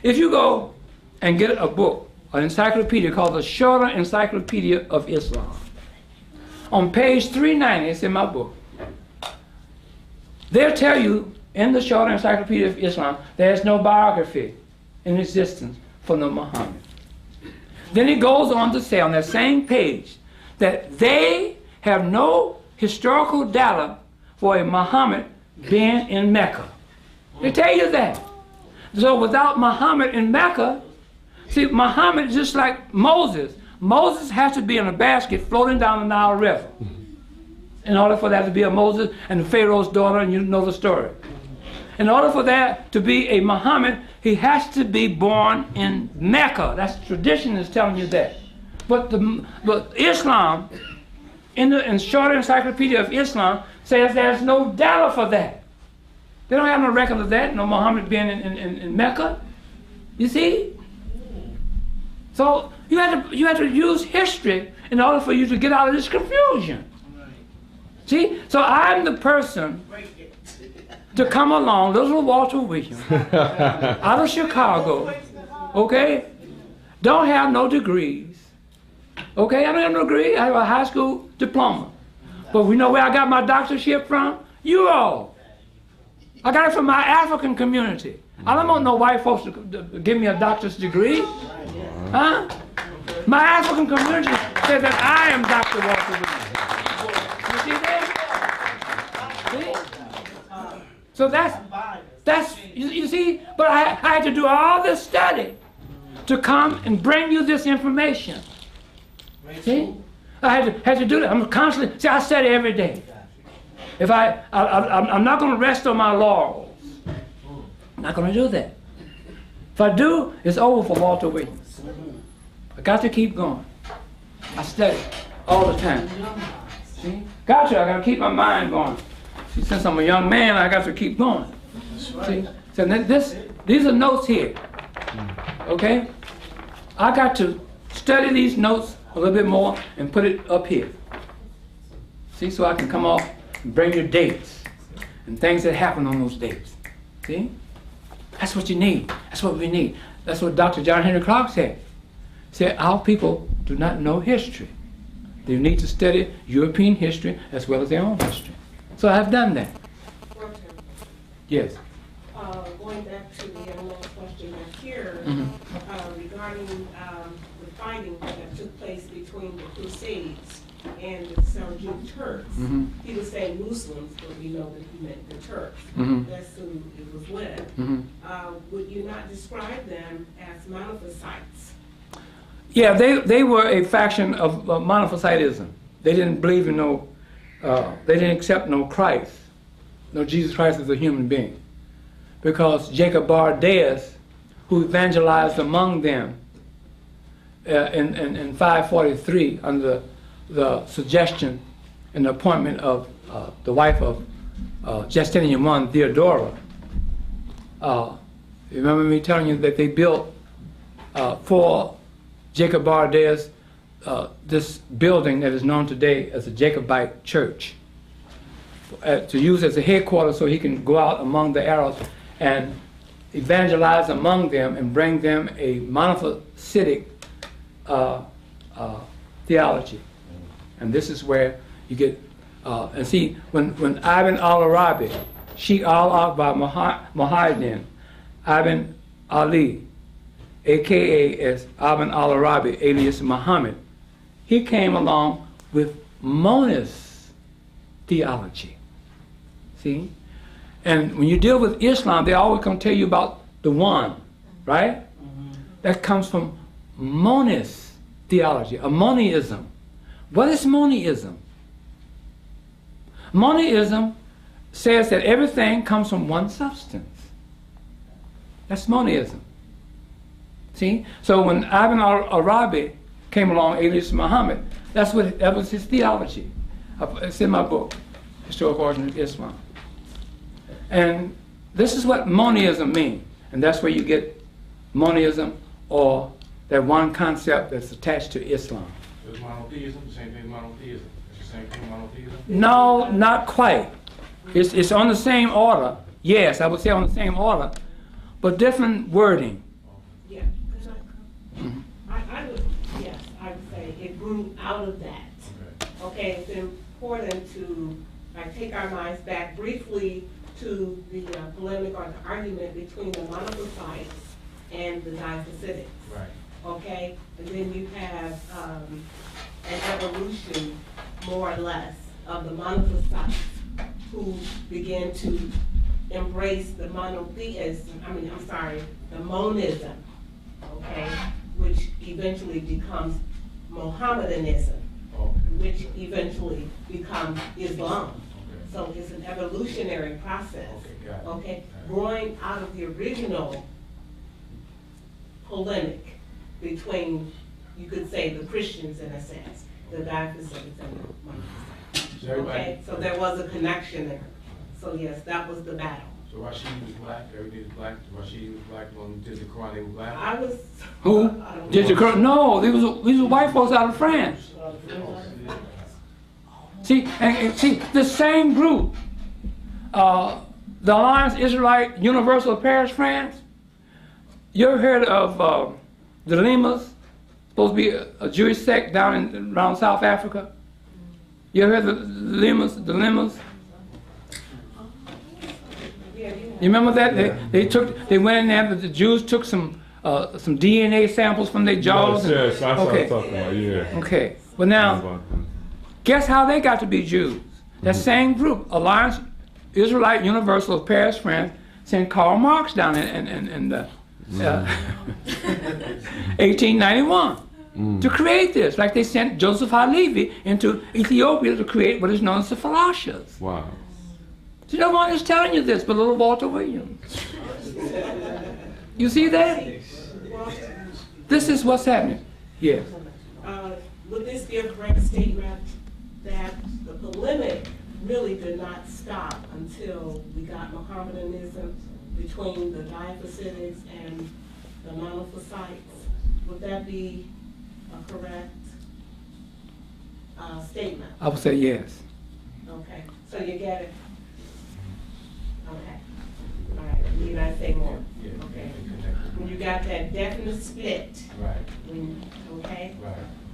If you go and get a book, an encyclopedia called the Shorter Encyclopedia of Islam, on page 390, it's in my book, they'll tell you in the Shorter Encyclopedia of Islam, there's no biography in existence for the Muhammad. Then it goes on to say on that same page that they have no historical data for a Muhammad being in Mecca. They tell you that. So without Muhammad in Mecca, see, Muhammad is just like Moses. Moses has to be in a basket floating down the Nile River in order for that to be a Moses and Pharaoh's daughter, and you know the story. In order for that to be a Muhammad, he has to be born in Mecca. That's tradition is telling you that. But Islam, in the Shorter Encyclopedia of Islam, says there's no data for that. They don't have no record of that, no Muhammad being in Mecca. You see? So you have to use history in order for you to get out of this confusion. See? So I'm the person to come along, little Walter Williams, out of Chicago, okay? Don't have no degrees, okay? I don't have no degree. I have a high school diploma. But we know where I got my doctorship from? You all. I got it from my African community. I don't want no white folks to give me a doctor's degree. Huh? My African community says that I am Dr. Walter Williams. You see that? See? So that's you see, but I had to do all this study to come and bring you this information. See? I had to do that. I'm constantly, see, I study every day. If I'm not going to rest on my laurels. I'm not going to do that. If I do, it's over for Walter Williams. I got to keep going. I study all the time. See? I got to keep my mind going. See, since I'm a young man, I got to keep going. See? So these are notes here. Okay? I got to study these notes a little bit more and put it up here. See, so I can come off Bring your dates and things that happen on those dates. See? That's what you need. That's what we need. That's what Dr. John Henry Clark said. He said, our people do not know history. They need to study European history as well as their own history. So I've done that. Roger. Yes. Going back to the last question back here, regarding the fighting that took place between the Crusades and the Seljuk Turks. He was saying Muslims, but we know that he meant the Turks. That's who it was with. Would you not describe them as monophysites? Yeah, they were a faction of monophysitism. They didn't believe in no, they didn't accept no Christ, no Jesus Christ as a human being. Because Jacob Bardaeus, who evangelized among them in 543 under the suggestion and the appointment of the wife of Justinian I, Theodora. Remember me telling you that they built for Jacob Bardaeus this building that is known today as the Jacobite Church, to use as a headquarters so he can go out among the Arabs and evangelize among them and bring them a monophysitic theology. And this is where you get, and see, when Ibn al-Arabi, Sheikh al-Akbar Muhyiddin, Ibn Ali, aka as Ibn al-Arabi, alias Muhammad, he came along with monist theology. See? And when you deal with Islam, they always going to tell you about the one, right? That comes from monist theology, a monism. What is monism? Monism says that everything comes from one substance. That's monism. See? So when Ibn al-Arabi came along, alias Muhammad, that was his theology. It's in my book, Historical Origin of Islam. And this is what monism means. And that's where you get monism, or that one concept that's attached to Islam. Is monotheism the same thing as monotheism? It's the same thing as monotheism? No, not quite. It's on the same order. Yes, I would say on the same order, but different wording. Yeah. I would, yes, I would say it grew out of that. Okay, it's important to take our minds back briefly to the polemic or the argument between the monophysites and the diaphysitics. Right. Okay, and then you have an evolution, more or less, of the monophysites who began to embrace the the monism, okay, which eventually becomes Mohammedanism, which eventually becomes Islam. So it's an evolutionary process, okay, growing out of the original polemic between, you could say, the Christians in a sense, the diaphysitics and the monophysitics. Okay, so there was a connection there. So yes, that was the battle. So Rashid was black, everything was black, Rashid was black, when he did the Quran, they were black? I was... Who? Did the Quran? No, these were white folks out of France. See, and see, the same group, the Alliance Israelite Universal of Paris, France. You ever heard of the Limas? Supposed to be a Jewish sect down around South Africa. You ever heard of the Limas? The Limas? You remember that? They went in there, the Jews took some DNA samples from their jaws. Yes, that's what I'm talking about, yeah. Okay, well now, guess how they got to be Jews? That same group, Alliance Israelite Universal of Paris, France, sent Karl Marx down in 1891 to create this. Like they sent Joseph Halevi into Ethiopia to create what is known as the Falashas. Wow. So no one is telling you this but little Walter Williams. You see that? This is what's happening. Yes. Would this be a correct statement that the polemic really did not stop until we got Mohammedanism between the diaphysitics and the monophysites? Would that be a correct statement? I would say yes. Okay, so you get it? Okay. All right, need I say more? Okay. When you got that definite split, okay,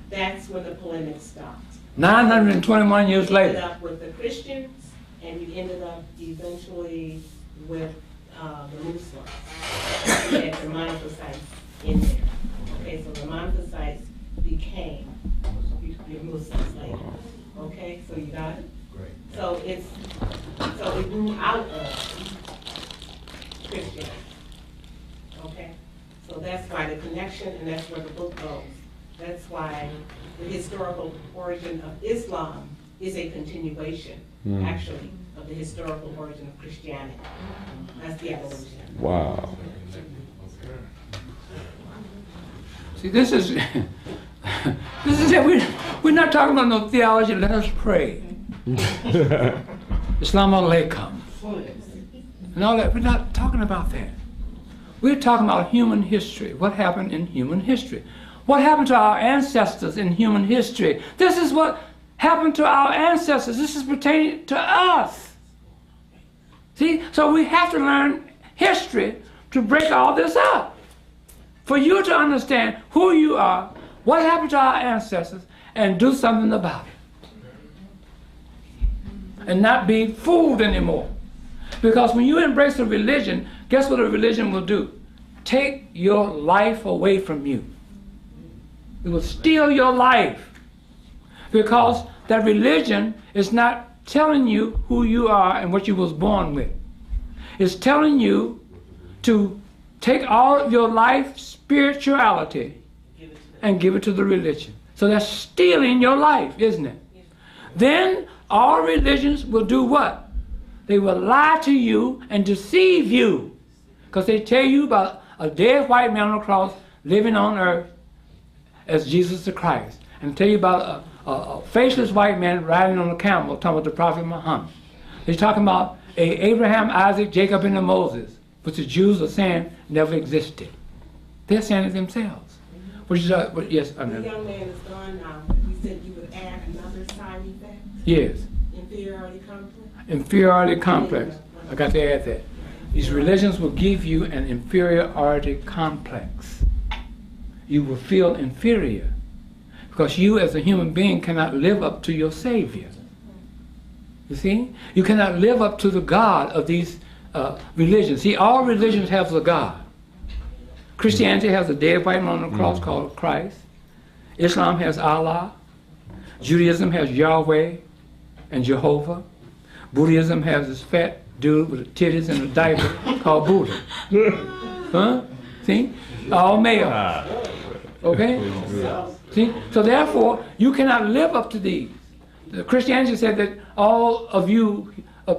that's when the polemic stopped. 921 years You ended later. up with the Christians, and you ended up eventually with the Muslims. You had the Monophysites in there. Okay, so the Monophysites became your Muslims later. Okay, so you got it? Great. So it grew out of Christianity. Okay? So that's why the connection, and that's where the book goes. That's why the historical origin of Islam is a continuation, actually, of the historical origin of Christianity. That's the evolution. Wow. See, this is it. We're not talking about no theology. Let us pray. Islam alaikum. And all that. We're not talking about that. We're talking about human history. What happened in human history? What happened to our ancestors in human history? This is what happened to our ancestors. This is pertaining to us. See? So we have to learn history to break all this up. For you to understand who you are, what happened to our ancestors, and do something about it. And not be fooled anymore. Because when you embrace a religion, guess what a religion will do? Take your life away from you. It will steal your life. Because that religion is not telling you who you are and what you was born with. It's telling you to take all of your life spirituality and give it to the religion. So that's stealing your life, isn't it? Then all religions will do what? They will lie to you and deceive you. Because they tell you about a dead white man on the cross living on earth as Jesus the Christ. And tell you about a faceless white man riding on a camel, talking about the Prophet Muhammad. They're talking about Abraham, Isaac, Jacob, and Moses, which the Jews are saying never existed. They're saying it themselves. Which is, yes, The young man is gone now. You said you would add another side effect? yes, Inferiority complex? inferiority complex. I got to add that. These religions will give you an inferiority complex. You will feel inferior because you as a human being cannot live up to your Savior. You see? You cannot live up to the God of these religions. See, all religions have a God. Christianity has a dead white man on the cross called Christ. Islam has Allah. Judaism has Yahweh and Jehovah. Buddhism has this fat dude with the titties and a diaper called Buddha. Huh? See? All male. Okay? See? So therefore, you cannot live up to these. The Christianity said that all of you,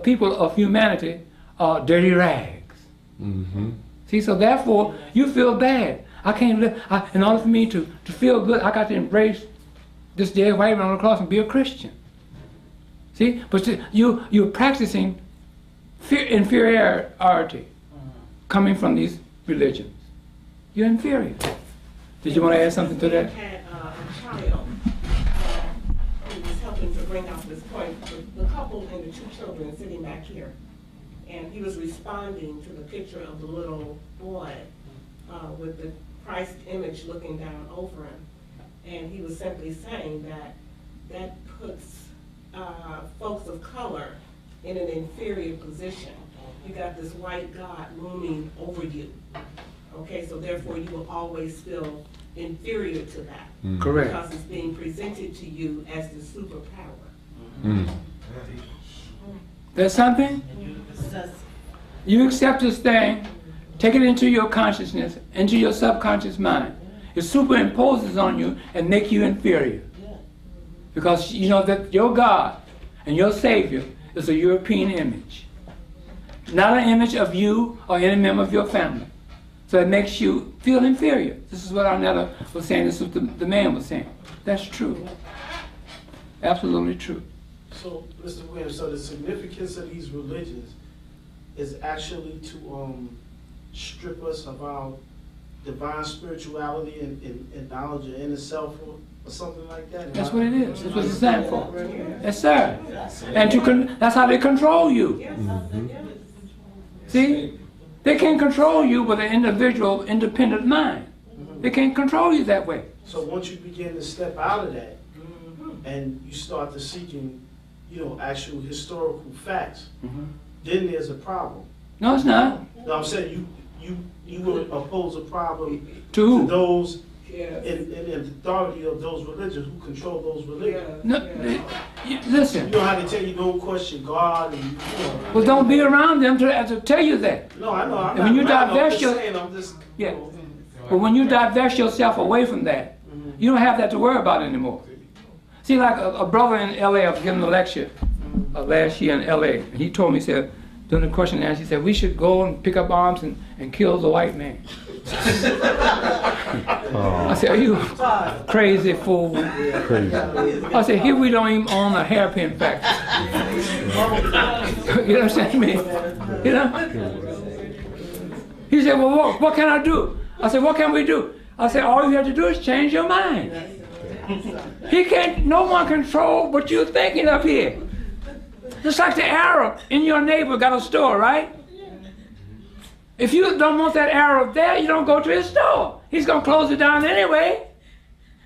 people of humanity, are dirty rags. Mm-hmm. See, so therefore, you feel bad. I can't live. In order for me to feel good, I got to embrace this dead white man on the cross and be a Christian. See? But you're practicing inferiority coming from these religions. You're inferior. Did you want to add something to that? I had a child who was helping to bring out this point. The couple and the two children sitting back here. And he was responding to the picture of the little boy with the Christ image looking down over him. And he was simply saying that puts folks of color in an inferior position. You got this white God looming over you. Okay, so therefore you will always feel inferior to that. Correct. Because it's being presented to you as the superpower. There's something? You accept this thing, take it into your consciousness, into your subconscious mind. It superimposes on you and make you inferior. Because you know that your God and your Savior is a European image. Not an image of you or any member of your family. So it makes you feel inferior. This is what Arnetta was saying, this is what the man was saying. That's true. Absolutely true. So, Mr. Williams, so the significance of these religions is actually to strip us of our divine spirituality and knowledge of inner self or something like that? That's what it is. That's what it's designed for. Yes, sir. And that's how they control you. See? They can't control you with an individual, independent mind. They can't control you that way. So once you begin to step out of that, and you start to seeking, actual historical facts, then there's a problem. No, it's not. No, I'm saying you would oppose a problem To who? those in the authority of those religions who control those religions. No, listen. You know how they tell you don't question God and Well, don't be around them to tell you that. No, I know. I'm And when you not, divest I'm just saying, I'm just Yeah. But when you divest yourself away from that, you don't have that to worry about anymore. See, like a brother in L.A., I was giving a lecture last year in L.A., and he told me, he said, during the question and answer, he said, we should go and pick up arms and kill the white man. I said, are you crazy fool? I said, here we don't even own a hairpin factory. You know what I'm saying to me? You know? He said, well, what can I do? I said, what can we do? I said, all you have to do is change your mind. No one control what you're thinking up here. Just like the Arab in your neighbor got a store, right? If you don't want that Arab there, you don't go to his store. He's gonna close it down anyway.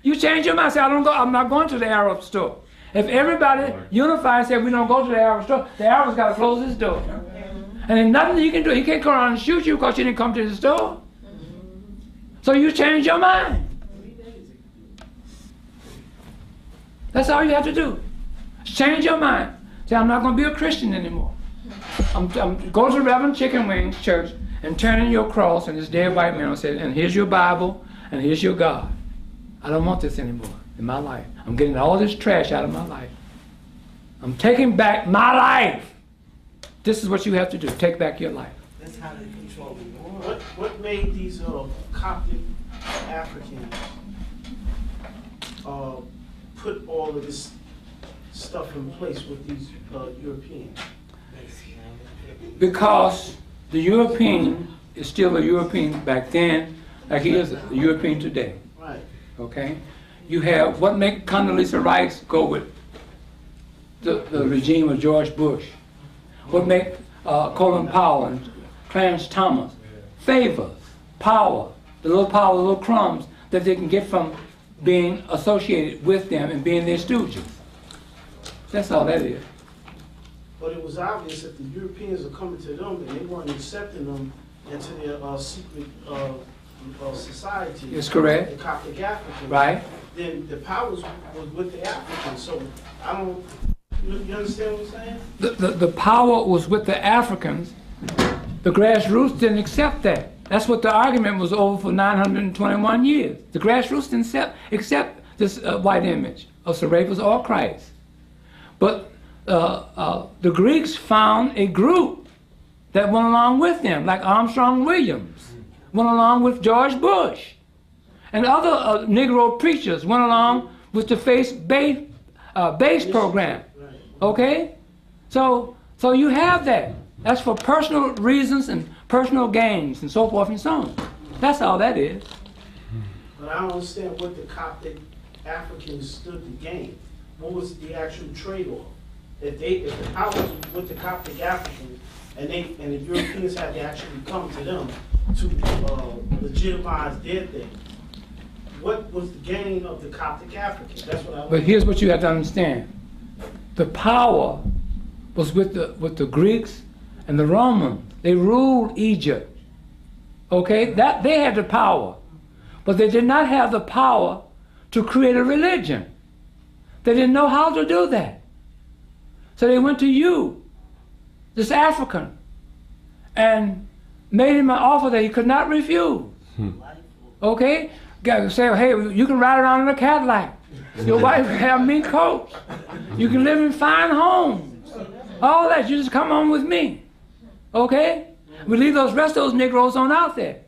You change your mind, say, I'm not going to the Arab store. If everybody unified and said we don't go to the Arab store, the Arab's gotta close his door. And there's nothing you can do. He can't come around and shoot you because you didn't come to the store. So you change your mind. That's all you have to do. Change your mind. Say, I'm not going to be a Christian anymore. Go to Reverend Chicken Wings Church and turn in your cross and this dead white man and say, and here's your Bible and here's your God. I don't want this anymore in my life. I'm getting all this trash out of my life. I'm taking back my life. This is what you have to do. Take back your life. That's how they control the world. What made these Coptic Africans put all of this stuff in place with these Europeans? Because the European is still a European back then, like he is a European today. Right. Okay? You have what make Condoleezza Rice go with the regime of George Bush? What make Colin Powell and Clarence Thomas favor, power, the little crumbs that they can get from being associated with them and being their stooges. That's all that is. But it was obvious that the Europeans are coming to them and they weren't accepting them into their secret society. That's correct. The Coptic Africans. Right. Then the powers was with the Africans. So I don't. You understand what I'm saying? The power was with the Africans. The grassroots didn't accept that. That's what the argument was over for 921 years. The grassroots didn't accept this white image of Serapis or Christ. But the Greeks found a group that went along with them, like Armstrong Williams, went along with George Bush. And other Negro preachers went along with the faith-based program. Okay? So you have that. That's for personal reasons and personal gains and so forth and so on. That's all that is. But I don't understand what the Coptic Africans stood to gain. What was the actual trade-off? If the power was with the Coptic Africans and the Europeans had to actually come to them to legitimize their thing, what was the gain of the Coptic Africans? That's what I. But here's what you have to understand: the power was with the Greeks and the Romans. They ruled Egypt. Okay, that they had the power, but they did not have the power to create a religion. They didn't know how to do that. So they went to you, this African, and made him an offer that he could not refuse. Okay? Say, hey, you can ride around in a Cadillac. Your wife can have mink coats. You can live in fine homes. All that, you just come on with me. Okay? We leave those rest of those Negroes on out there.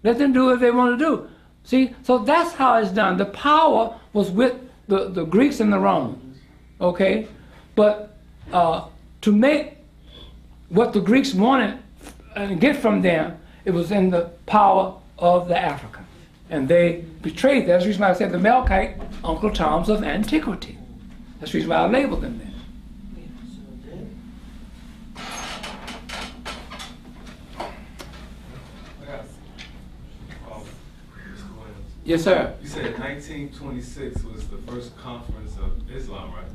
Let them do what they want to do. See? So that's how it's done. The power was with the Greeks and the Romans. Okay? But to make what the Greeks wanted and get from them, it was in the power of the Africans. And they betrayed. That's the reason why I said the Melkite Uncle Toms of antiquity. That's the reason why I labeled them there. Yes, sir. You said 1926 was the first conference of Islam, right?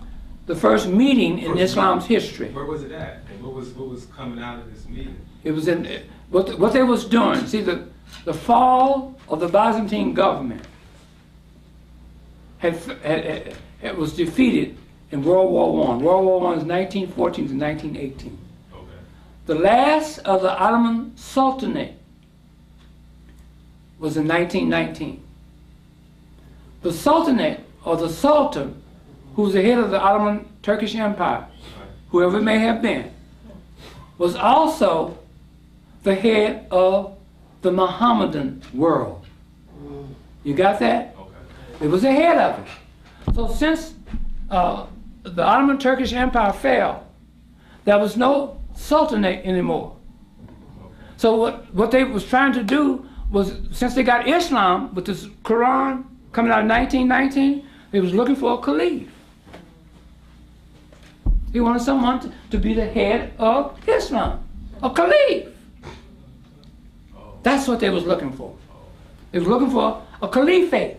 The first meeting in Islam's history. Where was it at? And what was coming out of this meeting? It was in what they was doing. See, the fall of the Byzantine government it was defeated in World War I. World War I is 1914 to 1918. Okay. The last of the Ottoman Sultanate was in 1919. The Sultanate, or the Sultan, who was the head of the Ottoman Turkish Empire, whoever it may have been, was also the head of the Mohammedan world. You got that? Okay. It was the head of it. So since the Ottoman Turkish Empire fell, there was no Sultanate anymore. So what they was trying to do was, since they got Islam with this Quran coming out in 1919, they was looking for a caliph. He wanted someone to be the head of Islam, a caliph. That's what they was looking for. They was looking for a caliphate.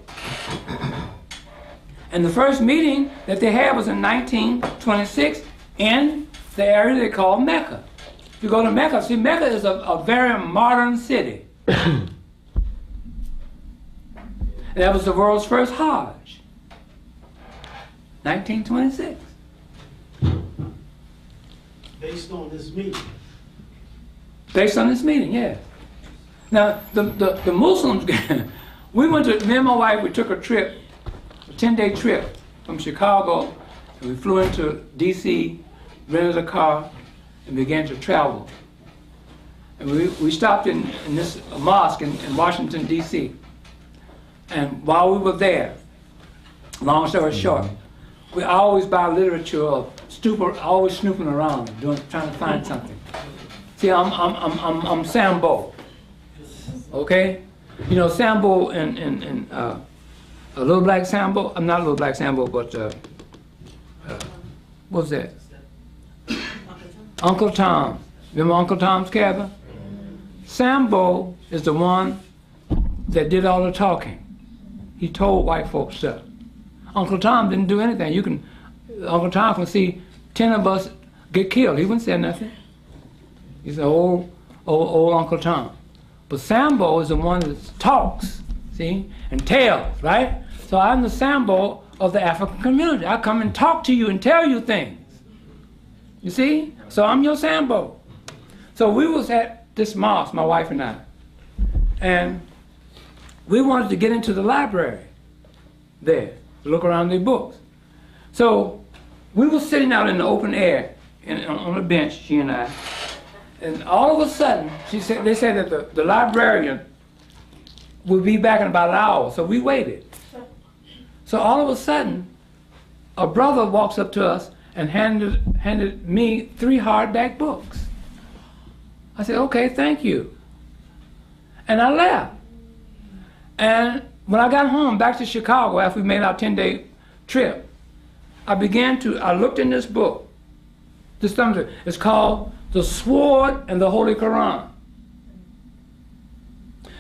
And the first meeting that they had was in 1926 in the area they call Mecca. If you go to Mecca, see, Mecca is a very modern city. And that was the world's first Hajj. 1926. Based on this meeting. Based on this meeting, yeah. Now, the Muslims, me and my wife, we took a trip, a 10-day trip from Chicago, and we flew into D.C., rented a car, and began to travel. And we stopped in this mosque in Washington, D.C. And while we were there, long story short, we always buy literature or always snooping around, trying to find something. See, I'm Sambo, okay? You know, Sambo and a Little Black Sambo. I'm not Little Black Sambo, but what's that? Uncle Tom. Remember Uncle Tom's Cabin? Sambo is the one that did all the talking. He told white folks stuff. Uncle Tom didn't do anything. Uncle Tom can see 10 of us get killed. He wouldn't say nothing. He's an old Uncle Tom. But Sambo is the one that talks, see, and tells, right? So I'm the Sambo of the African community. I come and talk to you and tell you things. You see? So I'm your Sambo. So we was at this mosque, my wife and I, and we wanted to get into the library there, to look around the books. So we were sitting out in the open air on a bench, she and I, and all of a sudden, they said that the librarian would be back in about an hour, so we waited. So all of a sudden, a brother walks up to us and handed me 3 hardback books. I said, okay, thank you. And I left. And when I got home, back to Chicago, after we made our 10-day trip, I looked in this book. It's called The Sword and the Holy Quran,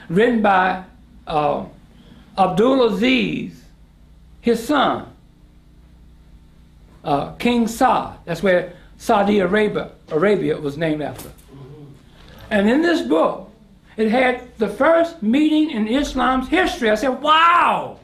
written by Abdul Aziz, his son, King Saud. That's where Saudi Arabia was named after. And in this book, it had the first meeting in Islam's history. I said, wow!